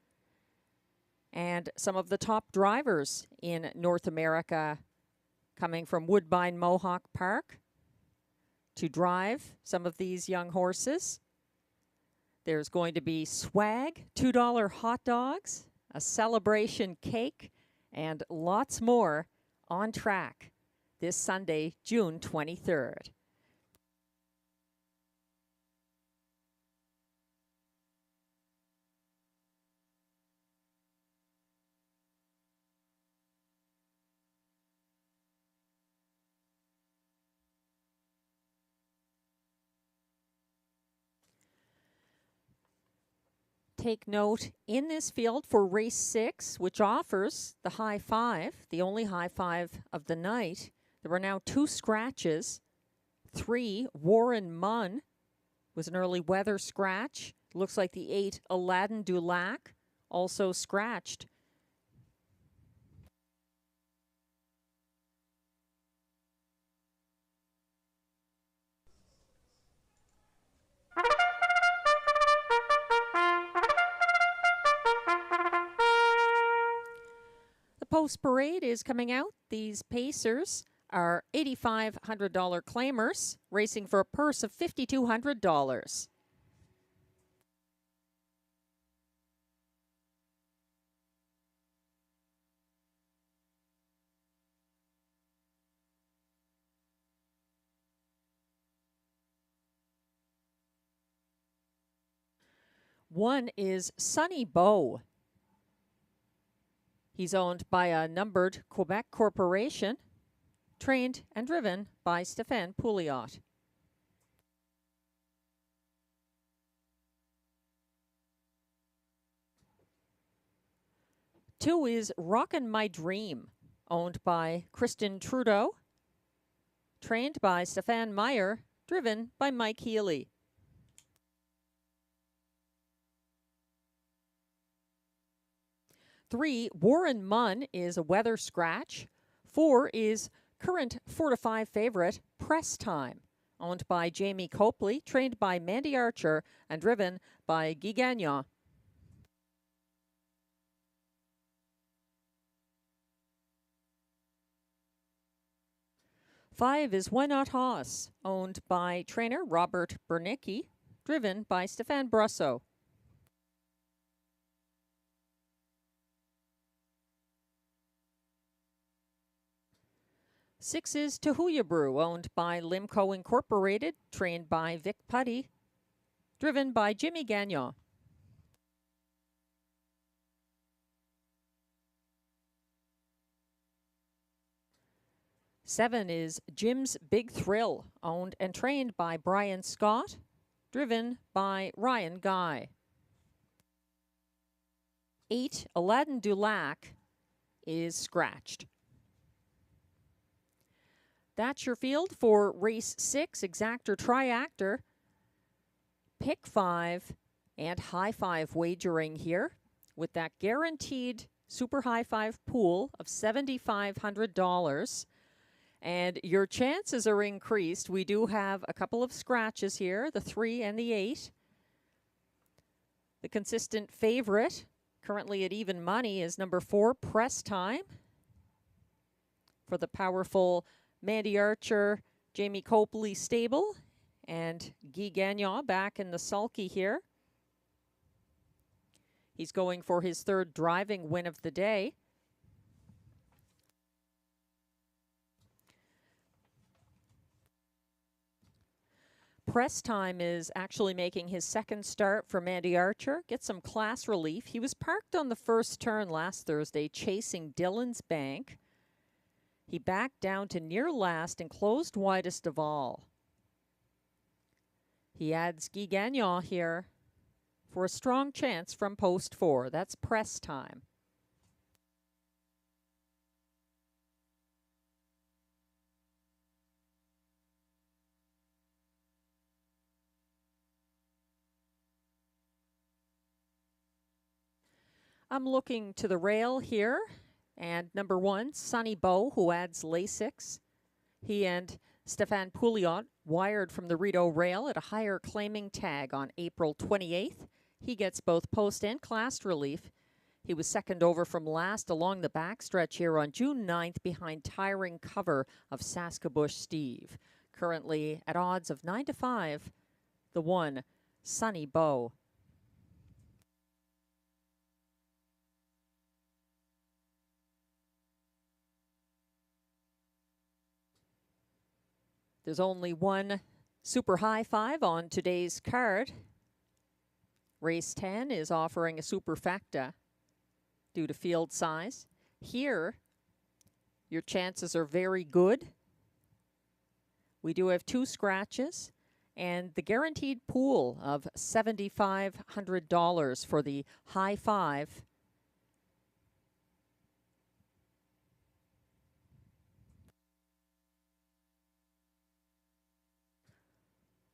And some of the top drivers in North America coming from Woodbine Mohawk Park to drive some of these young horses. There's going to be swag, $2 hot dogs, a celebration cake, and lots more on track this Sunday, June 23rd. Take note in this field for race 6, which offers the high 5, the only high 5 of the night. There are now 2 scratches. 3, Warren Munn was an early weather scratch. Looks like the 8, Aladdin Dulac, also scratched. Post parade is coming out. These Pacers are $8,500 claimers, racing for a purse of $5,200. One is Sunny Bow. He's owned by a numbered Quebec corporation, trained and driven by Stéphane Pouliot. Two is Rockin' My Dream, owned by Kristen Trudeau, trained by Stéphane Meyer, driven by Mike Healy. 3, Warren Munn is a weather scratch. 4 is current 4 to 5 favorite, Press Time, owned by Jamie Copley, trained by Mandy Archer, and driven by Guy Gagnon. Five is Why Not Hoss, owned by trainer Robert Bernicki, driven by Stéphane Brosseau. 6 is Tahuya Brew, owned by Limco Incorporated, trained by Vic Putty, driven by Jimmy Gagnon. Seven is Jim's Big Thrill, owned and trained by Brian Scott, driven by Ryan Guy. 8, Aladdin Dulac, is scratched. That's your field for race 6, exactor, triactor, pick 5, and high 5 wagering here with that guaranteed super high 5 pool of $7,500. And your chances are increased. We do have a couple of scratches here, the 3 and the 8. The consistent favorite, currently at even money, is number 4, Press Time. For the powerful Mandy Archer, Jamie Copley stable, and Guy Gagnon back in the sulky here. He's going for his 3rd driving win of the day. Press Time is actually making his 2nd start for Mandy Archer. Get some class relief. He was parked on the 1st turn last Thursday chasing Dillon's Bank. He backed down to near last and closed widest of all. He adds Guy Gagnon here for a strong chance from post 4. That's Press Time. I'm looking to the rail here, and number 1, Sonny Bow, who adds Lasix. He and Stefan Pouliot wired from the Rideau rail at a higher claiming tag on April 28th. He gets both post and class relief. He was 2nd over from last along the backstretch here on June 9th behind tiring cover of Saskabush Steve. Currently at odds of 9-5, the 1, Sonny Bow. There's only one super high 5 on today's card. Race 10 is offering a superfecta due to field size. Here, your chances are very good. We do have 2 scratches and the guaranteed pool of $7,500 for the high 5.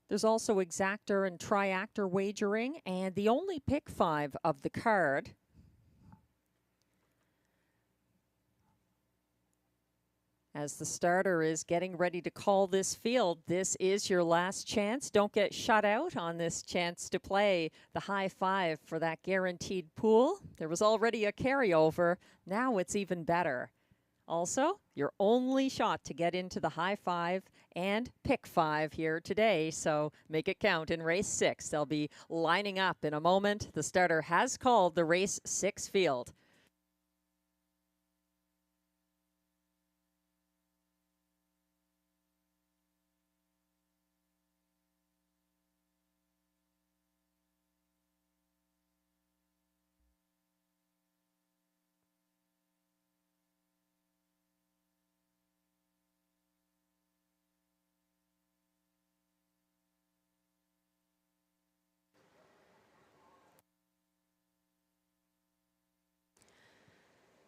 There's also exactor and triactor wagering, and the only pick 5 of the card as the starter is getting ready to call this field. This is your last chance. Don't get shut out on this chance to play the high 5 for that guaranteed pool. There was already a carryover. Now it's even better. Also, your only shot to get into the high 5 and pick 5 here today, so make it count in race 6. They'll be lining up in a moment. The starter has called the race 6 field.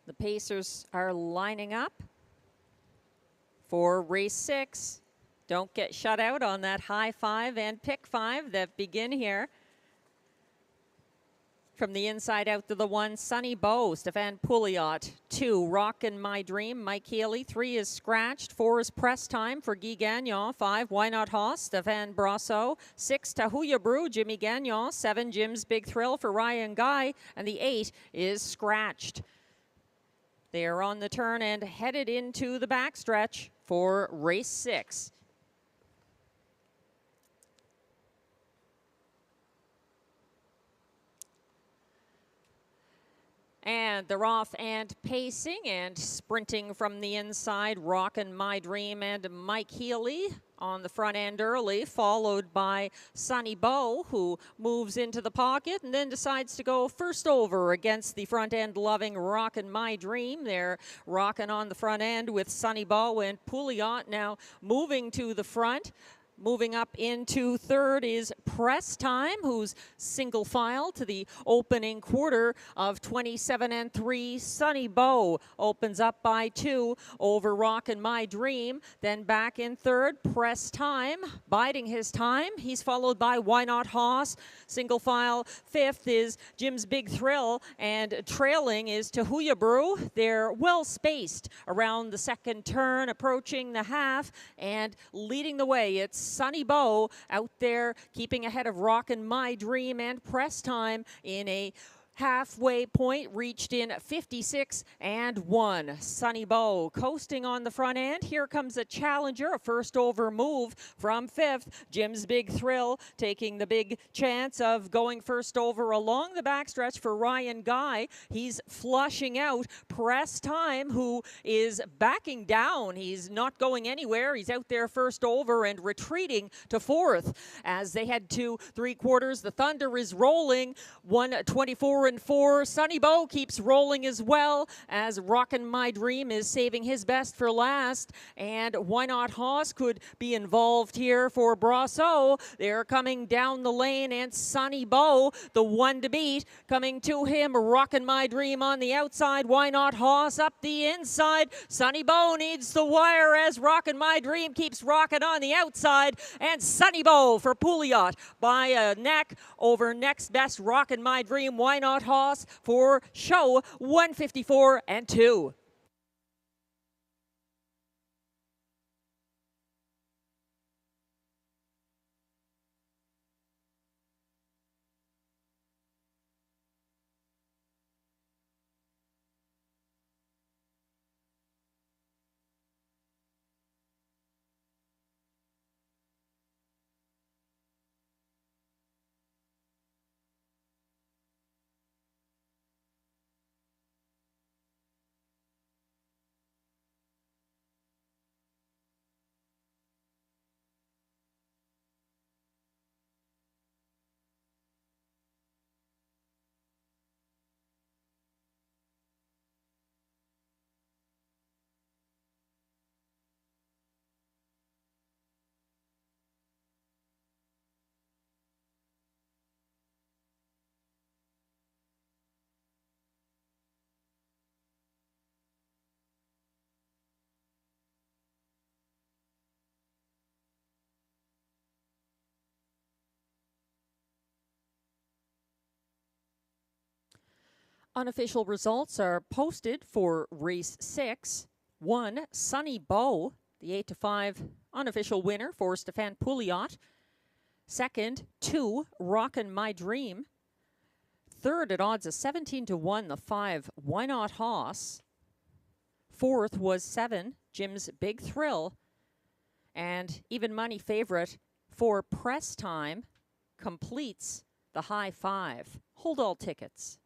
The Pacers are lining up for race 6. Don't get shut out on that high 5 and pick 5 that begin here. From the inside out to the 1, Sonny Bow, Stefan Pouliot. 2, Rockin' My Dream, Mike Healy. 3 is scratched. 4 is Press Time for Guy Gagnon. 5, Why Not Hoss, Stefan Brasso. 6, Tahuya Brew, Jimmy Gagnon. 7, Jim's Big Thrill for Ryan Guy. And the 8 is scratched. They are on the turn and headed into the backstretch for race 6. And they're off and pacing and sprinting from the inside. Rockin' My Dream and Mike Healy. on the front end early, followed by Sunny Bow, who moves into the pocket and then decides to go first over against the front end loving Rockin' My Dream. They're rocking on the front end with Sunny Bow and Pouliot now moving to the front. Moving up into third is Press Time, who's single file to the opening quarter of 27 and 3. Sunny Bow opens up by 2 over Rockin' My Dream. Then back in third, Press Time, biding his time. He's followed by Why Not Hoss. Single file fifth is Jim's Big Thrill, and trailing is Tahuya Brew. They're well spaced around the second turn, approaching the half, and leading the way. It's Sunny Bow out there keeping ahead of Rockin' My Dream and Press Time in a halfway point reached in 56 and 1. Sunny Bow coasting on the front end. Here comes a challenger, a first over move from fifth. Jim's Big Thrill taking the big chance of going first over along the backstretch for Ryan Guy. He's flushing out Press Time, who is backing down. He's not going anywhere. He's out there first over and retreating to fourth. As they head to three quarters, the Thunder is rolling. 1:24 and 4. Sunny Bow keeps rolling as well, as Rockin' My Dream is saving his best for last. And Why Not Hoss could be involved here for Brasso. They're coming down the lane, and Sunny Bow, the one to beat, coming to him. Rockin' My Dream on the outside. Why Not Hoss up the inside. Sunny Bow needs the wire as Rockin' My Dream keeps rocking on the outside. And Sunny Bow for Pouliot by a neck over next best Rockin' My Dream. Why Not Hoss for show 154 and 2. Unofficial results are posted for race 6. 1, Sunny Bow, the 8-5 unofficial winner for Stefan Pouliot. Second, 2, Rockin' My Dream. Third at odds of 17-1, the 5, Why Not Hoss. Fourth was 7, Jim's Big Thrill. And even money favorite for Press Time completes the high 5. Hold all tickets.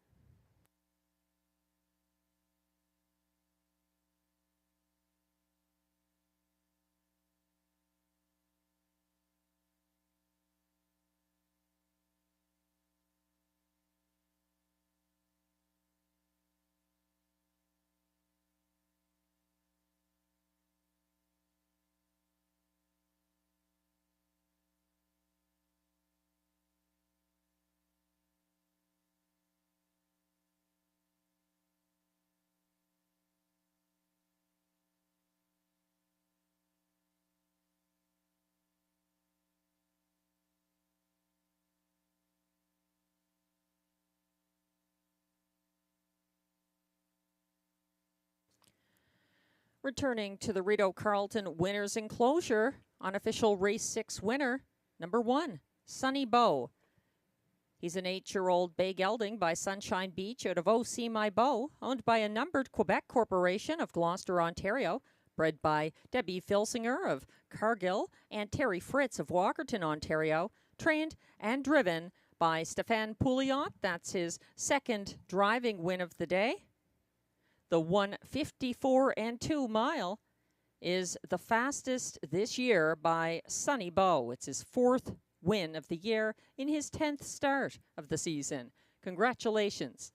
Returning to the Rideau Carleton Winners Enclosure, unofficial race 6 winner, number 1, Sunny Bow. He's an 8-year-old bay gelding by Sunshine Beach out of OC My Bow, owned by a numbered Quebec corporation of Gloucester, Ontario, bred by Debbie Filsinger of Cargill and Terry Fritz of Walkerton, Ontario, trained and driven by Stefan Pouliot. That's his second driving win of the day. The 1:54 and 2 mile is the fastest this year by Sonny Bow. It's his 4th win of the year in his 10th start of the season. Congratulations.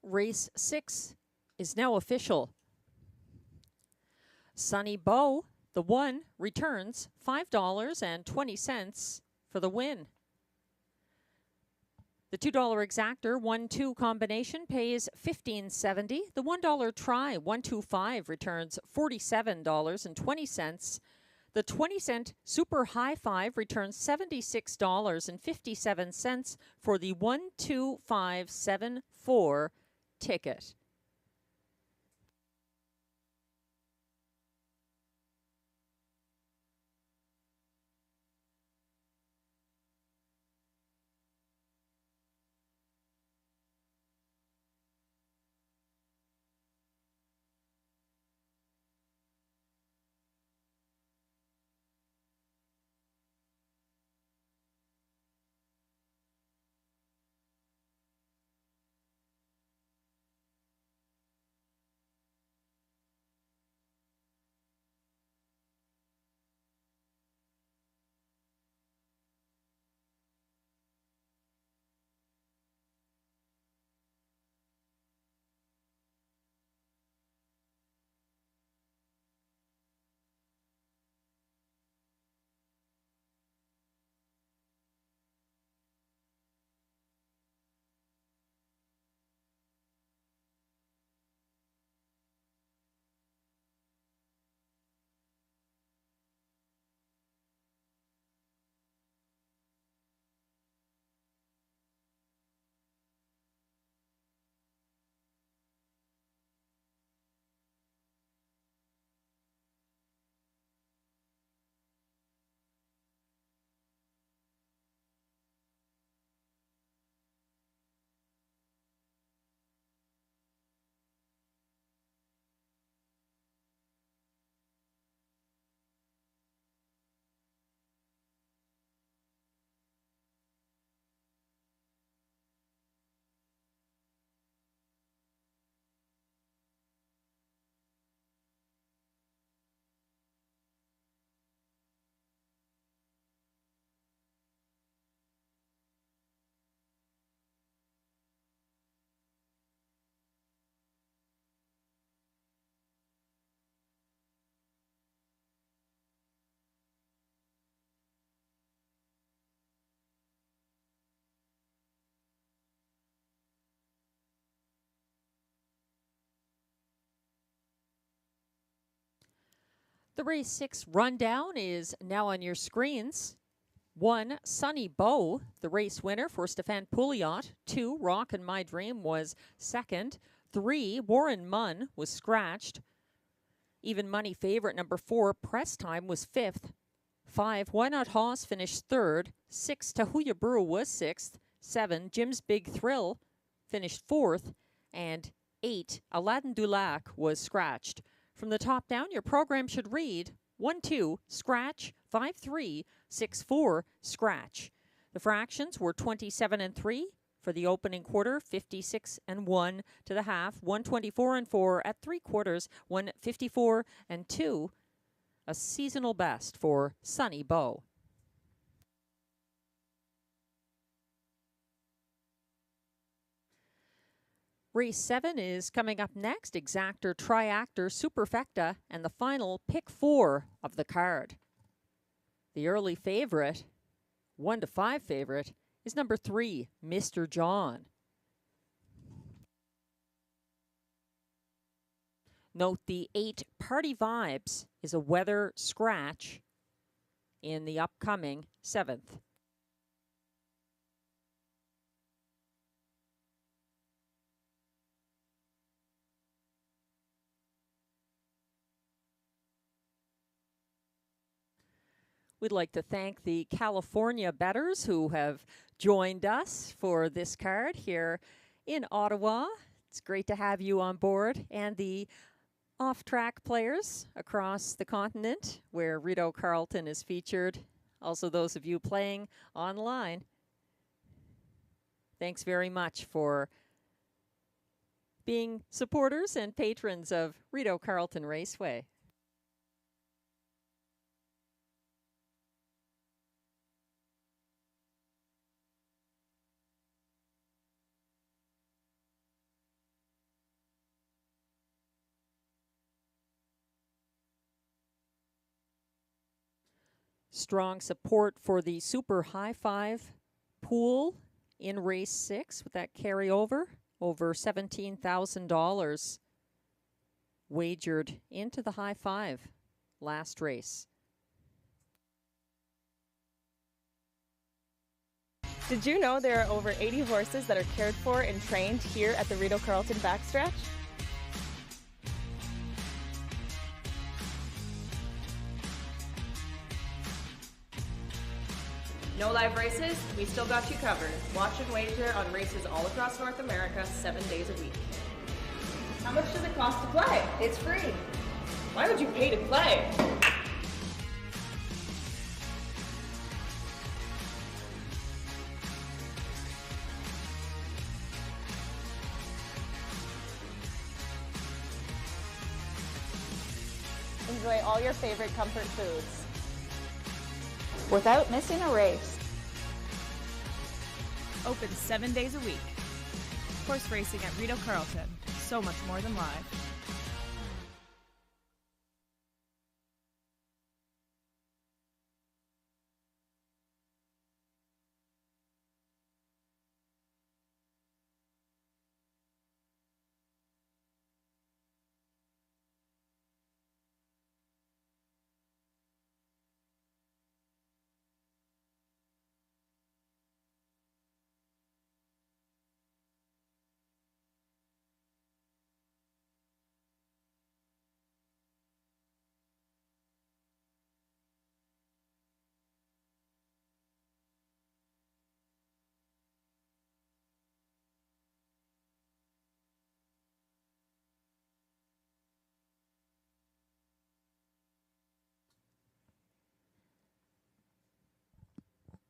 Race 6 is now official. Sonny Bow, the 1, returns $5.20 for the win. The $2 exactor 1-2 combination pays $15.70. The $1 try 125 returns $47.20. The 20-cent super high five returns $76.57 for the 12574 ticket. The race 6 rundown is now on your screens. 1, Sonny Bow, the race winner for Stefan Pouliot. 2, Rockin' My Dream was second. 3, Warren Munn was scratched. Even money favorite number 4, Press Time, was 5th. 5, Why Not Hoss finished 3rd. 6, Tahuya Brew was 6th. 7, Jim's Big Thrill finished 4th. And 8, Aladdin Dulac was scratched. From the top down, your program should read 1-2, scratch, 5-3, 6-4, scratch. The fractions were 27 and 3, for the opening quarter, 56-1 to the half, 124-4 at 3 quarters, 154-2, a seasonal best for Sonny Bow. Race 7 is coming up next, Exactor, Triactor, Superfecta, and the final pick 4 of the card. The early favorite, 1-5 favorite, is number 3, Mr. John. Note the 8 Party Vibes is a weather scratch in the upcoming 7th. We'd like to thank the California bettors who have joined us for this card here in Ottawa. It's great to have you on board, and the off-track players across the continent where Rideau Carleton is featured. Also those of you playing online. Thanks very much for being supporters and patrons of Rideau Carleton Raceway. Strong support for the Super High Five pool in race 6 with that carryover, over $17,000 wagered into the High Five last race. Did you know there are over 80 horses that are cared for and trained here at the Rideau Carleton backstretch? No live races? We still got you covered. Watch and wager on races all across North America 7 days a week. How much does it cost to play? It's free. Why would you pay to play? Enjoy all your favorite comfort foods without missing a race. Open 7 days a week. Horse racing at Rideau Carleton. So much more than live.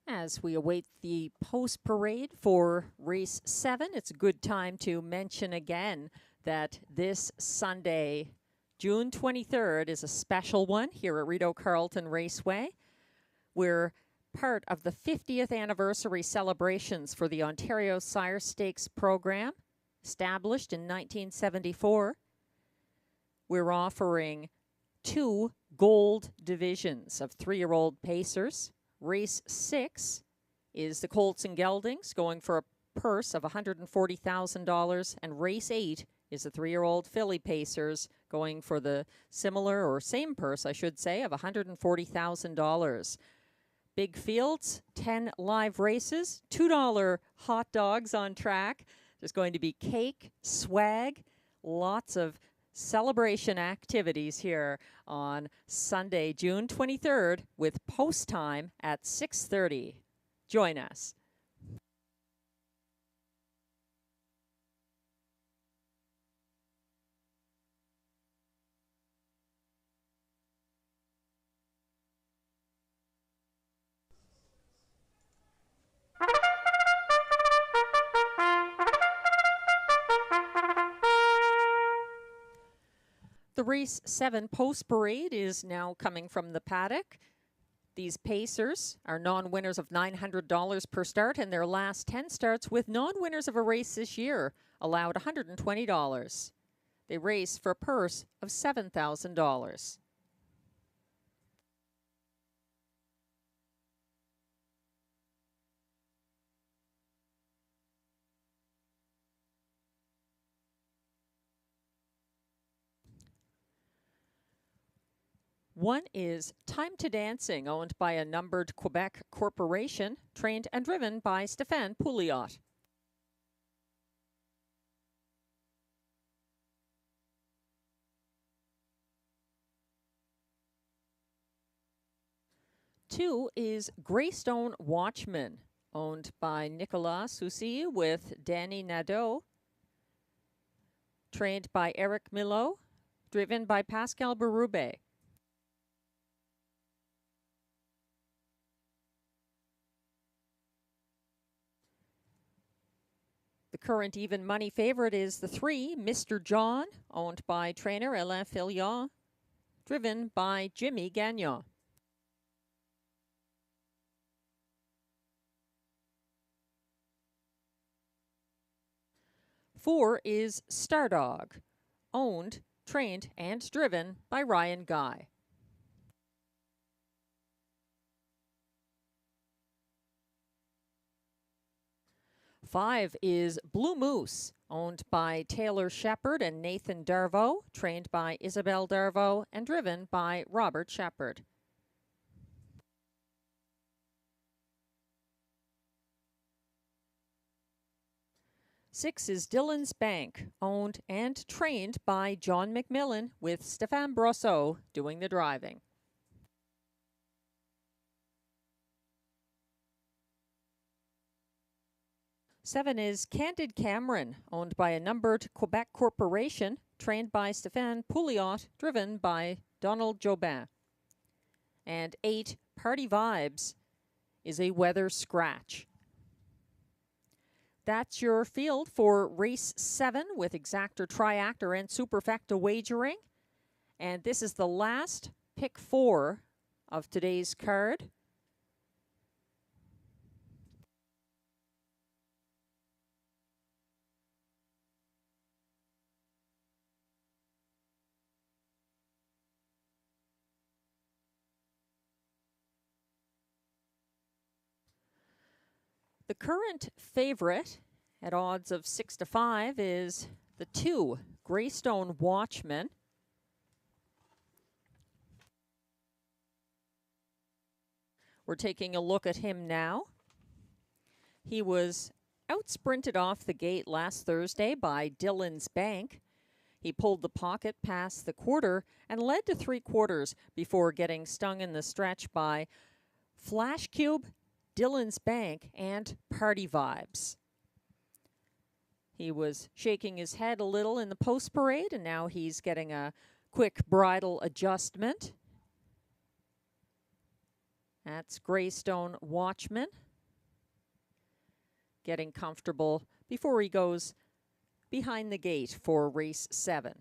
As we await the post parade for race 7, it's a good time to mention again that this Sunday, June 23rd, is a special one here at Rideau Carleton Raceway. We're part of the 50th anniversary celebrations for the Ontario Sire Stakes program, established in 1974. We're offering 2 gold divisions of 3-year-old pacers. Race 6 is the Colts and Geldings, going for a purse of $140,000, and race 8 is the 3-year-old filly pacers, going for the similar or same purse, I should say, of $140,000. Big fields, 10 live races, $2 hot dogs on track. There's going to be cake, swag, lots of celebration activities here on Sunday, June 23rd, with post time at 6:30. Join us. race 7 post parade is now coming from the paddock. These pacers are non-winners of $900 per start, and their last 10 starts with non-winners of a race this year allowed $120. They race for a purse of $7,000. One is Time to Dancing, owned by a numbered Quebec corporation, trained and driven by Stéphane Pouliot. Two is Greystone Watchman, owned by Nicolas Soucy with Danny Nadeau, trained by Eric Milot, driven by Pascal Berube. The current even money favorite is the 3, Mr. John, owned by trainer Alain Fillion, driven by Jimmy Gagnon. Four is Stardog, owned, trained, and driven by Ryan Guy. Five is Blue Moose, owned by Taylor Shepard and Nathan Darvaux, trained by Isabelle Darvaux, and driven by Robert Shepard. Six is Dylan's Bank, owned and trained by John McMillan, with Stéphane Brosseau doing the driving. Seven is Candid Cameron, owned by a numbered Quebec corporation, trained by Stéphane Pouliot, driven by Donald Jobin. And 8, Party Vibes, is a weather scratch. That's your field for race 7 with exactor, triactor, and superfecta wagering. And this is the last pick 4 of today's card. The current favorite at odds of 6 to 5 is the 2, Greystone Watchman. We're taking a look at him now. He was outsprinted off the gate last Thursday by Dylan's Bank. He pulled the pocket past the quarter and led to 3/4 before getting stung in the stretch by Flash Cube, Dylan's Bank, and Party Vibes. He was shaking his head a little in the post parade, and now he's getting a quick bridle adjustment. That's Greystone Watchman getting comfortable before he goes behind the gate for race 7.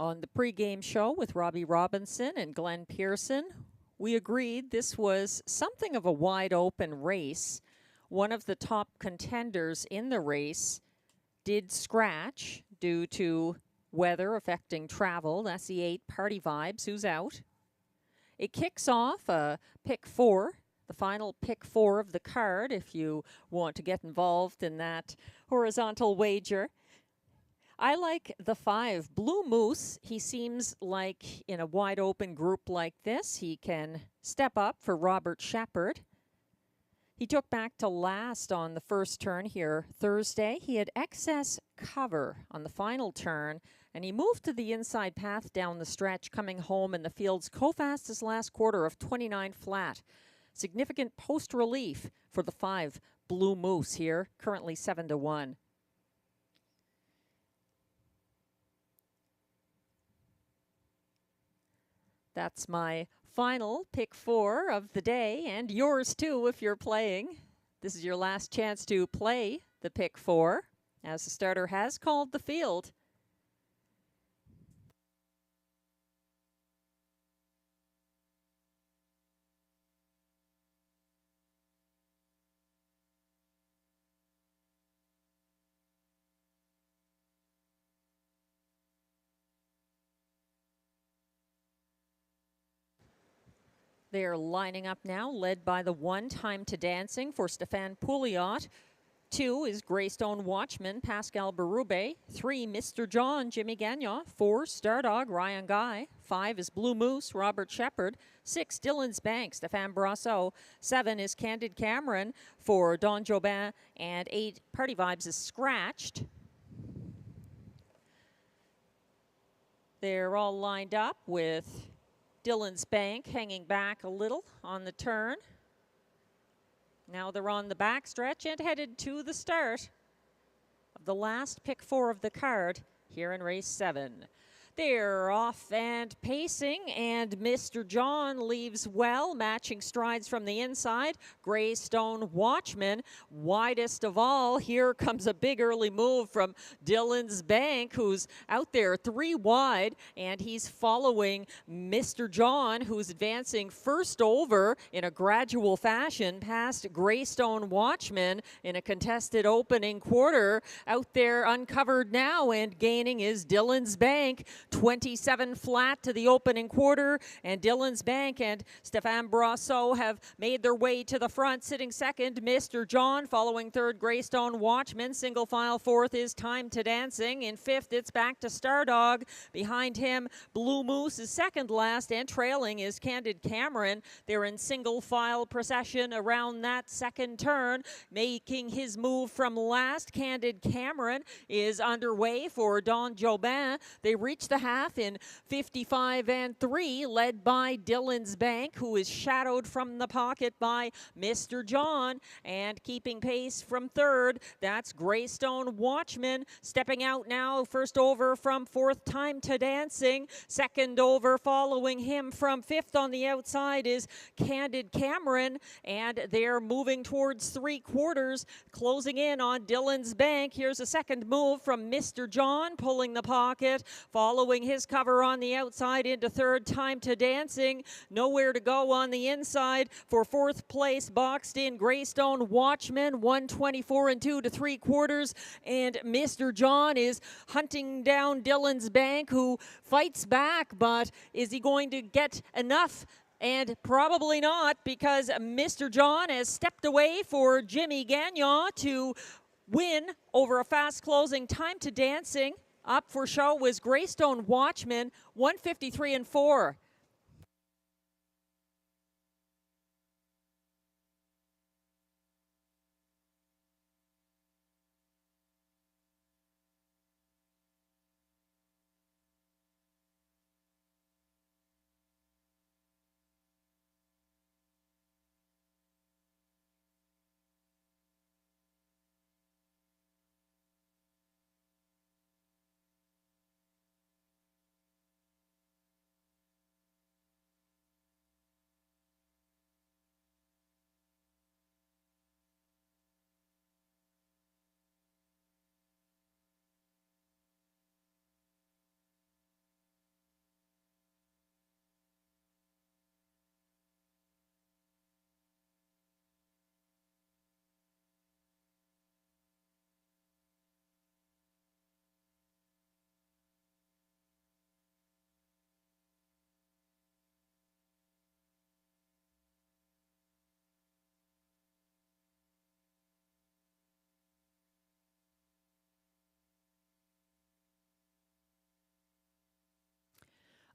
On the pregame show with Robbie Robinson and Glenn Pearson, we agreed this was something of a wide open race. One of the top contenders in the race did scratch due to weather affecting travel. That's the 8, Party Vibes, who's out. It kicks off pick 4, the final pick 4 of the card, if you want to get involved in that horizontal wager. I like the 5, Blue Moose. He seems like in a wide open group like this, he can step up for Robert Shepard. He took back to last on the first turn here Thursday. He had excess cover on the final turn, and he moved to the inside path down the stretch, coming home in the field's co-fastest last quarter of 29 flat. Significant post relief for the 5, Blue Moose here, currently 7 to 1. That's my final pick 4 of the day, and yours too if you're playing. This is your last chance to play the pick 4, as the starter has called the field. They're lining up now, led by the 1 Time to Dancing for Stefan Pouliot. 2 is Greystone Watchman, Pascal Berube. 3, Mr. John, Jimmy Gagnon. 4, Stardog, Ryan Guy. 5 is Blue Moose, Robert Shepard. 6, Dylan's Bank, Stéphane Brasseau. 7 is Candid Cameron for Don Jobin. And 8, Party Vibes is Scratched. They're all lined up with Dylan's Bank hanging back a little on the turn. Now they're on the backstretch and headed to the start of the last pick 4 of the card here in race 7. They're off and pacing, and Mr. John leaves well, matching strides from the inside. Greystone Watchman, widest of all. Here comes a big early move from Dylan's Bank, who's out there 3 wide, and he's following Mr. John, who's advancing first over in a gradual fashion past Greystone Watchman in a contested opening quarter. Out there uncovered now, and gaining is Dylan's Bank. 27 flat to the opening quarter, and Dylan's Bank and Stéphane Brasseau have made their way to the front, sitting second, Mr. John, following third, Greystone Watchman. Single file fourth is Time to Dancing. In fifth, it's back to Stardog. Behind him, Blue Moose is second last, and trailing is Candid Cameron. They're in single file procession around that second turn, making his move from last. Candid Cameron is underway for Don Jobin. They reach the half in 55 and 3, led by Dylan's Bank, who is shadowed from the pocket by Mr. John, and keeping pace from third, that's Greystone Watchman. Stepping out now, first over from fourth, Time to Dancing. Second over following him from fifth on the outside is Candid Cameron, and they're moving towards 3/4, closing in on Dylan's Bank. Here's a second move from Mr. John, pulling the pocket, following his cover on the outside into third, Time to Dancing. Nowhere to go on the inside for fourth place, boxed in Greystone Watchman, 124 and 2 to 3/4. And Mr. John is hunting down Dylan's Bank, who fights back, but is he going to get enough? And probably not, because Mr. John has stepped away for Jimmy Gagnon to win over a fast closing Time to Dancing. Up for show was Greystone Watchman, 153 and 4.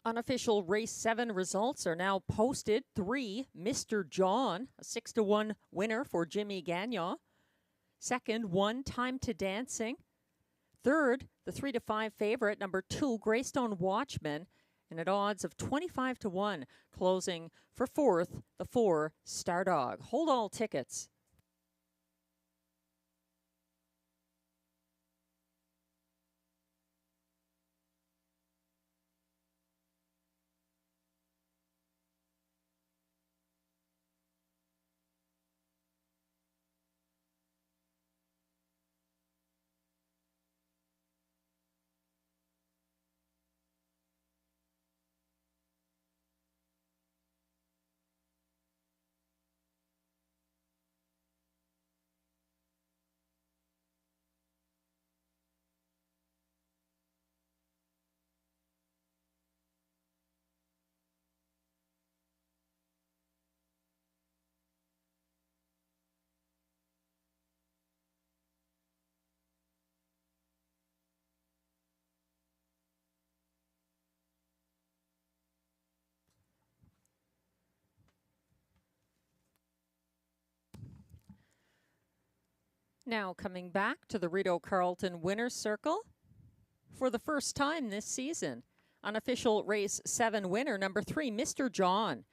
Unofficial race 7 results are now posted. 3, Mr. John, a 6-1 winner for Jimmy Gagnon. Second, 1, Time to Dancing. Third, the 3-5 favorite, number 2, Greystone Watchman. And at odds of 25 to 1, closing for fourth, the 4, Stardog. Hold all tickets. Now coming back to the Rideau Carleton Winner's Circle for the first time this season. Unofficial race 7 winner, number 3, Mr. John.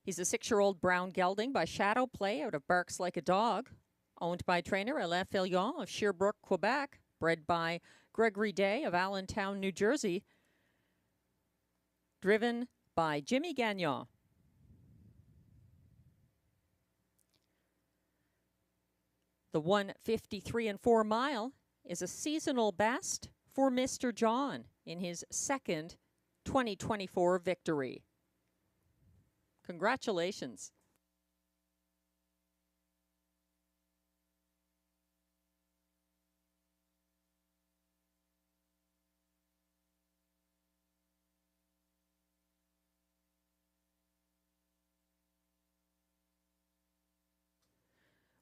He's a 6-year-old brown gelding by Shadow Play out of Barks Like a Dog, owned by trainer Alain Fillon of Sherbrooke, Quebec, bred by Gregory Day of Allentown, New Jersey, driven by Jimmy Gagnon. The 1:53 and 4 mile is a seasonal best for Mr. John in his second 2024 victory. Congratulations.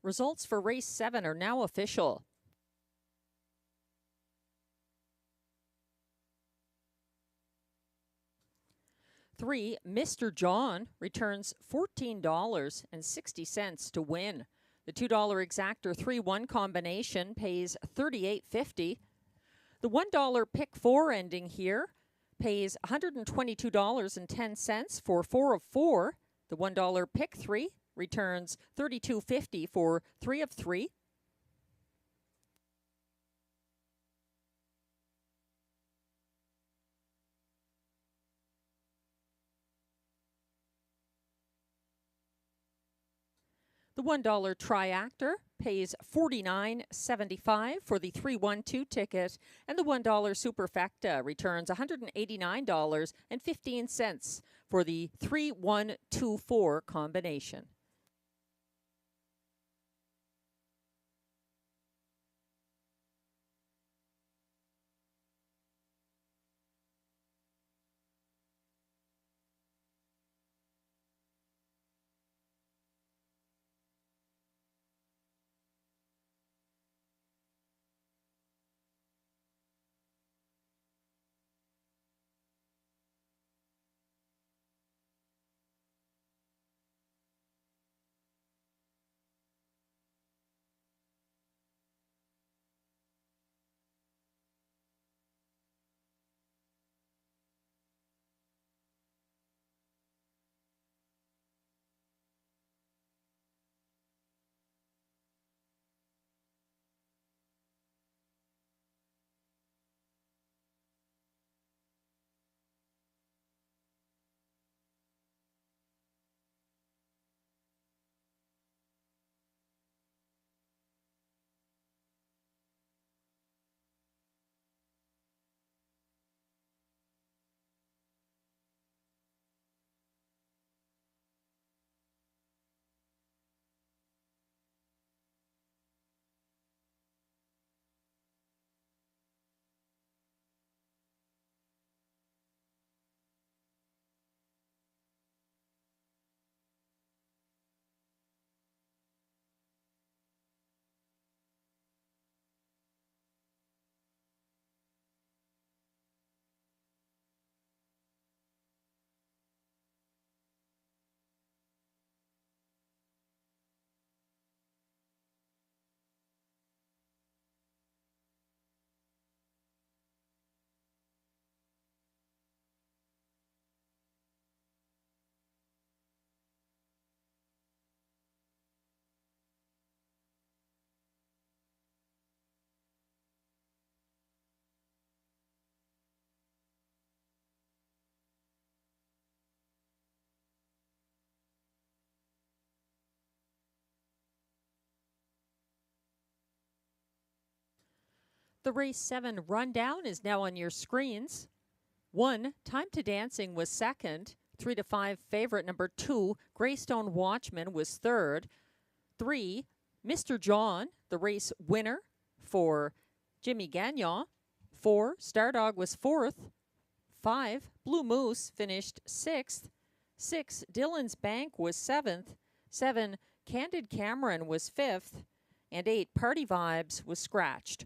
Results for race 7 are now official. Three, Mr. John returns $14.60 to win. The $2 exactor 3-1 combination pays $38.50. The $1 pick 4 ending here pays $122.10 for 4 of 4. The $1 pick 3 returns $32.50 for 3 of 3. The $1 triactor pays $49.75 for the 3-1-2 ticket, and the $1 superfecta returns $189.15 for the 3-1-2-4 combination. The race 7 rundown is now on your screens. 1, Time to Dancing was second. 3 to 5 favorite number 2, Greystone Watchman was third. 3, Mr. John, the race winner for Jimmy Gagnon. 4, Stardog was fourth. 5, Blue Moose finished sixth. 6, Dylan's Bank was seventh. 7, Candid Cameron was fifth. And 8, Party Vibes was scratched.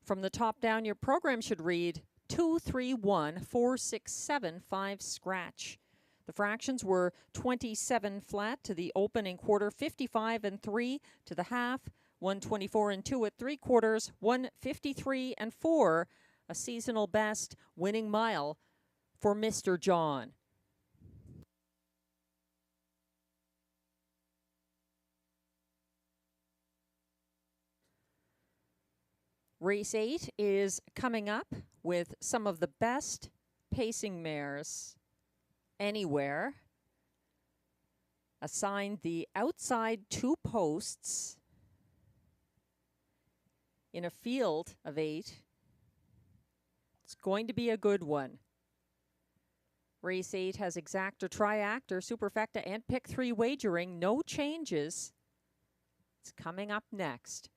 From the top down, your program should read 2, 3, 1, 4, 6, 7, 5 scratch. The fractions were 27 flat to the opening quarter, 55 and 3 to the half, 124 and 2 at 3/4, 153 and 4, a seasonal best winning mile for Mr. John. Race 8 is coming up with some of the best pacing mares anywhere. Assigned the outside 2 posts in a field of 8. It's going to be a good one. Race 8 has exacta, triactor, superfecta, and pick 3 wagering. No changes. It's coming up next.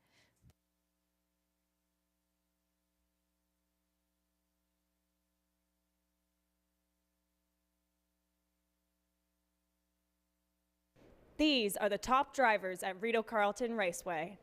These are the top drivers at Rideau Carleton Raceway.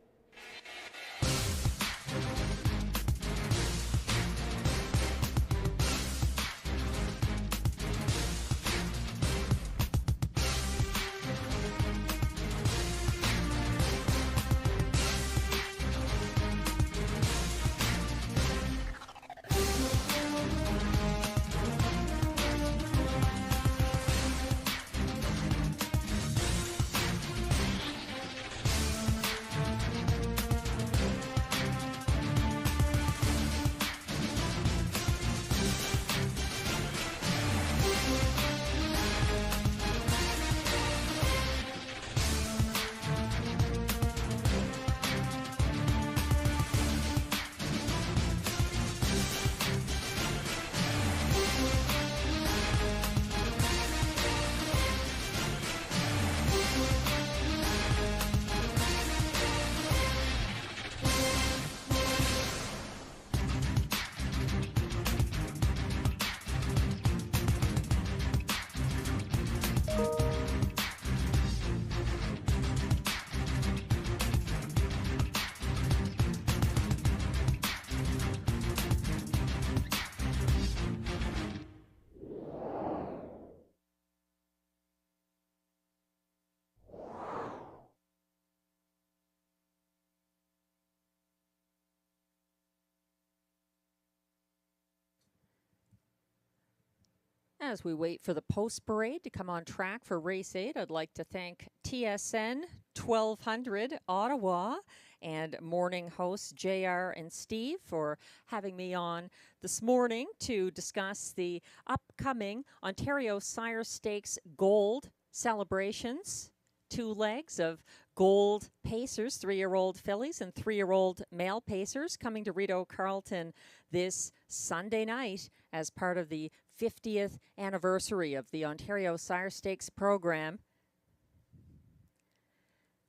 As we wait for the post parade to come on track for race 8, I'd like to thank TSN 1200 Ottawa and morning hosts JR and Steve for having me on this morning to discuss the upcoming Ontario Sire Stakes Gold celebrations. 2 legs of gold pacers, 3-year-old fillies and 3-year-old male pacers coming to Rideau Carleton this Sunday night as part of the 50th anniversary of the Ontario Sire Stakes program.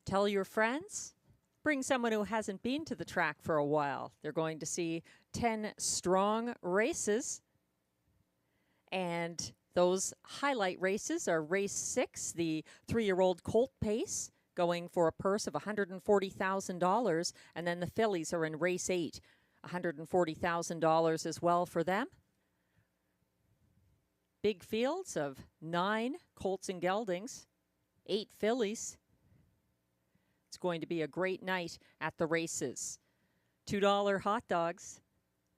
Tell your friends, bring someone who hasn't been to the track for a while. They're going to see 10 strong races, and those highlight races are race 6, the 3-year-old colt pace, going for a purse of $140,000, and then the fillies are in race 8, $140,000 as well for them. Big fields of 9 colts and geldings, 8 fillies. It's going to be a great night at the races. $2 hot dogs,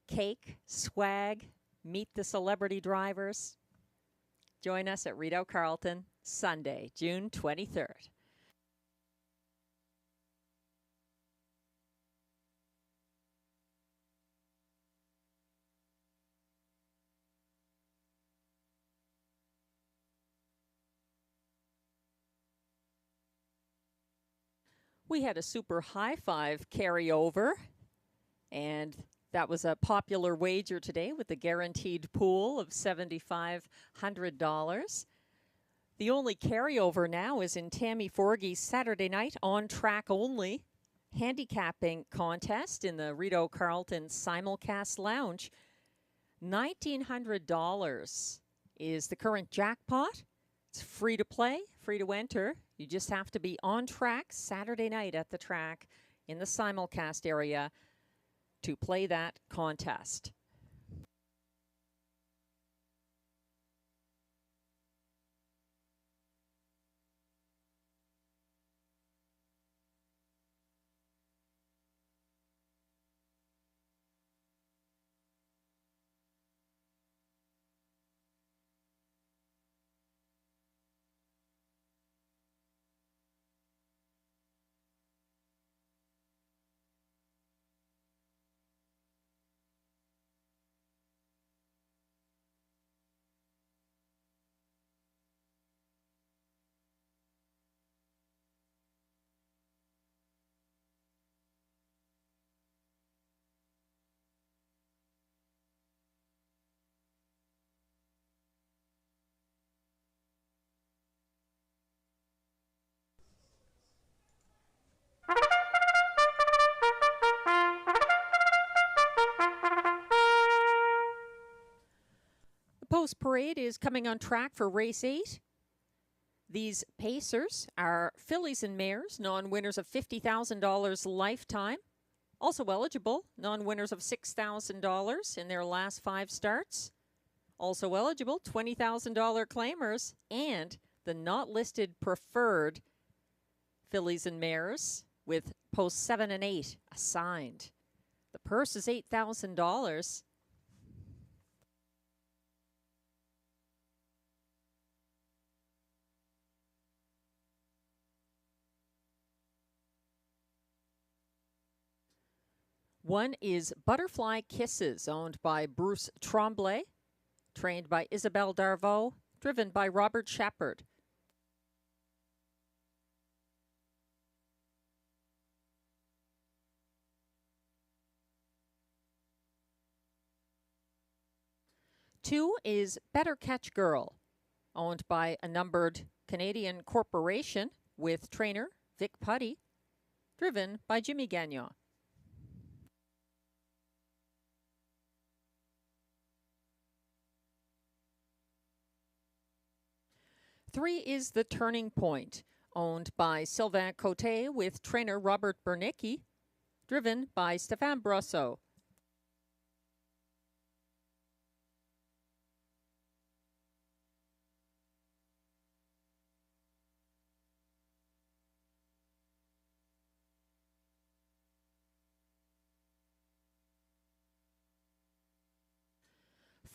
cake, swag, meet the celebrity drivers. Join us at Rideau Carleton, Sunday, June 23rd. We had a super high 5 carryover, and that was a popular wager today with the guaranteed pool of $7,500. The only carryover now is in Tammy Forgey's Saturday night on track only handicapping contest in the Rideau Carleton Simulcast Lounge. $1,900 is the current jackpot. It's free to play, free to enter. You just have to be on track Saturday night at the track in the simulcast area to play that contest. Post Parade is coming on track for race 8. These pacers are fillies and mares, non-winners of $50,000 lifetime. Also eligible, non-winners of $6,000 in their last 5 starts. Also eligible, $20,000 claimers, and the not listed preferred fillies and mares with posts 7 and 8 assigned. The purse is $8,000. One is Butterfly Kisses, owned by Bruce Tremblay, trained by Isabelle Darvaux, driven by Robert Shepard. Two is Better Catch Girl, owned by a numbered Canadian corporation with trainer Vic Putty, driven by Jimmy Gagnon. Three is The Turning Point, owned by Sylvain Cote with trainer Robert Bernicki, driven by Stéphane Brosseau.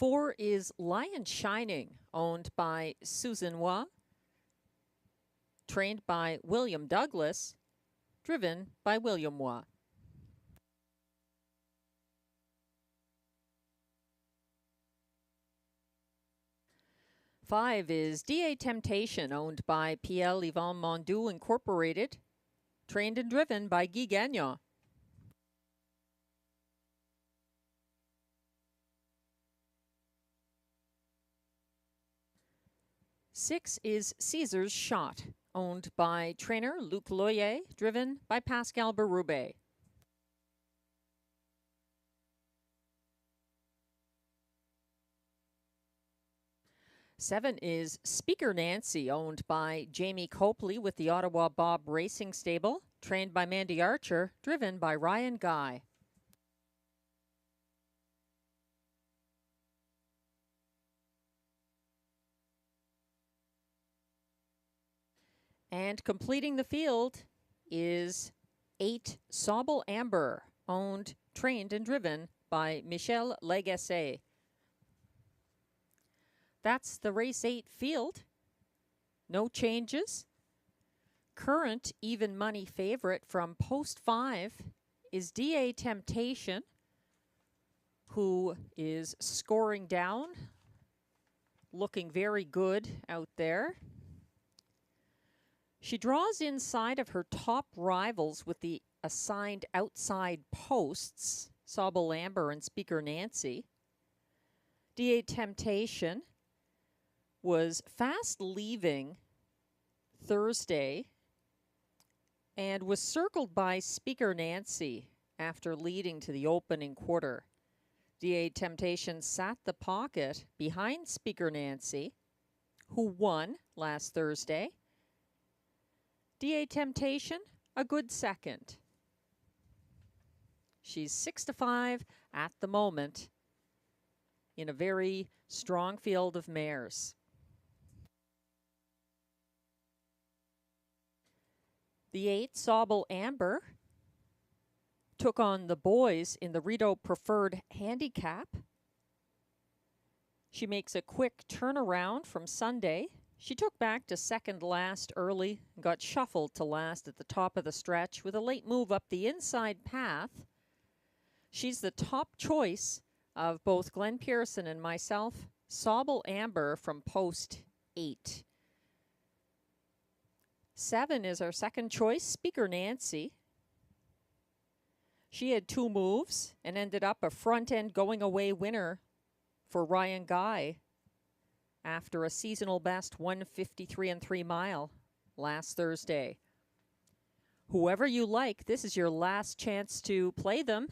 Four is Lion Shining, owned by Susan Waugh, trained by William Douglas, driven by William Waugh. Five is D.A. Temptation, owned by Pierre-Yvan Mondoux Incorporated, trained and driven by Guy Gagnon. Six is Caesar's Shot, owned by trainer Luc Loyer, driven by Pascal Berube. Seven is Speaker Nancy, owned by Jamie Copley with the Ottawa Bob Racing Stable, trained by Mandy Archer, driven by Ryan Guy. And completing the field is 8 Sauble Amber, owned, trained, and driven by Michel Legasse. That's the race 8 field. No changes. Current even money favorite from post 5 is D.A. Temptation, who is scoring down, looking very good out there. She draws inside of her top rivals with the assigned outside posts, Sauble Amber and Speaker Nancy. D.A. Temptation was fast leaving Thursday and was circled by Speaker Nancy after leading to the opening quarter. D.A. Temptation sat the pocket behind Speaker Nancy, who won last Thursday. D.A. Temptation, a good second. She's 6-5 at the moment in a very strong field of mares. The 8 Sauble Amber took on the boys in the Rideau Preferred Handicap. She makes a quick turnaround from Sunday. She took back to second last early and got shuffled to last at the top of the stretch with a late move up the inside path. She's the top choice of both Glenn Pearson and myself. Sauble Amber from post 8. 7 is our second choice, Speaker Nancy. She had 2 moves and ended up a front-end going-away winner for Ryan Guy after a seasonal best 1:53 3 mile last Thursday. Whoever you like, this is your last chance to play them.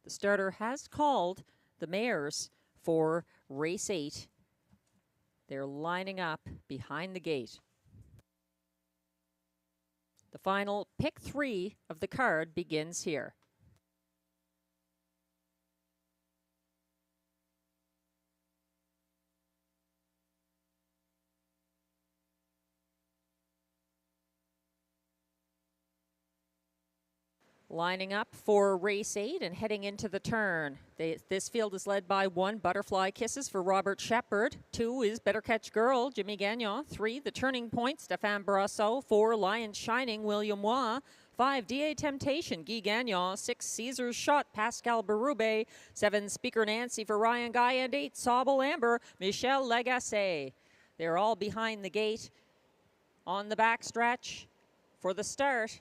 The starter has called the mares for race 8 They're lining up behind the gate. The final pick 3 of the card begins here. Lining up for race 8 and heading into the turn. This field is led by 1, Butterfly Kisses for Robert Shepard. 2 is Better Catch Girl, Jimmy Gagnon. 3, The Turning Point, Stéphane Brasseau. 4, Lion Shining, William Waugh. 5, DA Temptation, Guy Gagnon. 6, Caesar's Shot, Pascal Berube. 7, Speaker Nancy for Ryan Guy. And 8, Sauble Amber, Michel Lagacé. They're all behind the gate on the backstretch for the start.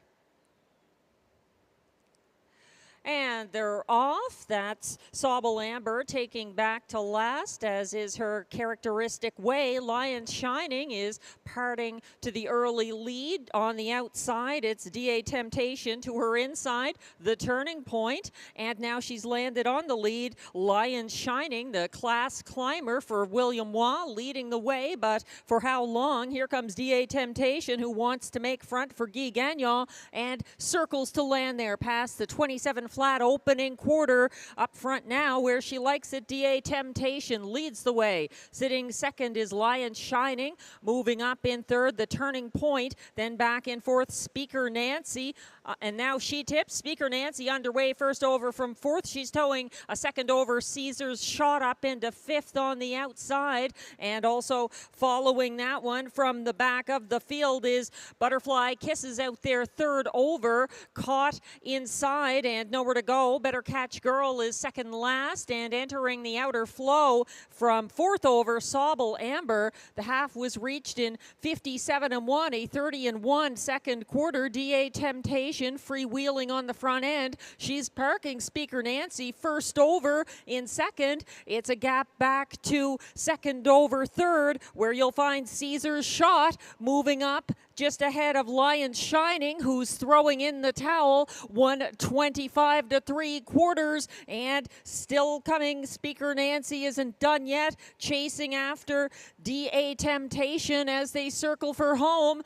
And they're off. That's Sauble Amber taking back to last, as is her characteristic way. Lion Shining is parting to the early lead. On the outside, it's DA Temptation to her inside, The Turning Point. And now she's landed on the lead. Lion Shining, the class climber for William Waugh, leading the way. But for how long? Here comes DA Temptation, who wants to make front for Guy Gagnon and circles to land there past the 27 flat opening quarter. Up front now, where she likes it, DA Temptation leads the way. Sitting second is Lion Shining. Moving up in third, The Turning Point. Then back in fourth, Speaker Nancy. And now she tips. Speaker Nancy underway first over from fourth. She's towing a second over. Caesar's Shot up into fifth on the outside. And also following that one from the back of the field is Butterfly Kisses out there third over. Caught inside and nowhere to go. Better Catch Girl is second last, and entering the outer flow from fourth over, Sauble Amber. The half was reached in 57-1, a 30-1 second quarter. DA Temptation freewheeling on the front end. She's parking Speaker Nancy first over in second. It's a gap back to second over third, where you'll find Caesar's Shot moving up just ahead of Lion Shining, who's throwing in the towel. 125 to 3/4, and still coming. Speaker Nancy isn't done yet, chasing after DA Temptation as they circle for home.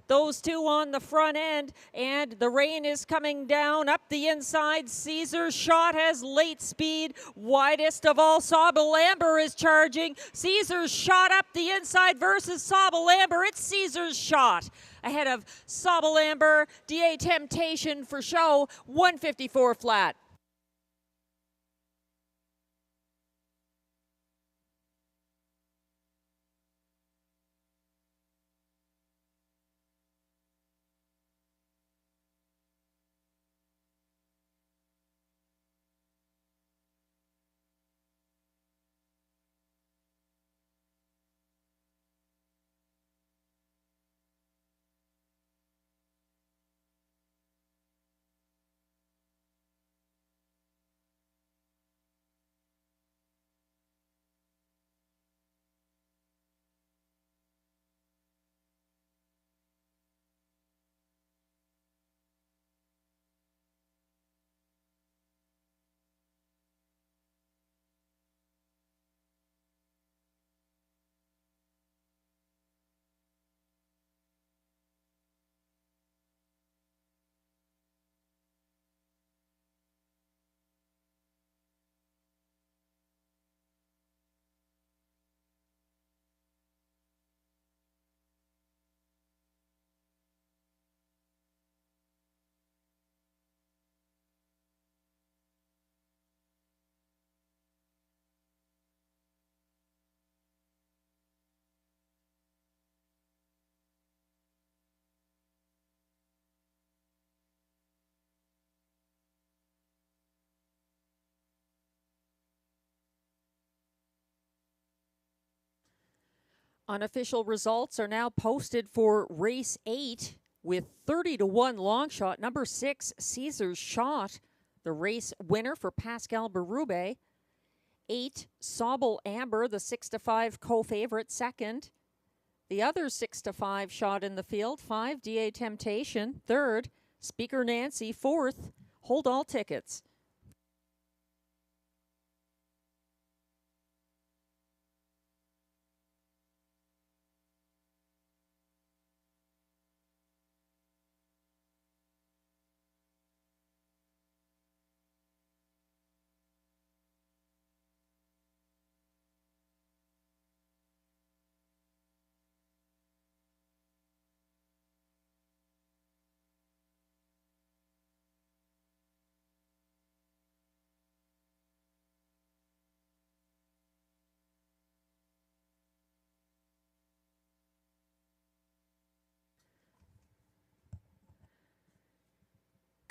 Those two on the front end, and the rain is coming down up the inside. Caesar's Shot has late speed. Widest of all, Sauble Amber is charging. Caesar's Shot up the inside versus Sauble Amber. It's Caesar's Shot ahead of Sauble Amber. DA Temptation for show, 154 flat. Unofficial results are now posted for race 8 with 30-1 long shot. Number 6, Caesar's Shot, the race winner for Pascal Berube. 8, Sauble Amber, the 6-5 co-favorite, second. The other 6-5 shot in the field, 5, DA Temptation, third. Speaker Nancy, fourth. Hold all tickets.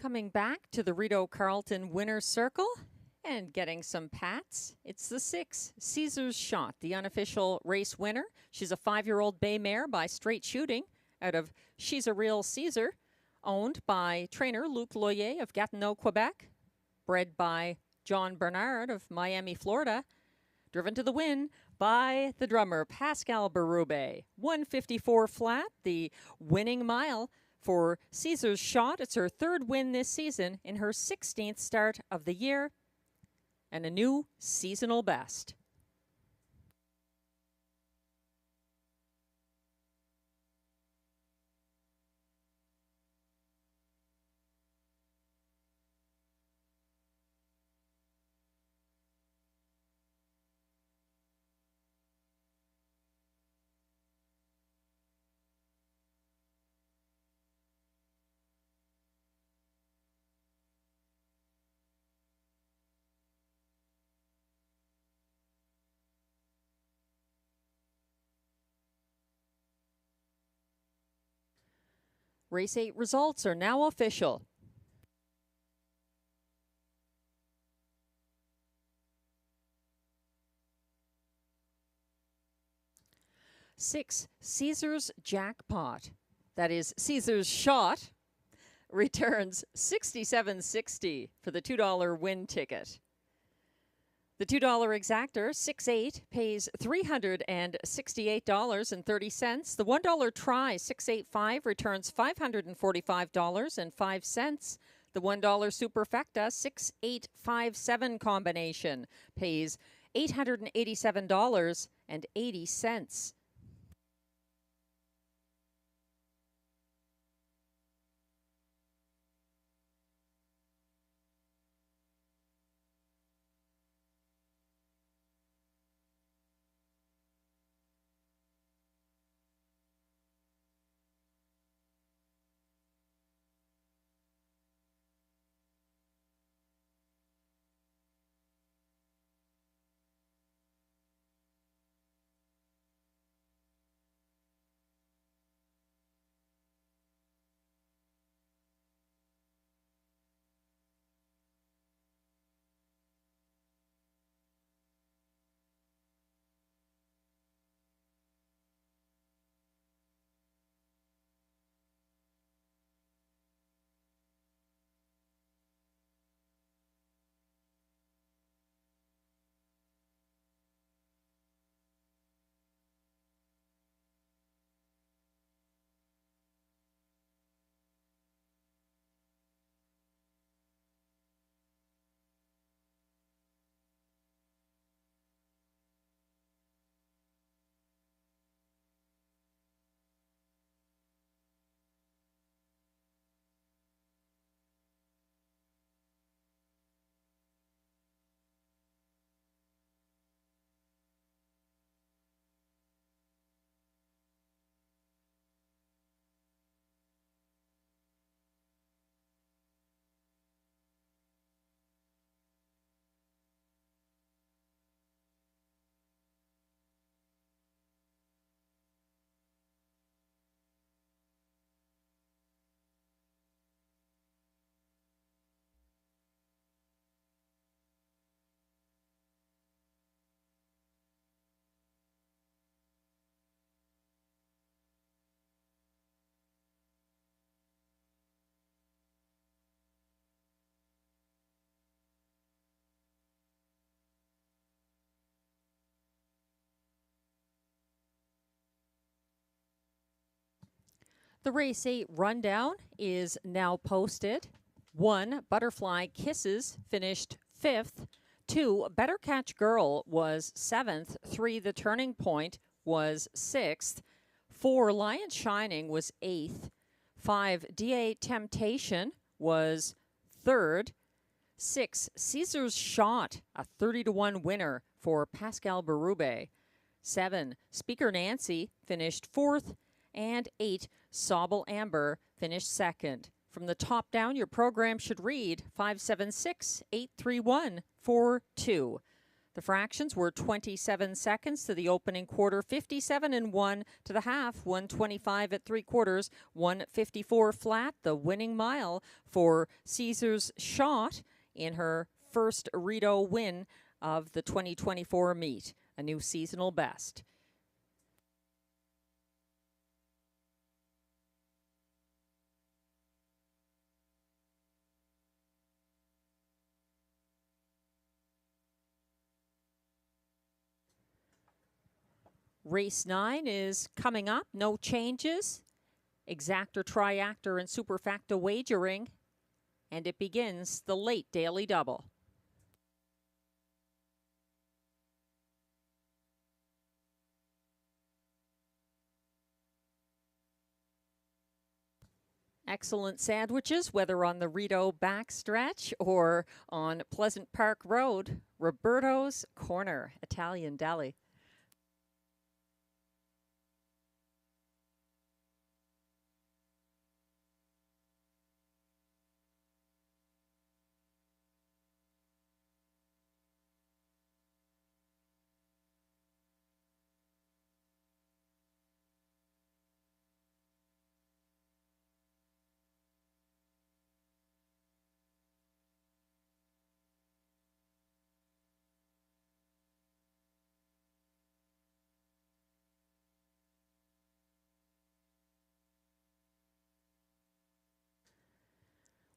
Coming back to the Rideau Carleton winner's circle and getting some pats. It's the 6, Caesar's Shot, the unofficial race winner. She's a 5-year-old bay mare by Straight Shooting out of She's a Real Caesar, owned by trainer Luc Loyer of Gatineau, Quebec, bred by John Bernard of Miami, Florida, driven to the win by the drummer Pascal Berube. 154 flat, the winning mile for Caesar's Shot. It's her 3rd win this season in her 16th start of the year and a new seasonal best. Race 8 results are now official. Six, Caesar's Jackpot, that is Caesar's Shot, returns $67.60 for the $2 win ticket. The $2 exactor, 6-8, pays $368.30. The $1 try, 685, returns $545.05. The $1 superfecta, 6857 combination, pays $887.80. The Race 8 rundown is now posted. 1, Butterfly Kisses finished 5th. 2, Better Catch Girl was 7th. 3, The Turning Point was 6th. 4, Lion Shining was 8th. 5, DA Temptation was 3rd. 6, Caesar's Shot, a 30-1 winner for Pascal Berube. 7, Speaker Nancy finished 4th. And 8, Sobble Amber finished 2nd. From the top down, your program should read 576-831-42. The fractions were 27 seconds to the opening quarter, 57 and 1 to the half, 125 at 3/4, 154 flat. The winning mile for Caesar's Shot in her first Rideau win of the 2024 meet, a new seasonal best. Race 9 is coming up, no changes. Exactor, triactor, and superfacta wagering. And it begins the late daily double. Excellent sandwiches, whether on the Rideau backstretch or on Pleasant Park Road. Roberto's Corner, Italian Deli.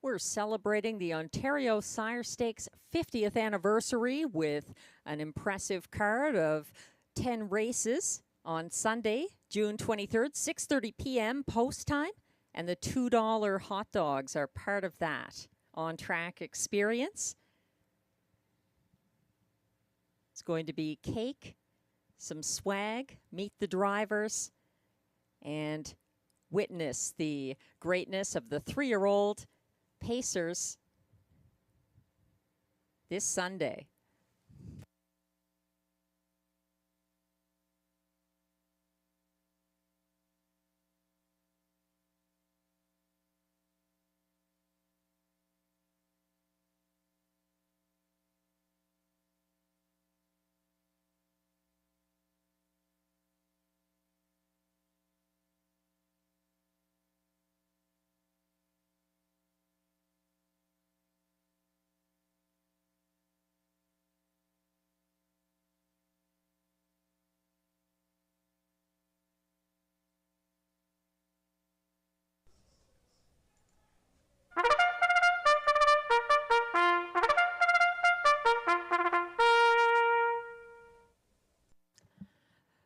We're celebrating the Ontario Sire Stakes 50th anniversary with an impressive card of 10 races on Sunday, June 23rd, 6:30 p.m. post time, and the $2 hot dogs are part of that on-track experience. It's going to be cake, some swag, meet the drivers, and witness the greatness of the 3-year-old Pacers this Sunday.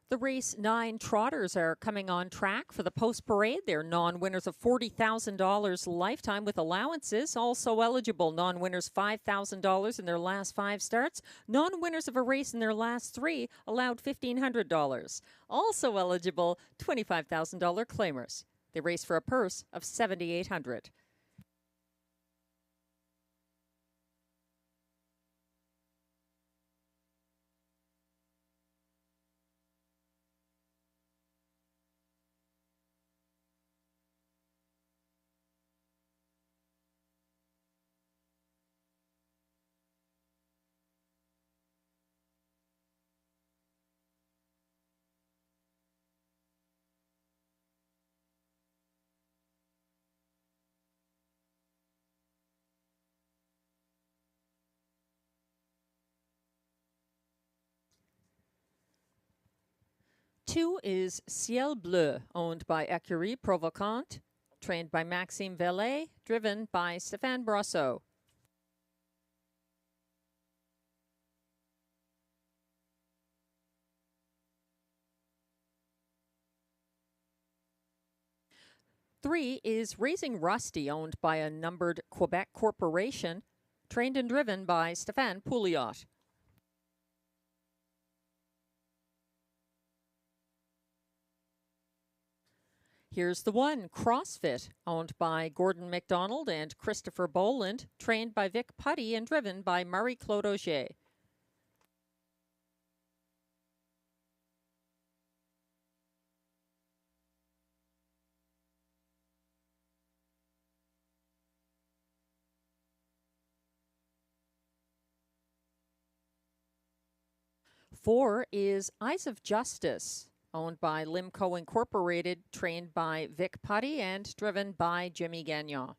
The race 9 trotters are coming on track for the post parade. They're non-winners of $40,000 lifetime with allowances. Also eligible non-winners $5,000 in their last 5 starts. Non-winners of a race in their last 3 allowed $1,500. Also eligible $25,000 claimers. They race for a purse of $7,800. Two is Ciel Bleu, owned by Écurie Provocante, trained by Maxime Vellet, driven by Stéphane Brosseau. Three is Raising Rusty, owned by a numbered Quebec corporation, trained and driven by Stéphane Pouliot. Here's the one, CrossFit, owned by Gordon MacDonald and Christopher Boland, trained by Vic Putty and driven by Marie-Claude Auger. 4 is Eyes of Justice, owned by Limco Incorporated, trained by Vic Putty and driven by Jimmy Gagnon.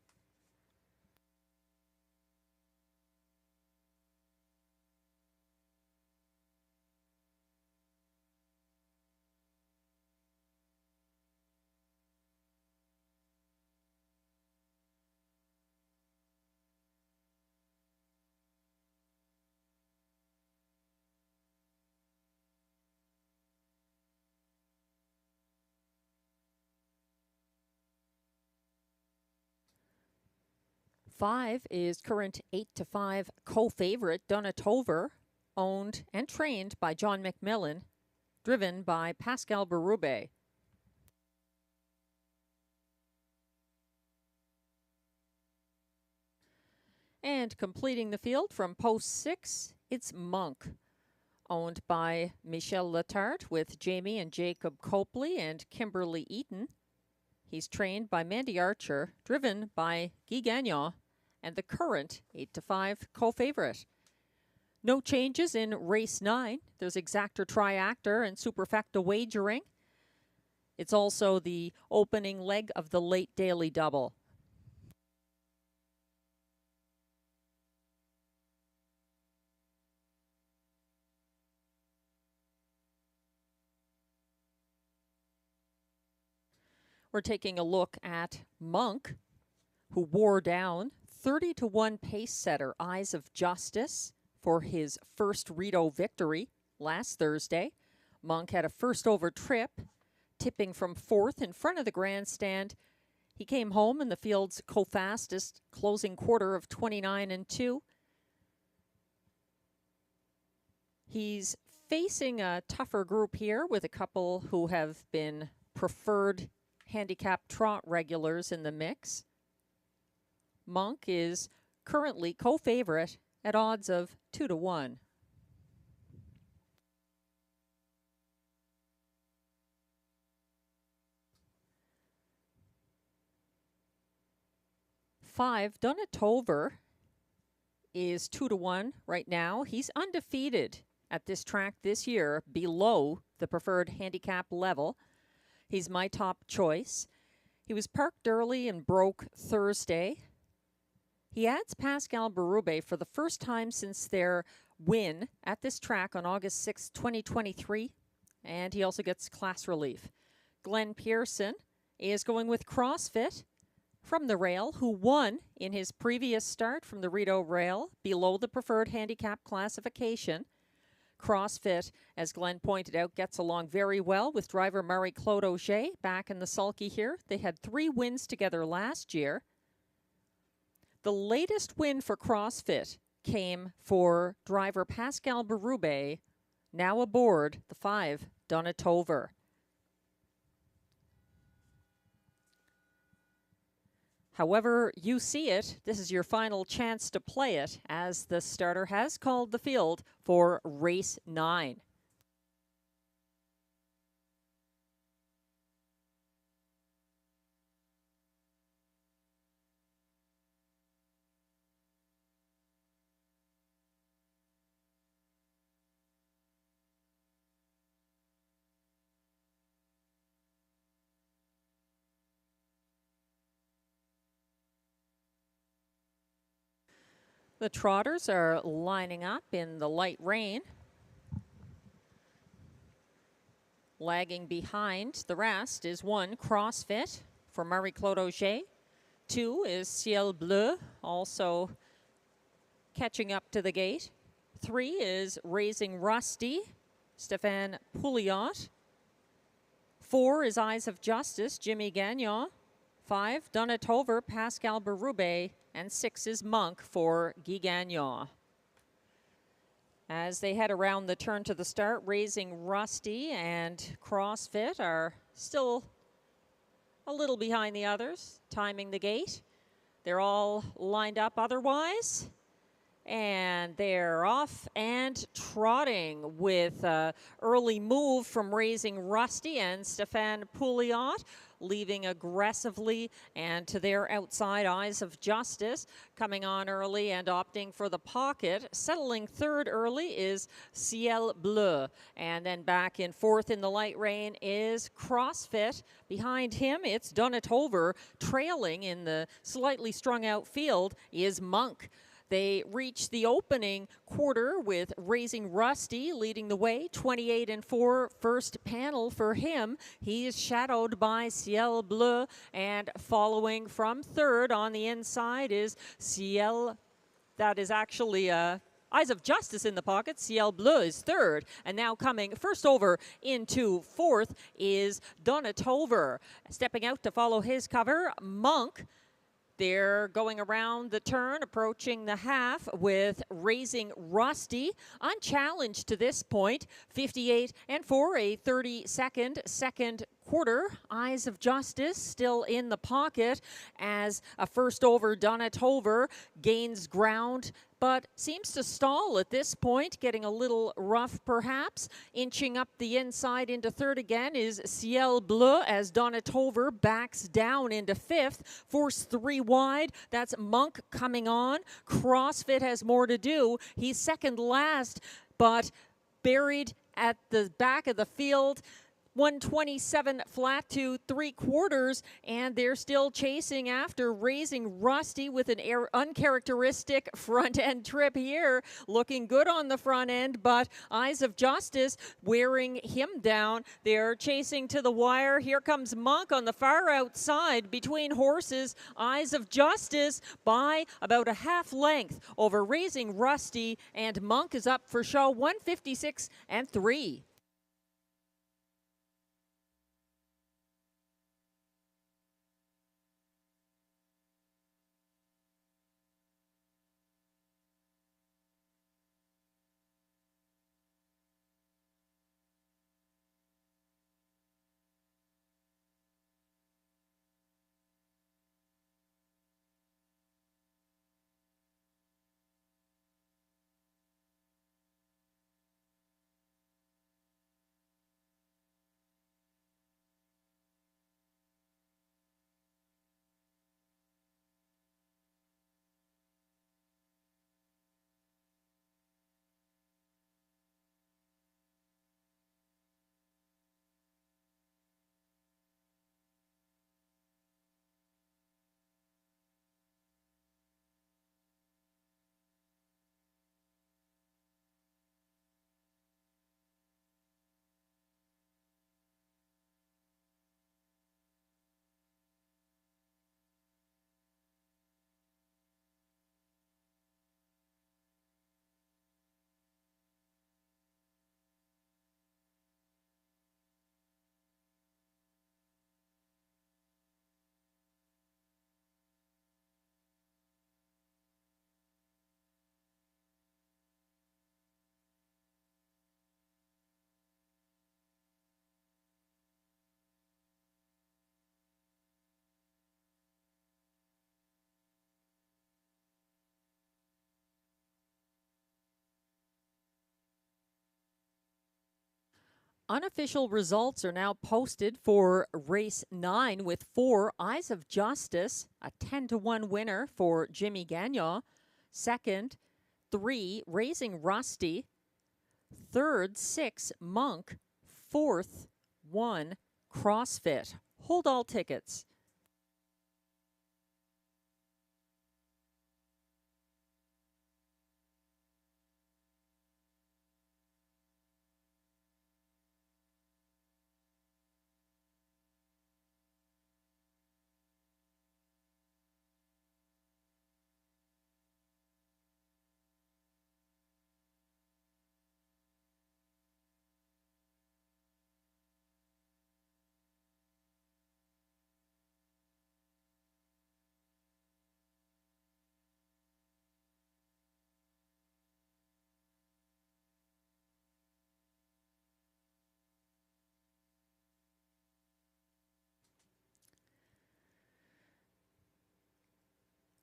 Five is current 8-5 co-favorite Donatover, owned and trained by John McMillan, driven by Pascal Berube. And completing the field from post 6, it's Monk, owned by Michel Letarte with Jamie and Jacob Copley and Kimberly Eaton. He's trained by Mandy Archer, driven by Guy Gagnon, and the current 8-5 co-favorite. No changes in race 9. There's exactor, triactor, and superfecta wagering. It's also the opening leg of the late daily double. We're taking a look at Monk, who wore down 30-1 pace setter Eyes of Justice for his first Rideau victory last Thursday. Monk had a first over trip, tipping from 4th in front of the grandstand. He came home in the field's co-fastest closing quarter of 29-2. He's facing a tougher group here with a couple who have been preferred handicap trot regulars in the mix. Monk is currently co-favorite at odds of 2-1. Five, Donatover is 2-1 right now. He's undefeated at this track this year below the preferred handicap level. He's my top choice. He was parked early and broke Thursday. He adds Pascal Berube for the first time since their win at this track on August 6, 2023. And he also gets class relief. Glenn Pearson is going with CrossFit from the rail, who won in his previous start from the Rideau rail below the preferred handicap classification. CrossFit, as Glenn pointed out, gets along very well with driver Marie-Claude Auger back in the sulky here. They had 3 wins together last year. The latest win for CrossFit came for driver Pascal Berube, now aboard the 5 Donatover. However you see it, this is your final chance to play it, as the starter has called the field for race 9. The trotters are lining up in the light rain. Lagging behind the rest is 1, CrossFit for Marie-Claude Auger. 2 is Ciel Bleu, also catching up to the gate. 3 is Raising Rusty, Stéphane Pouliot. 4 is Eyes of Justice, Jimmy Gagnon. 5, Donatover, Pascal Berube. And 6 is Monk for Guy Gagnon. As they head around the turn to the start, Raising Rusty and CrossFit are still a little behind the others, timing the gate. They're all lined up otherwise. And they're off and trotting with early move from Raising Rusty and Stefan Pouliot, leaving aggressively and to their outside. Eyes of Justice coming on early and opting for the pocket. Settling third early is Ciel Bleu. And then back in fourth in the light rain is CrossFit. Behind him, it's Donatover. Trailing in the slightly strung out field is Monk. They reach the opening quarter with Raising Rusty leading the way, 28-4 first panel for him. He is shadowed by Ciel Bleu, and following from third on the inside is Ciel, that is actually Eyes of Justice in the pocket. Ciel Bleu is third. And now coming first over into fourth is Donatover. Stepping out to follow his cover, Monk. They're going around the turn, approaching the half with Raising Rusty. Unchallenged to this point, 58-4, a 30-second second quarter. Eyes of Justice still in the pocket as a first over Donatover gains ground, but seems to stall at this point, getting a little rough perhaps. Inching up the inside into third again is Ciel Bleu as Donatover backs down into fifth. Force three wide, that's Monk coming on. CrossFit has more to do. He's second last, but buried at the back of the field. 127 flat to 3/4, and they're still chasing after Raising Rusty with an uncharacteristic front end trip here. Looking good on the front end, but Eyes of Justice wearing him down. They're chasing to the wire. Here comes Monk on the far outside between horses. Eyes of Justice by about a half length over Raising Rusty, and Monk is up for show 156-3. Unofficial results are now posted for race 9 with 4 Eyes of Justice, a 10-1 winner for Jimmy Gagnon. Second, 3 Raising Rusty. Third, 6 Monk. Fourth, 1 CrossFit. Hold all tickets.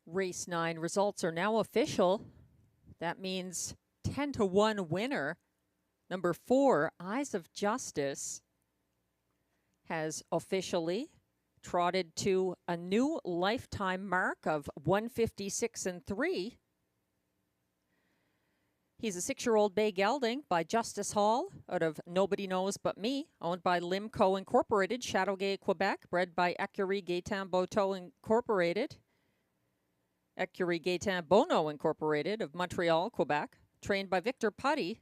Race 9 results are now official. That means 10-1 winner. Number 4, Eyes of Justice, has officially trotted to a new lifetime mark of 156-3. He's a 6-year-old bay gelding by Justice Hall out of Nobody Knows But Me, owned by Limco Incorporated, Châteauguay, Quebec, bred by Écurie Gaétan Boteau Incorporated, Écurie Gaétan Bono Incorporated of Montreal, Quebec, trained by Victor Putty,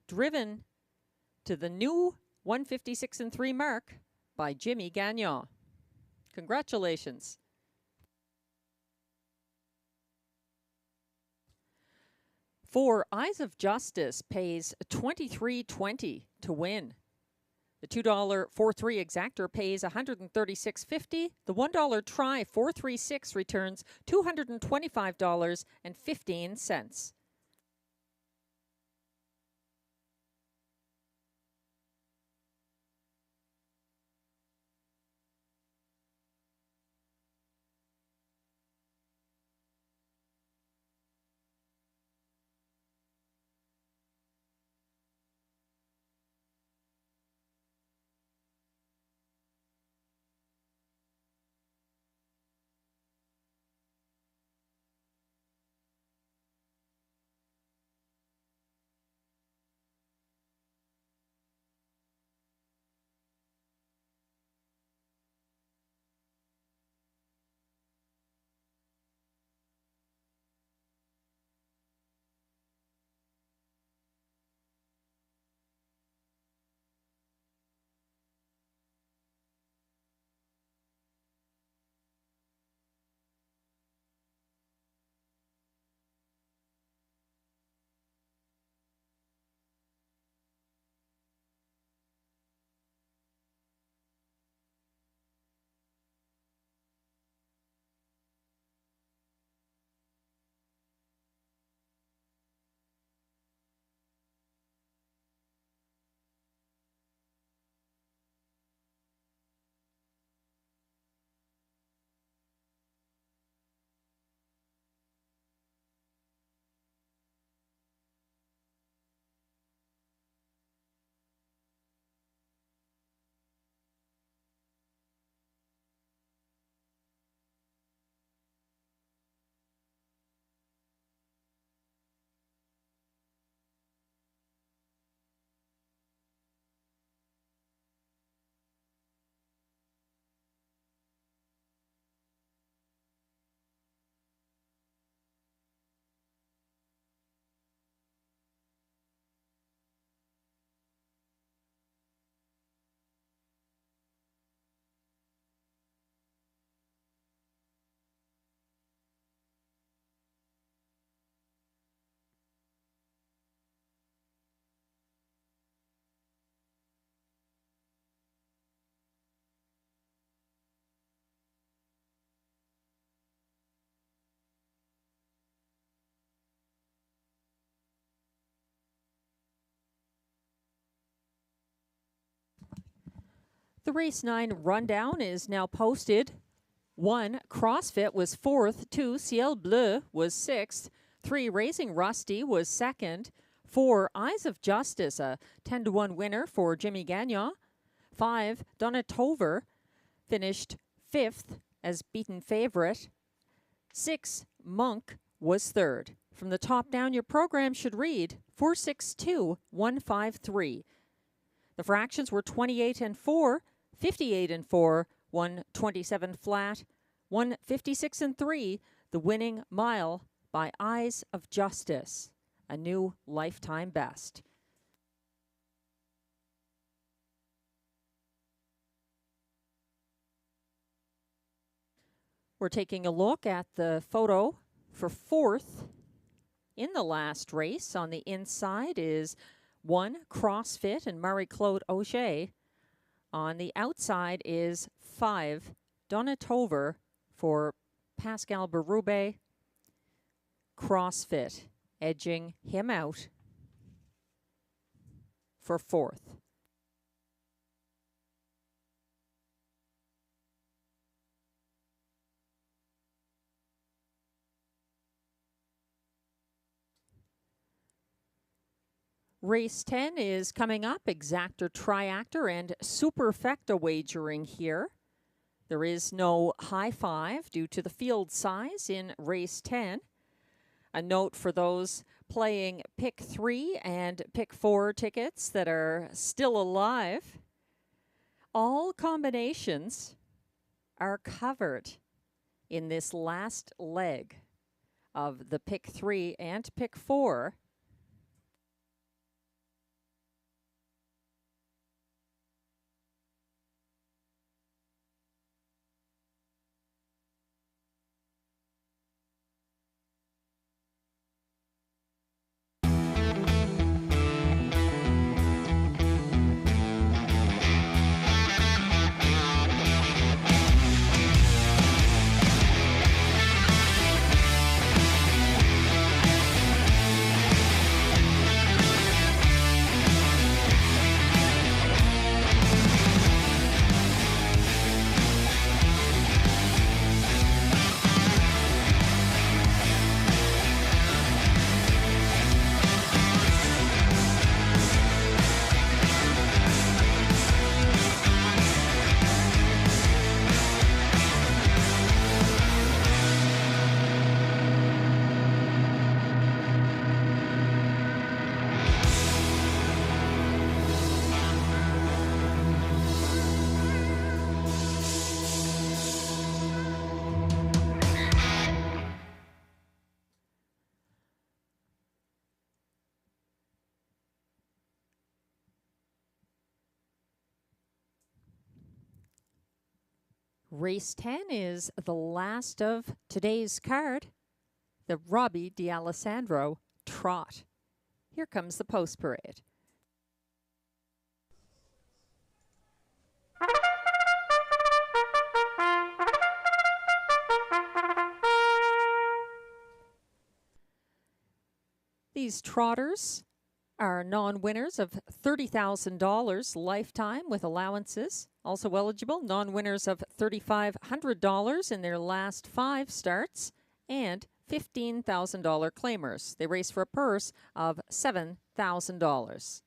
driven to the new 156-3 mark by Jimmy Gagnon. Congratulations. For Eyes of Justice pays $23.20 to win. The $2 4-3 exactor pays $136.50. The $1 try 436 returns $225.15. The race 9 rundown is now posted. 1, CrossFit was 4th. 2, Ciel Bleu was 6th. 3, Racing Rusty was 2nd. 4, Eyes of Justice, a 10-1 winner for Jimmy Gagnon. 5, Donatover finished 5th as beaten favorite. 6, Monk was 3rd. From the top down, your program should read 462-153. The fractions were 28-4, 58-4, 127 flat, 156-3, the winning mile by Eyes of Justice, a new lifetime best. We're taking a look at the photo for 4th in the last race. On the inside is 1, CrossFit and Marie-Claude Auger. On the outside is 5, Donatover for Pascal Berube. CrossFit edging him out for 4th. Race 10 is coming up, exactor, triactor, and superfecta wagering here. There is no high five due to the field size in race 10. A note for those playing pick 3 and pick 4 tickets that are still alive. All combinations are covered in this last leg of the pick 3 and pick 4. Race 10 is the last of today's card, the Robbie D'Alessandro Trot. Here comes the post parade. These trotters are non-winners of $30,000 lifetime with allowances. Also eligible, non-winners of $3,500 in their last 5 starts and $15,000 claimers. They race for a purse of $7,000.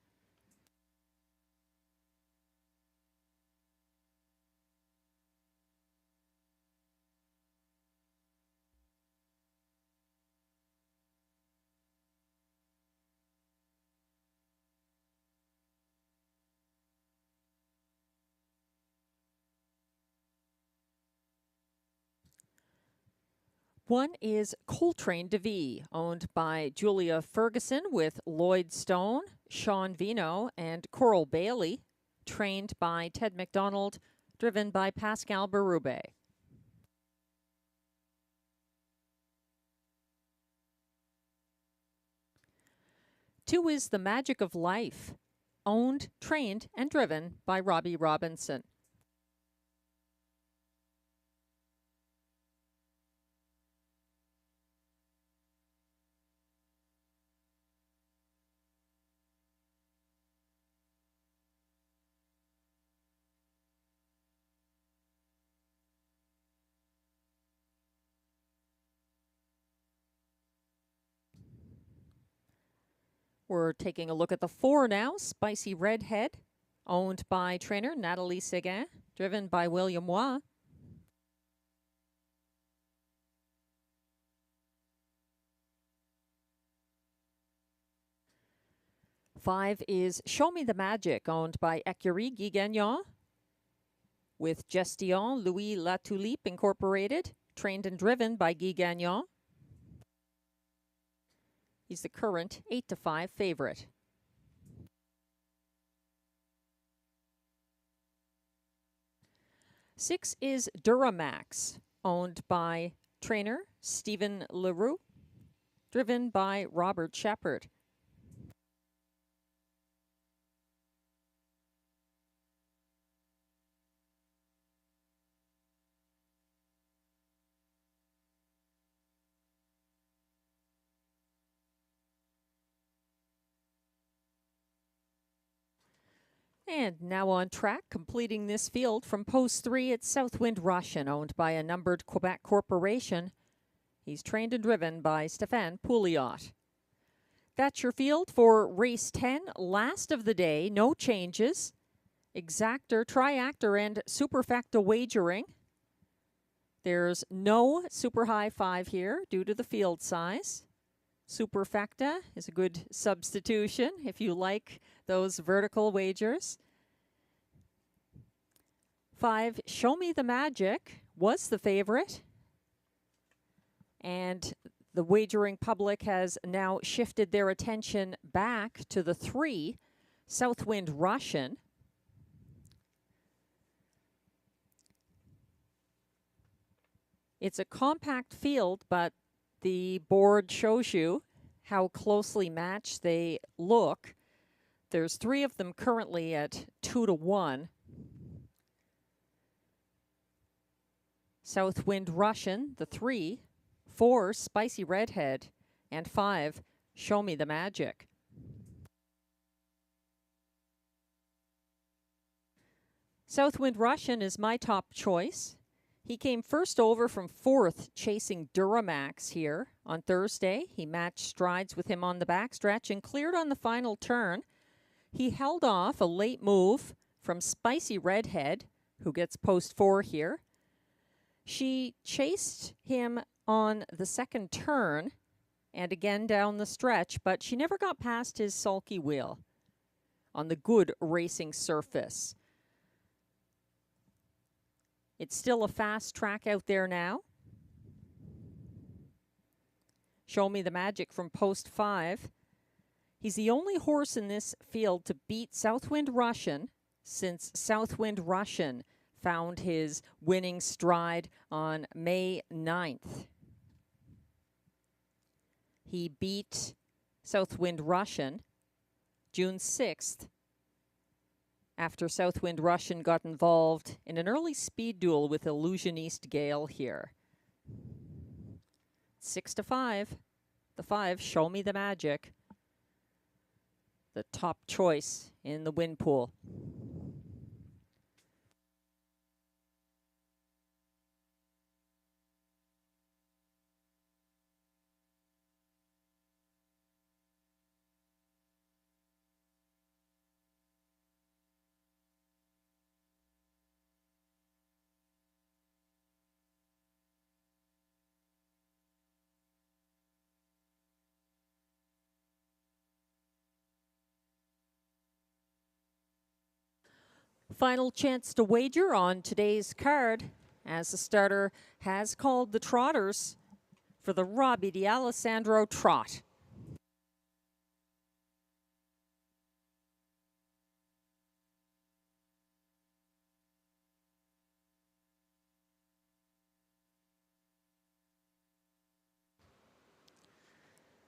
One is Coltrane DeVee, owned by Julia Ferguson with Lloyd Stone, Sean Vino, and Coral Bailey, trained by Ted McDonald, driven by Pascal Berube. Two is The Magic of Life, owned, trained, and driven by Robbie Robinson. We're taking a look at the 4 now. Spicy Redhead, owned by trainer Nathalie Séguin, driven by William Waugh. Five is Show Me the Magic, owned by Écurie Guy Gagnon, with Gestion Louis Latulippe Incorporated, trained and driven by Guy Gagnon. He's the current 8-5 favorite. Six is Duramax, owned by trainer Stephen Leroux, driven by Robert Shepard. And now on track, completing this field from post 3 at Southwind Russian, owned by a numbered Quebec corporation. He's trained and driven by Stéphane Pouliot. That's your field for race 10, last of the day, no changes. Exactor, triactor, and superfecta wagering. There's no super high 5 here due to the field size. Superfecta is a good substitution if you like those vertical wagers. 5, Show Me the Magic, was the favorite. And the wagering public has now shifted their attention back to the 3, Southwind Russian. It's a compact field, but the board shows you how closely matched they look. There's 3 of them currently at 2-1. Southwind Russian, the 3, 4, Spicy Redhead, and 5, Show Me the Magic. Southwind Russian is my top choice. He came first over from 4th, chasing Duramax here on Thursday. He matched strides with him on the backstretch and cleared on the final turn. He held off a late move from Spicy Redhead, who gets post 4 here. She chased him on the second turn and again down the stretch, but she never got past his sulky wheel on the good racing surface. It's still a fast track out there now. Show Me the Magic from post 5. He's the only horse in this field to beat Southwind Russian since Southwind Russian found his winning stride on May 9th. He beat Southwind Russian June 6th after Southwind Russian got involved in an early speed duel with Illusioniste Gale here. 6-5. The 5, Show Me the Magic. The top choice in the win pool. Final chance to wager on today's card, as the starter has called the Trotters for the Robbie D'Alessandro Trot.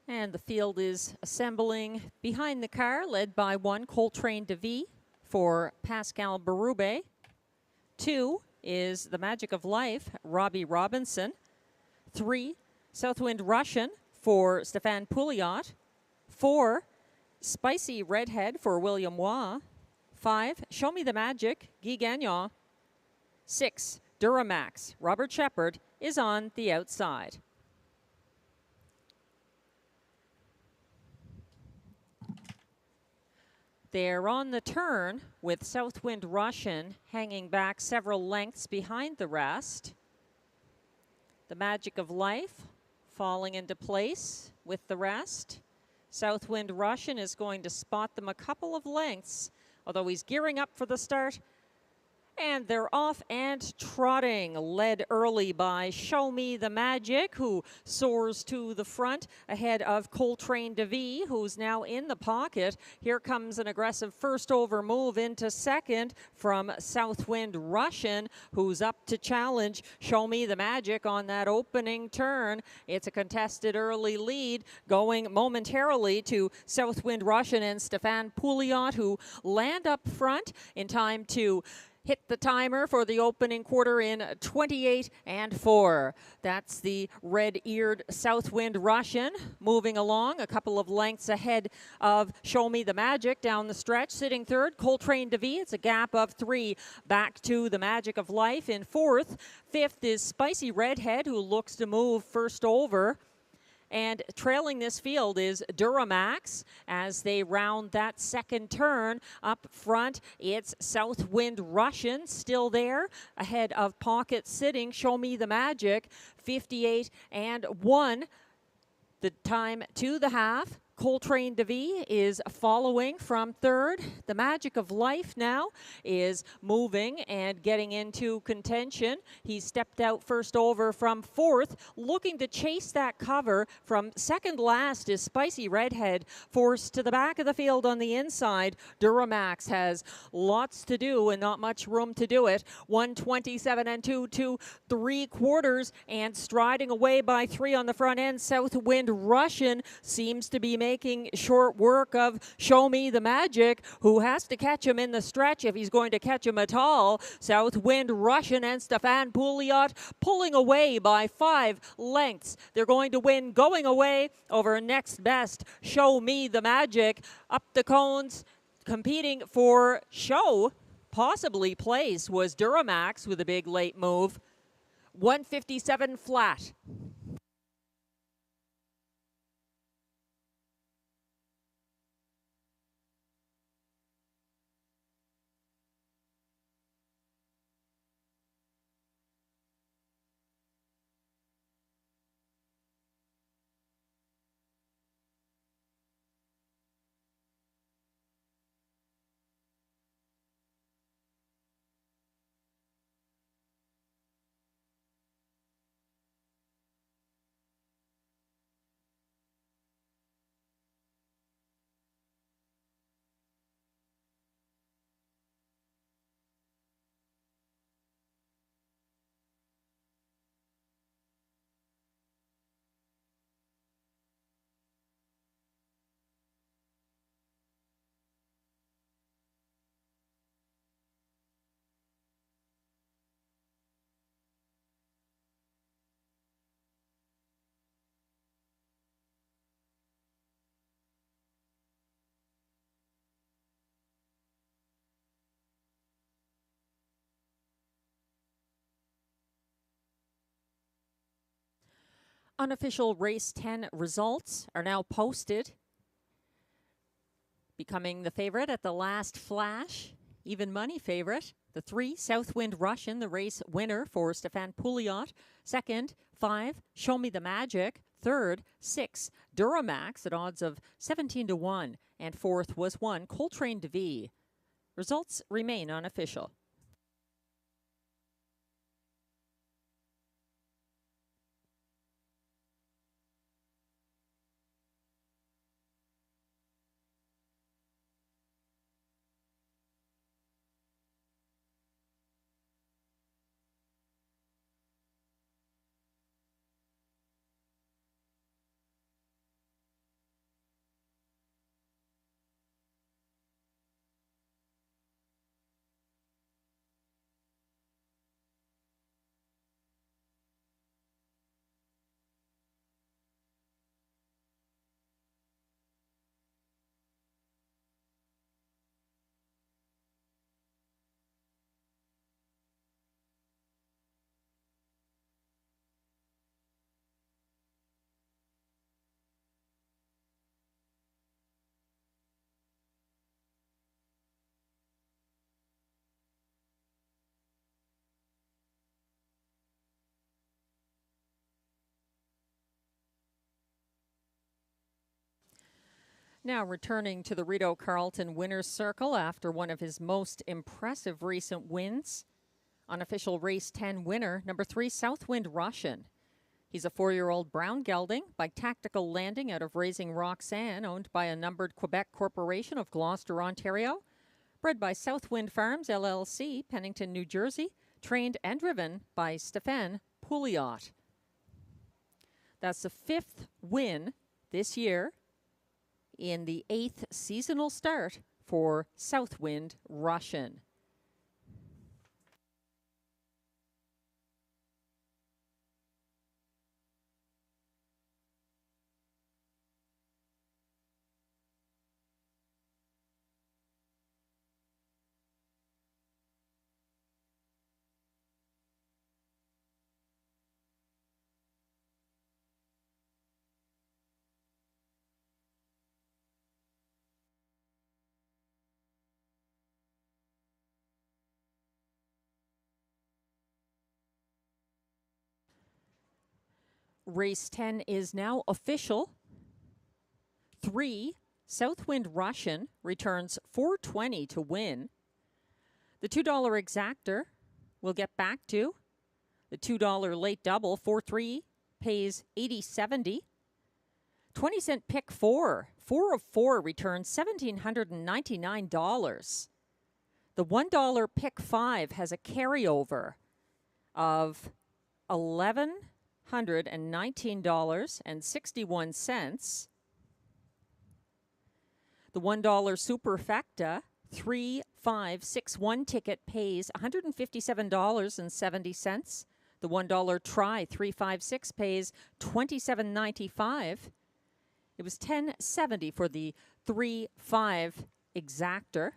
And the field is assembling behind the car, led by 1, Coltrane DeVie for Pascal Berube. 2 is The Magic of Life, Robbie Robinson. 3, Southwind Russian for Stéphane Pouliot. 4, Spicy Redhead for William Waugh. 5, Show Me the Magic, Guy Gagnon. 6, Duramax, Robert Shepard is on the outside. They're on the turn with Southwind Russian hanging back several lengths behind the rest. The Magic of Life falling into place with the rest. Southwind Russian is going to spot them a couple of lengths, although he's gearing up for the start. And they're off and trotting, led early by Show Me the Magic, who soars to the front ahead of Coltrane DeVie, who's now in the pocket. Here comes an aggressive first over move into second from Southwind Russian, who's up to challenge Show Me the Magic on that opening turn. It's a contested early lead going momentarily to Southwind Russian and Stéphane Pouliot, who land up front in time to hit the timer for the opening quarter in 28-4. That's the red-eared Southwind Russian moving along a couple of lengths ahead of Show Me the Magic down the stretch. Sitting third, Coltrane DeVie. It's a gap of 3 back to the Magic of Life in fourth. Fifth is Spicy Redhead, who looks to move first over. And trailing this field is Duramax as they round that second turn. Up front, it's Southwind Russian still there. Ahead of Pocket Sitting, Show Me the Magic, 58 and 1. The time to the half. Coltrane DeVee is following from third. The Magic of Life now is moving and getting into contention. He stepped out first over from fourth, looking to chase that cover. From second last is Spicy Redhead, forced to the back of the field on the inside. Duramax has lots to do and not much room to do it. 127 and 2 3/4, and striding away by 3 on the front end. Southwind Russian seems to be making short work of Show Me the Magic, who has to catch him in the stretch if he's going to catch him at all. Southwind Russian and Stefan Pouliot pulling away by 5 lengths. They're going to win going away over next best Show Me the Magic. Up the cones, competing for show, possibly place, was Duramax with a big late move. 157 flat. Unofficial race 10 results are now posted. Becoming the favorite at the last flash, even money favorite. The 3, Southwind Russian, the race winner for Stefan Pouliot. Second, 5, Show Me the Magic. Third, 6, Duramax at odds of 17 to 1. And fourth was 1, Coltrane DeVee. Results remain unofficial. Now returning to the Rideau Carleton winner's circle after one of his most impressive recent wins. Unofficial race 10 winner, number 3, Southwind Russian. He's a 4-year-old brown gelding by Tactical Landing out of Raising Roxanne, owned by a numbered Quebec corporation of Gloucester, Ontario. Bred by Southwind Farms, LLC, Pennington, New Jersey. Trained and driven by Stefan Pouliot. That's the 5th win this year in the 8th seasonal start for Southwind Russian. Race 10 is now official. 3, Southwind Russian returns $4.20 to win. The $2 exactor we'll get back to. The $2 late double, 4-3, pays $80.70. 20-cent pick 4, 4 of 4 returns $1,799. The $1 pick 5 has a carryover of $1,119.61. The $1 superfecta 3561 ticket pays $157.70. The $1 try 356 pays $27.95. It was $10.70 for the 3-5 exactor.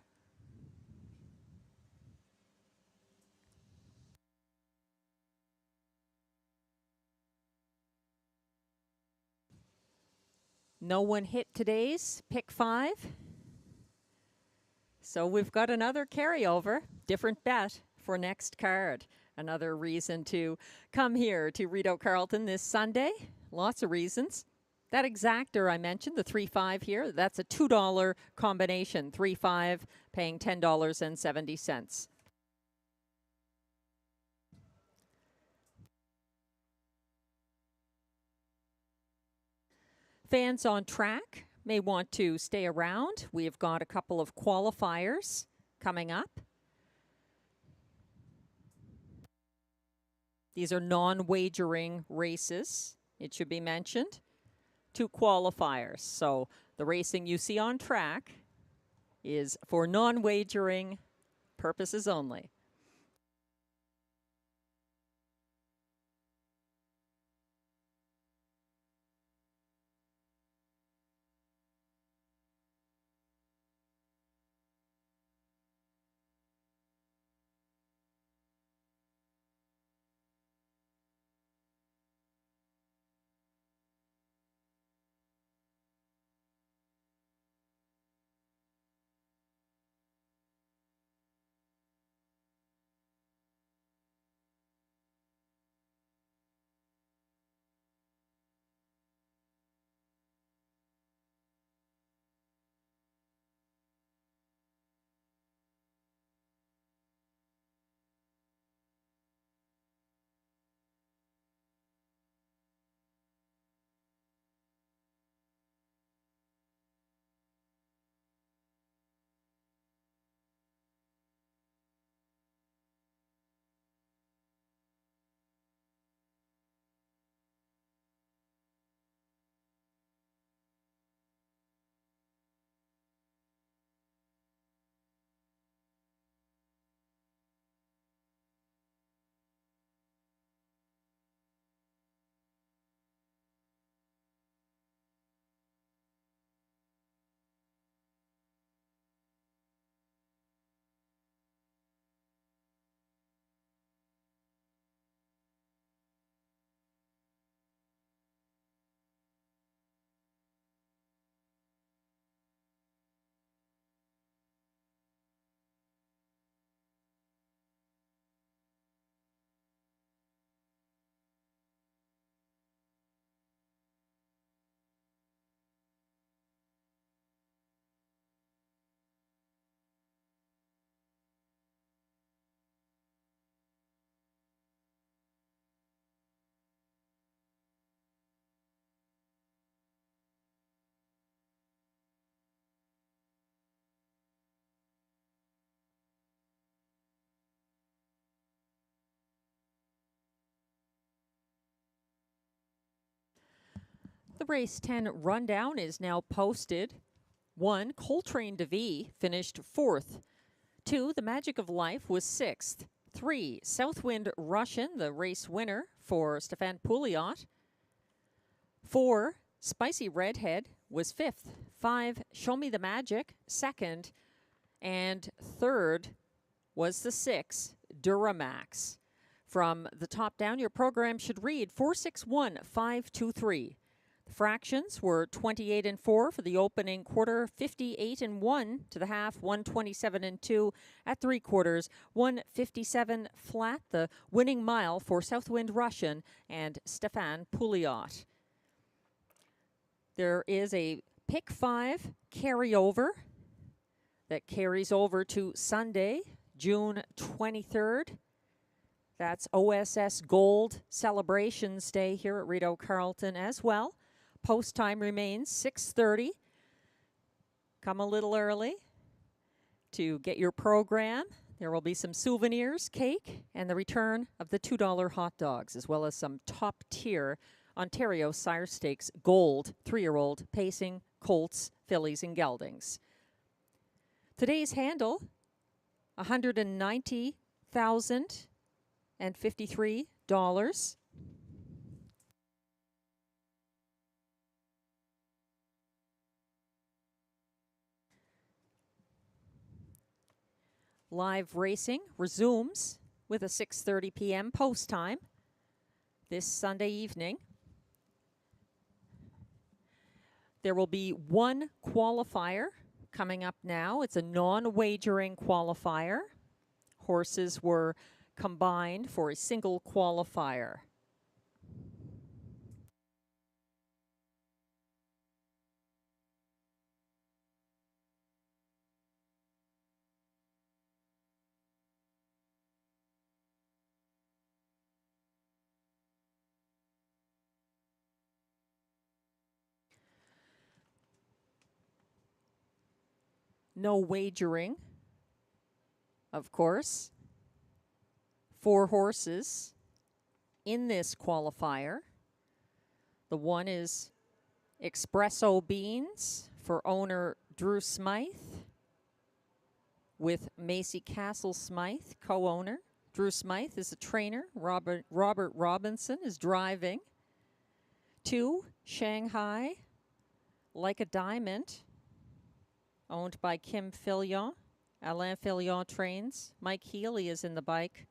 No one hit today's pick 5. So we've got another carryover, different bet for next card. Another reason to come here to Rideau Carleton this Sunday. Lots of reasons. That exactor I mentioned, the 3-5 here, that's a $2 combination. 3-5 paying $10.70. Fans on track may want to stay around. We've got a couple of qualifiers coming up. These are non-wagering races, it should be mentioned. 2 qualifiers. So the racing you see on track is for non-wagering purposes only. The race 10 rundown is now posted. 1, Coltrane DeVee finished 4th. 2, The Magic of Life was 6th. 3, Southwind Russian, the race winner for Stefan Pouliot. 4, Spicy Redhead was 5th. 5, Show Me the Magic, 2nd. And 3rd was the 6, Duramax. From the top down, your program should read 461-523. Fractions were 28-4 for the opening quarter, 58-1 to the half, 127-2 at 3 quarters, 157 flat, the winning mile for Southwind Russian and Stefan Pouliot. There is a pick 5 carryover that carries over to Sunday, June 23rd. That's OSS Gold Celebrations Day here at Rideau Carleton as well. Post time remains 6:30. Come a little early to get your program. There will be some souvenirs, cake, and the return of the $2 hot dogs, as well as some top-tier Ontario Sire Stakes Gold 3-year-old pacing, colts, fillies, and geldings. Today's handle, $190,053. Live racing resumes with a 6:30 p.m. post time this Sunday evening. There will be one qualifier coming up now. It's a non-wagering qualifier. Horses were combined for a single qualifier. No wagering, of course. 4 horses in this qualifier. The one is Espresso Beans for owner Drew Smythe, with Macy Castle Smythe, co-owner. Drew Smythe is a trainer. Robert Robinson is driving. 2, Shanghai, Like a Diamond, owned by Kim Filion. Alain Filion trains. Mike Healy is in the bike